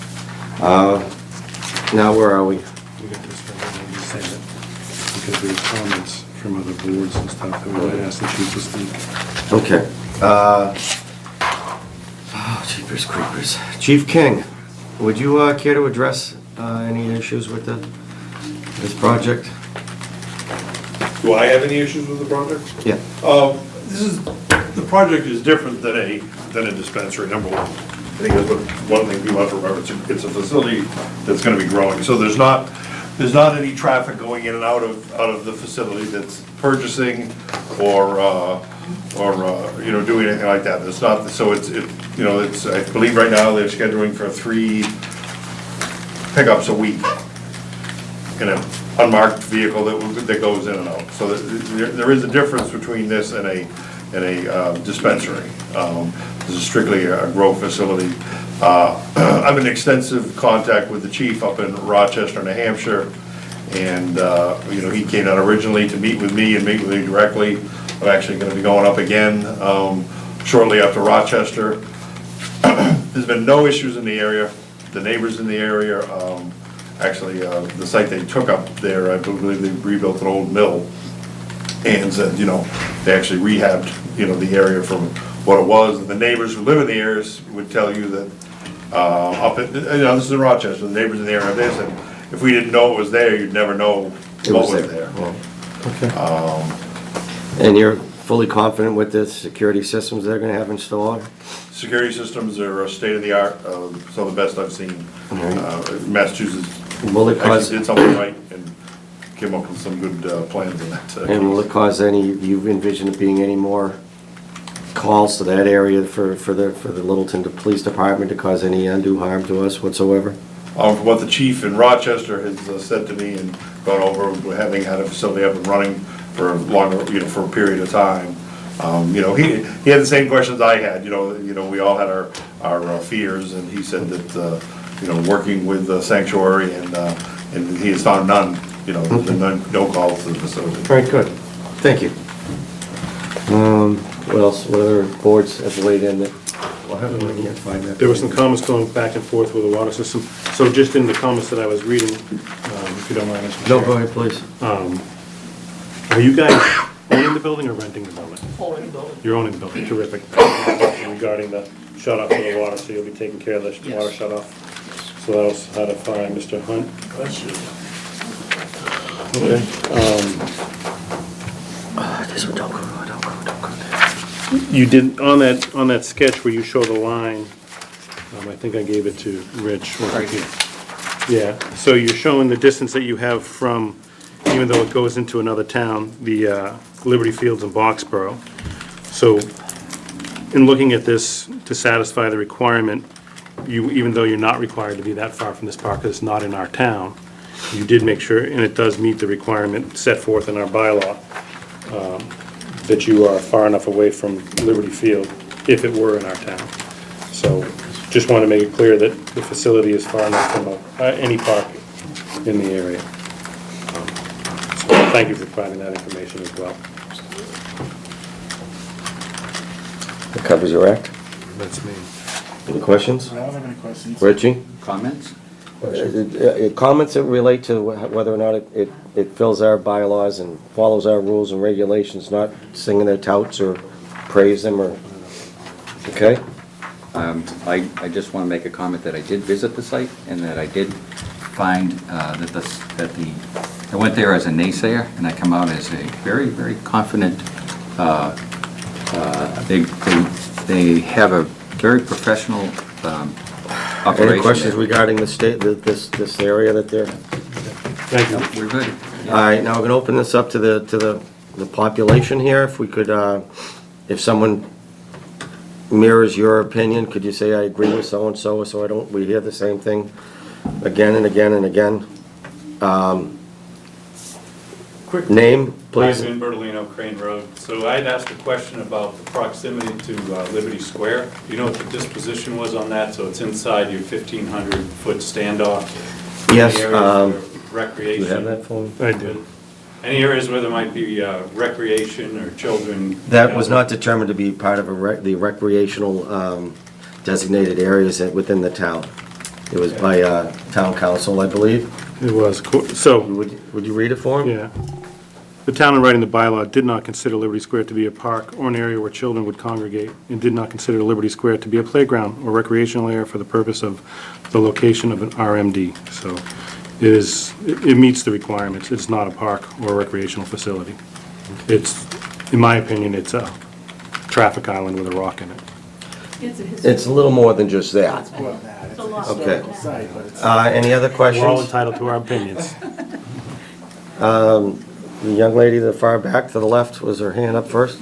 Now, where are we? We got this one, and you say that because there's comments from other boards and stuff that we might ask the chief to speak. Okay. Jeepers creepers. Chief King, would you care to address any issues with this project? Do I have any issues with the project? Yeah. The project is different than a dispensary, number one. I think that's one thing people have to remember, it's a facility that's gonna be growing, so there's not any traffic going in and out of the facility that's purchasing or, you know, doing anything like that. It's not, so it's, I believe right now they're scheduling for 3 pickups a week in an unmarked vehicle that goes in and out. So there is a difference between this and a dispensary. This is strictly a grow facility. I'm in extensive contact with the chief up in Rochester, New Hampshire, and, you know, he came down originally to meet with me and meet with me directly. I'm actually gonna be going up again shortly after Rochester. There's been no issues in the area. The neighbors in the area, actually, the site they took up there, I believe they rebuilt an old mill, and said, you know, they actually rehabbed, you know, the area from what it was. And the neighbors who live in the areas would tell you that, this is in Rochester, the neighbors in the area, they said, if we didn't know it was there, you'd never know what was there. And you're fully confident with the security systems they're gonna have installed? Security systems are state-of-the-art, some of the best I've seen. Massachusetts Will it cause- actually did something right and came up with some good plans in that. And will it cause any, you envision it being any more calls to that area for the Littleton Police Department to cause any undue harm to us whatsoever? What the chief in Rochester has said to me and gone over, having had a facility up and running for a longer, you know, for a period of time. You know, he had the same questions I had, you know, we all had our fears, and he said that, you know, working with Sanctuary and he has found none, you know, there's been no calls to the facility. All right, good. Thank you. What else, what other boards have weighed in that, well, I can't find that. There were some comments going back and forth with the water system. So just in the comments that I was reading, if you don't mind, Mr. No, Chair. go ahead, please. Are you guys owning the building or renting the building? Owning the building. You're owning the building, terrific. Regarding the shut off of the water, so you'll be taking care of the Yes. water shut off. So that was how to find Mr. Hunt. Okay. This one, don't go there. You did, on that sketch where you show the line, I think I gave it to Rich. Right here. Yeah, so you're showing the distance that you have from, even though it goes into another town, the Liberty Fields in Boxborough. So in looking at this to satisfy the requirement, even though you're not required to be that far from this park, because it's not in our town, you did make sure, and it does meet the requirement set forth in our bylaw, that you are far enough away from Liberty Field, if it were in our town. So Just want to make it clear that the facility is far enough from any park in the area. So thank you for providing that information as well. That covers your act. That's me. Any questions? I don't have any questions. Richie? Comments? Comments that relate to whether or not it fills our bylaws and follows our rules and regulations, not singing their touts or praise them or, okay? I just want to make a comment that I did visit the site and that I did find I went there as a naysayer and I come out as a very, very confident, they have a very professional operation. Any questions there. regarding the state, this area that they're? Thank you. We're good. All right, now we're gonna open this up to the population here. If we could, if someone mirrors your opinion, could you say, I agree with so-and-so, so we hear the same thing again and again and again? Quick. Name, please. I'm in Bertolino, Crane Road. So I'd asked a question about the proximity to Liberty Square. Do you know what the disposition was on that? So it's inside your 1,500-foot standoff? Yes, Any areas where do recreation? you have that for me? I do. Any areas where there might be recreation or children? That was not determined to be part of the recreational designated areas within the town. It was by town council, I believe. It was, so, Would you read it for him? yeah. The town in writing the bylaw did not consider Liberty Square to be a park or an area where children would congregate, and did not consider Liberty Square to be a playground or recreational area for the purpose of the location of an RMD. So it meets the requirements. It's not a park or a recreational facility. It's, in my opinion, it's a traffic island with a rock in it. It's a little more than just that. More than that. It's a Okay. historical site, but it's. Any other We're all questions? entitled to our opinions. The young lady the far back to the left, was her hand up first?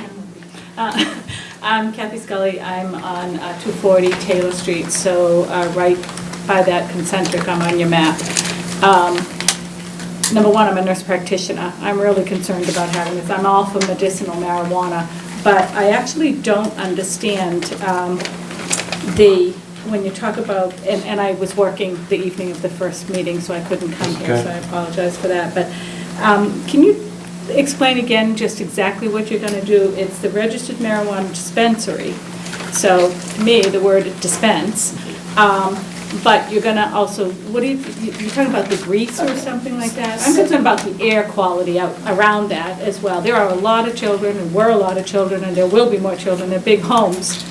I'm Kathy Scully. I'm on 240 Taylor Street, so right by that concentric, I'm on your map. Number one, I'm a nurse practitioner. I'm really concerned about having this. I'm all for medicinal marijuana, but I actually don't understand when you talk about, and I was working the evening of the first meeting, so I couldn't come here, so I apologize for that. But can you explain again just exactly what you're going to do? It's the registered marijuana dispensary. So to me, the word dispense. But you're going to also, you're talking about the grease or something like that? I'm concerned about the air quality out around that as well. There are a lot of children, and were a lot of children, and there will be more children. They're big homes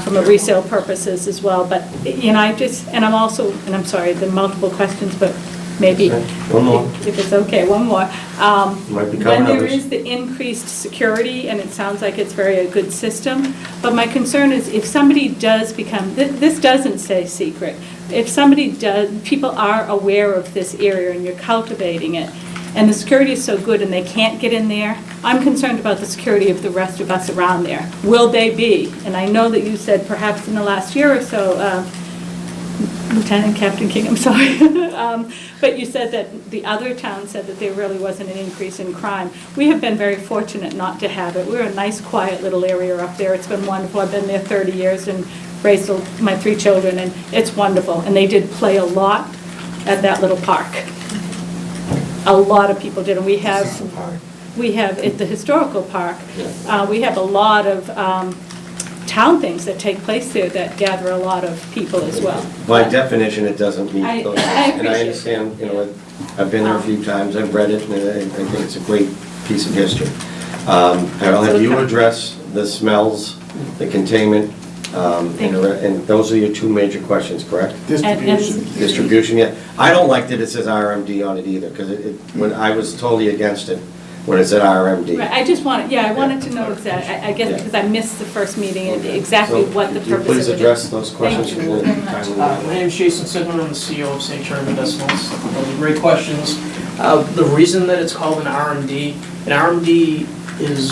from a resale purposes as well. But, and I'm also, and I'm sorry, the multiple questions, but maybe, One more. if it's okay, one more. Might be When covering there others. is the increased security, and it sounds like it's a good system, but my concern is if somebody does become, this doesn't say secret, if somebody does, people are aware of this area and you're cultivating it, and the security is so good and they can't get in there, I'm concerned about the security of the rest of us around there. Will they be? And I know that you said perhaps in the last year or so, Lieutenant Captain King, I'm sorry. But you said that the other town said that there really wasn't an increase in crime. We have been very fortunate not to have it. We're a nice, quiet little area up there. It's been wonderful. I've been there 30 years and raised my 3 children, and it's wonderful. And they did play a lot at that little park. A lot of people did, and we have at the historical park, we have a lot of town things that take place there that gather a lot of people as well. By definition, it doesn't meet I those. appreciate And I understand, I've been there a few times, I've read it, and I think it's a great piece of history. I'll have you address the smells, the containment, and those are your 2 major questions, correct? Distribution. Distribution, yeah. I don't like that it says RMD on it either, because when I was totally against it, when it said RMD. Right, I wanted to know exactly, I guess because I missed the first meeting and exactly what the Could you purpose of it is. please address those questions? Thank you very much. My name is Jason Sidman, I'm the CEO of St. Charles Medicinals. Those are great questions. The reason that it's called an RMD is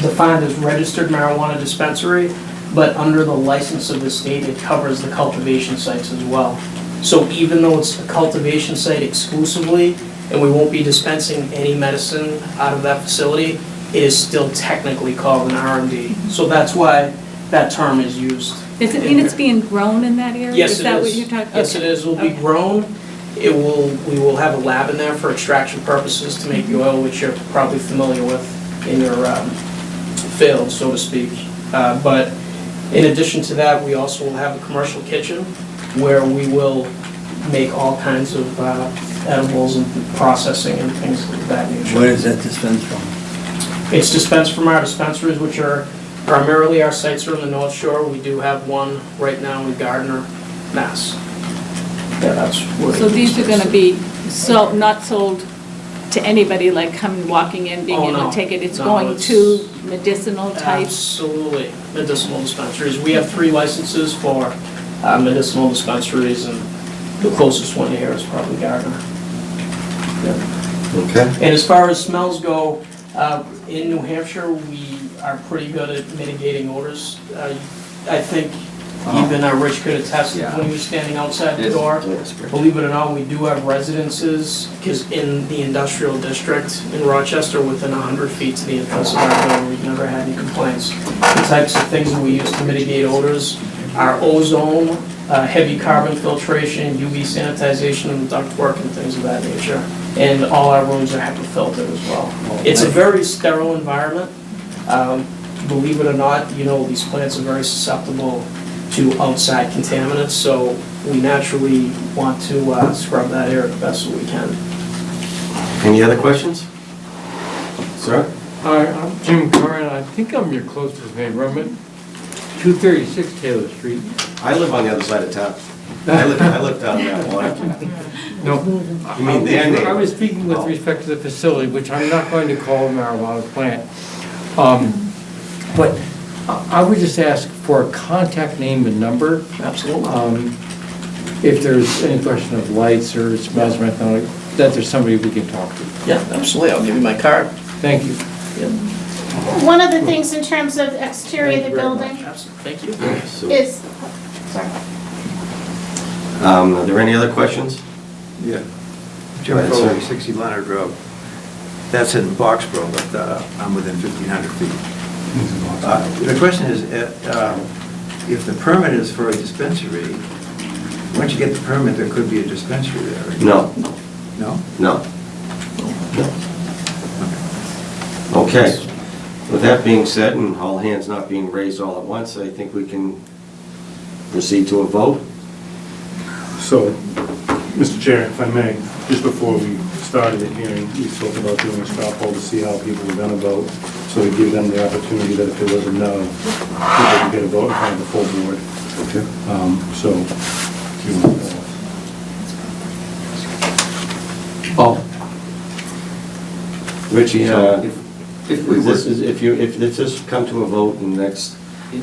defined as registered marijuana dispensary, but under the license of the state, it covers the cultivation sites as well. So even though it's a cultivation site exclusively, and we won't be dispensing any medicine out of that facility, it is still technically called an RMD. So that's why that term is used Does it mean it's being grown in that area? Yes, Is it that what is. you're talking? Yes, it okay. is. It will be Okay. grown. We will have a lab in there for extraction purposes to make the oil, which you're probably familiar with in your field, so to speak. But in addition to that, we also will have a commercial kitchen where we will make all kinds of edibles and processing and things of that nature. Where does that dispense from? It's dispensed from our dispensaries, which are primarily our sites are in the North Shore. We do have one right now in Gardner, Mass. Yeah, that's where. So these are gonna be not sold to anybody, like coming, walking in, being Oh, able no. to take it? It's No, going it's- to medicinal type? Absolutely, medicinal dispensaries. We have 3 licenses for medicinal dispensaries, and the closest one here is probably Gardner. Okay. And as far as smells go, in New Hampshire, we are pretty good at mitigating odors. I think even Rich could attest when he was standing outside the door. Believe it or not, we do have residences, because in the industrial district in Rochester, within 100 feet to the entrance of our building, we've never had any complaints. The types of things that we use to mitigate odors are ozone, heavy carbon filtration, UV sanitization, and ductwork and things of that nature. And all our rooms are HEPA filtered as well. It's a very sterile environment. Believe it or not, these plants are very susceptible to outside contaminants, so we naturally want to scrub that air the best that we can. Any other questions? Sir? Hi, I'm Jim Curran. I think I'm your closest neighbor. I'm at 236 Taylor Street. I live on the other side of town. I live down that water. No. You mean their neighbor? I was speaking with respect to the facility, which I'm not going to call a marijuana plant. But I would just ask for a contact name and number. Absolutely. If there's any question of lights or smells or anything like that, there's somebody we can talk to. Yeah, absolutely. I'll give you my card. Thank you. One of the things in terms of exterior of the building Thank you. is, sorry. Are there any other questions? Yeah. Go Jim ahead, Foley, sir. 60 Leonard Road. That's in Boxborough, but I'm within 1,500 feet. The question is, if the permit is for a dispensary, once you get the permit, there could be a dispensary there, right? No. No? No. Okay. With that being said, and all hands not being raised all at once, I think we can proceed to a vote. So, Mr. Chair, if I may, just before we started the hearing, we spoke about doing a straw poll to see how people were gonna vote, so to give them the opportunity that if there was a no, that they could get a vote in front of the full board. Okay. So, Richie, If we were, if this has come to a vote in the next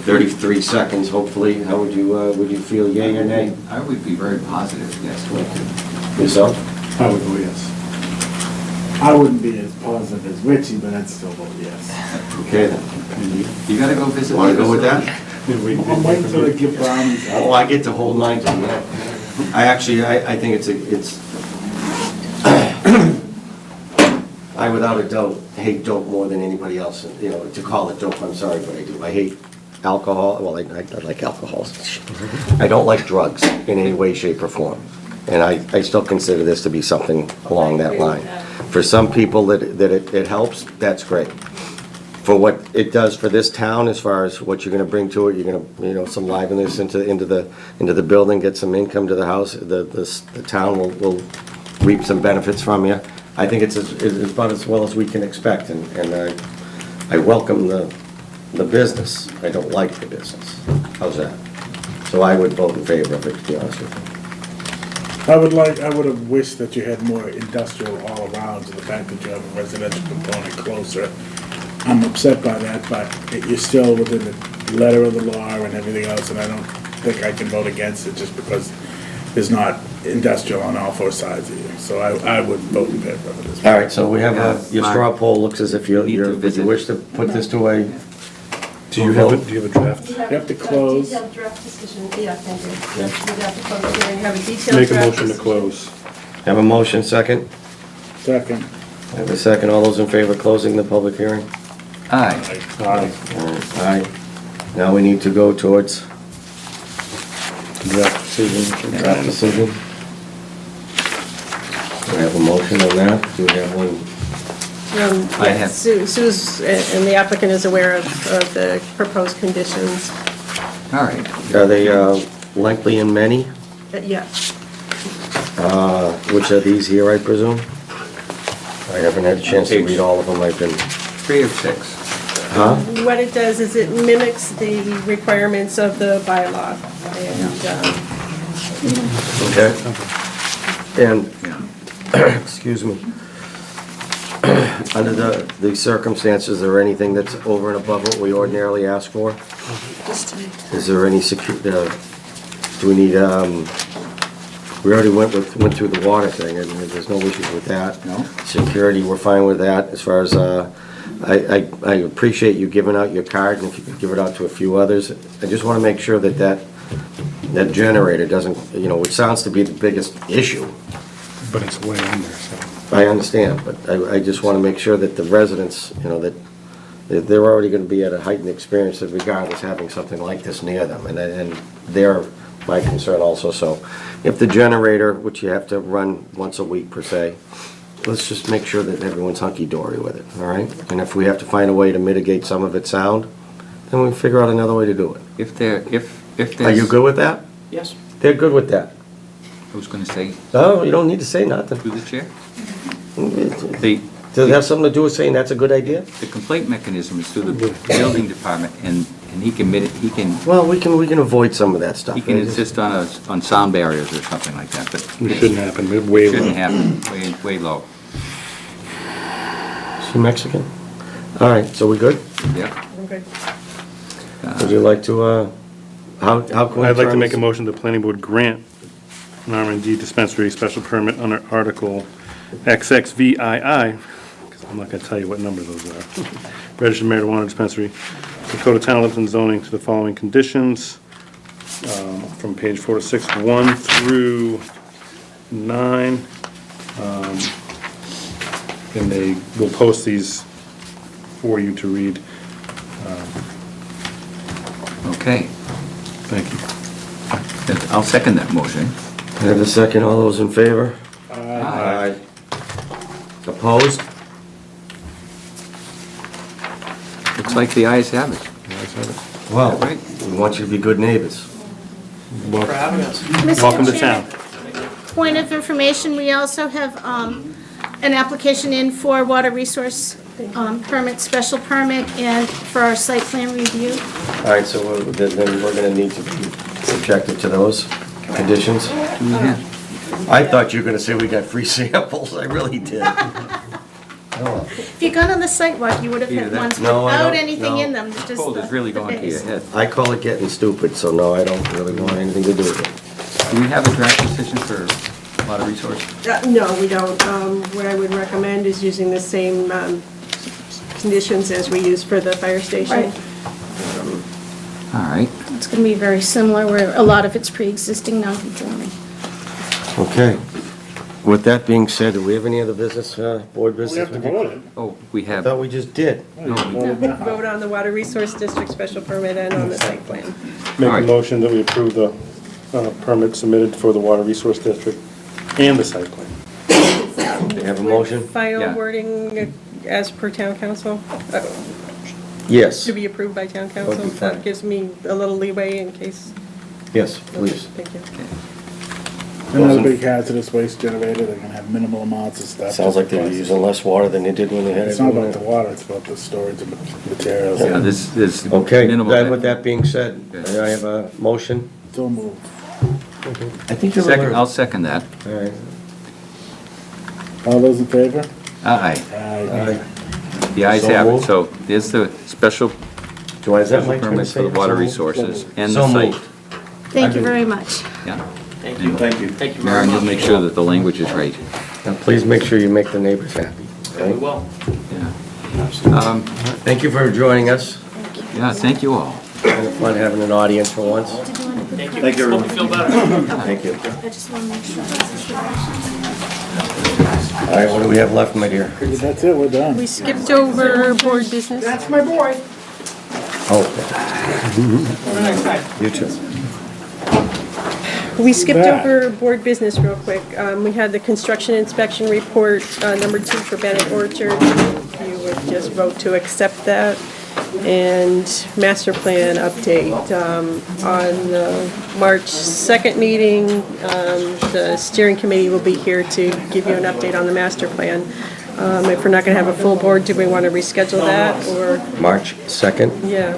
33 seconds, hopefully, how would you feel, yea or nay? I would be very positive, yes. Yourself? I would go yes. I wouldn't be as positive as Richie, but I'd still vote yes. Okay then. You gotta go visit. Want to go with that? I'm waiting till they give brownies. Oh, I get to hold mine to that. I think it's I without a doubt hate dope more than anybody else, to call it dope, I'm sorry, but I do. I hate alcohol, well, I like alcohol. I don't like drugs in any way, shape, or form. And I still consider this to be something along that line. For some people that it helps, that's great. For what it does for this town, as far as what you're gonna bring to it, you're gonna, some liveliness into the building, get some income to the house, the town will reap some benefits from you. I think it's about as well as we can expect, and I welcome the business. I don't like the business. How's that? So I would vote in favor of it, to be honest with you. I would have wished that you had more industrial all around, to the fact that you have a residential component closer. I'm upset by that, but you're still within the letter of the law and everything else, and I don't think I can vote against it just because there's not industrial on all 4 sides of you. So I would vote in favor of it. All right, so we have your straw poll, looks as if you wish to put this to a Do you have a draft? You have to close. Detailed draft decision, yeah, thank you. You'd have to close the hearing, have a detailed Make a draft motion to decision. close. Have a motion, second? Second. Have a second, all those in favor of closing the public hearing? Aye. Aye. Aye. Now we need to go towards Draft decision. Do I have a motion on that? Do we have one? I have- Sue's, and the applicant is aware of the proposed conditions. All right. Are they lengthy and many? Yeah. Which are these here, I presume? I haven't had a chance to read all of them. I've been, 3 of 6. huh? What it does is it mimics the requirements of the bylaw. And, Okay. And, excuse me. Under the circumstances, is there anything that's over and above what we ordinarily ask for? Is there any do we need, we already went through the water thing, and there's no issues with that. No. Security, we're fine with that. As far as, I appreciate you giving out your card, and if you could give it out to a few others. I just want to make sure that generator doesn't, which sounds to be the biggest issue. But it's way under, so. I understand, but I just want to make sure that the residents, that they're already going to be at a heightened experience of regardless having something like this near them, and they're my concern also. So if the generator, which you have to run once a week per se, let's just make sure that everyone's hunky-dory with it, all right? And if we have to find a way to mitigate some of its sound, then we figure out another way to do it. If there's... Are you good with that? Yes. They're good with that. I was going to say, No, you don't need to say nothing. through the chair, Does it have something to do with saying that's a good idea? the complaint mechanism is through the building department, and he can, Well, we can avoid some of that stuff. he can insist on sound barriers or something like that, but It shouldn't happen, it's way low. shouldn't happen, way low. Is she Mexican? All right, so we good? Yeah. Okay. Would you like to, how can we? I'd like to turn make a this- motion the planning board grant an R&D dispensary special permit under Article XXVII, because I'm not gonna tell you what number those are. Registered marijuana dispensary, the Code of Town of Littleton zoning to the following conditions, from page 4 to 6, 1 through 9. And they will post these for you to read. Okay, Thank you. I'll second that motion. I have a second, all those in favor? Aye. Opposed? Looks like the ayes have it. Well, Right. we want you to be good neighbors. For having us. Mr. Welcome to Chairman, town. Point of information, we also have an application in for water resource permit, special permit, and for our site plan review. All right, so then we're gonna need to be subjected to those conditions. Yeah. I thought you were gonna say we got free samples, I really did. Oh, If you'd gone on the site walk, you would have Either had that- ones No, I without don't- anything no. in them, just Cold is the really going to your base. head. I call it getting stupid, so no, I don't really want anything to do with it. Do we have a draft decision for water resource? No, we don't. What I would recommend is using the same conditions as we use for the fire station. Right. All right. It's going to be very similar, where a lot of it's pre-existing non-conforming. Okay. With that being said, do we have any other business, board We business? have to vote it. Oh, we I have, thought we just did. Vote on the water resource district special permit and on the site plan. Make All a right. motion that we approve the permit submitted for the water resource district and the site plan. Do you have a motion? Final Yeah. wording as per town council, Yes. to be approved by town council. Would be fine. That gives me a little leeway in case. Yes, please. Thank you. Another big hazardous waste generator, they're gonna have minimal amounts of stuff. Sounds like they're using less water than they did when they had It's not everyone about the there. water, it's about the storage of materials. yeah, this is Okay, minimal. with that being said, Okay. I have a motion. So moved. I think you're Second, alert. I'll second that. All right. All those in favor? Aye. Aye. The ayes So have it. moved. So there's the special Do I, is that my turn to permits say for the it? water So moved? resources and So the site. moved. Thank you very much. Yeah. Thank you. Thank you. Thank you very Maren, much. you'll make sure that the language is right. Now, please make sure you make the neighbors happy. We Okay? will. Yeah. Thank you for joining us. Yeah, thank you all. Kind of fun having an audience for once. Thank you. Thank you, Hope you feel better. Thank you. I just want to make sure this is the All right, what do we have left, my dear? That's it, we're done. We skipped over board business. That's my boy. Oh. You too. We skipped that? over board business real quick. We had the construction inspection report, number 2 for Bennett Orchard. You would just vote to accept that. And master plan update. On the March 2nd meeting, the steering committee will be here to give you an update on the master plan. If we're not going to have a full board, do we want to reschedule that, or? March 2nd? Yeah.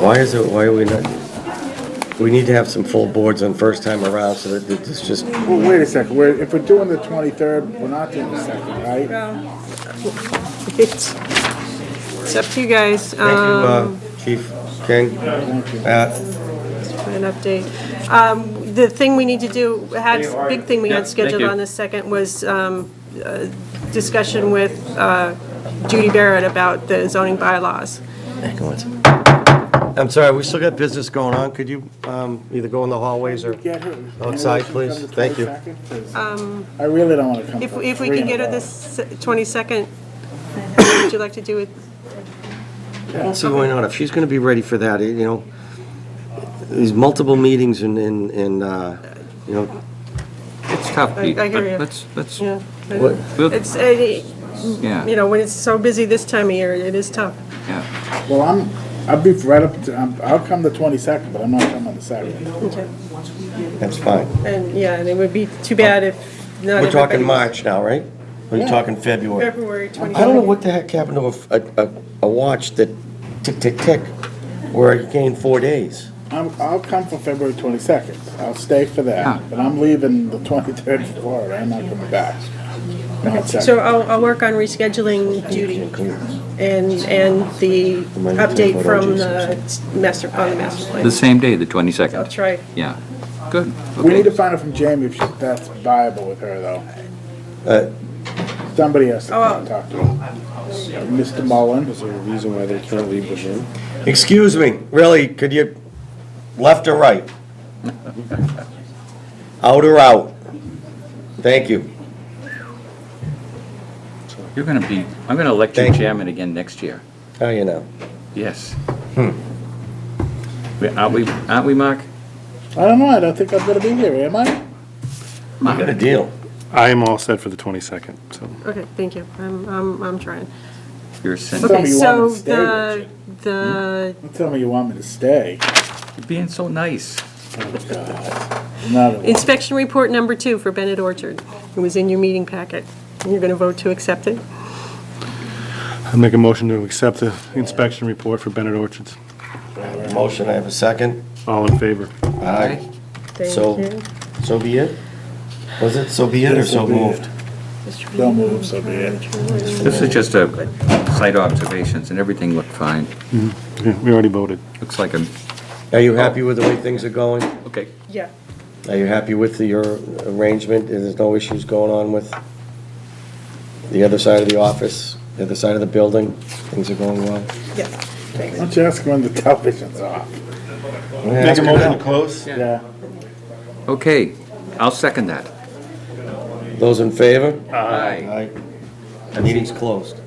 Why are we not, we need to have some full boards on first time around, so that it's just, Well, wait a second, if we're doing the 23rd, we're not doing the 2nd, right? Well, it's up to you guys. thank you, Chief King. Matt. An update. The thing we need to do, big thing we had scheduled you. on the 2nd was discussion with Judy Barrett about the zoning bylaws. I'm sorry, we still got business going on. Could you either go in the hallways or Get her. outside, please? Thank you. I really don't want to come. If till we 3 can get her in the this 22nd, what would you like to do with? I don't see why not. If she's gonna be ready for that, you know, these multiple meetings and, you know, It's tough, Pete, I hear but you. let's, Yeah. What? It's, yeah, you know, when it's so busy this time of year, it is tough. yeah. Well, I'll be right up to, I'll come the 22nd, but I'm not coming on the 2nd. Okay. that's fine. And, yeah, and it would be too bad if not We're talking everybody- March now, right? Or are you Yeah. talking February? February 22nd. I don't know what the heck happened to a watch that tick, tick, tick, where you gained 4 days. I'll come for February 22nd. I'll stay for Yeah. that, but I'm leaving the 23rd for Florida. I'm not coming back. No, it's So second. I'll work on rescheduling Judy and the update from the master, on the master plan. The same day, the I'll 22nd. try. Yeah, good, We need to okay. find out from Jamie if that's viable with her, though. Somebody has to Oh, come and talk to her. Mr. Mullen. Is there a reason why they can't leave with him? Excuse me, really, could you, left or right? Out or out? Thank you. You're gonna be, I'm gonna elect you Thank you. chairman again next year. How you know? Yes. Aren't we, Mark? I don't know, I don't think I'm gonna be here, am I? You got a deal. I am all set for the 22nd, so. Okay, thank you. I'm trying. You're sent, Tell Okay, me you so want me to stay, Richard. the Tell me you want me to stay. you're being so nice. Not at all. inspection report number 2 for Bennett Orchard. It was in your meeting packet. You're going to vote to accept it? I make a motion to accept the inspection report for Bennett Orchards. Motion, I have a second. All in favor? Aye. Thank So, you. so be it? Was it so be it or so So be it. moved? Don't move, so be it. This is just a site observations, and everything looked fine. Yeah, we already voted. Looks like a, Are you happy with the way things are going? okay. Yeah. Are you happy with your arrangement? There's no issues going on with the other side of the office, the other side of the building? Things are going well? Yeah. Why don't you ask when the television's off? Make a motion to close? Yeah. Okay, I'll second that. Those in favor? Aye. Aye. The meeting's closed.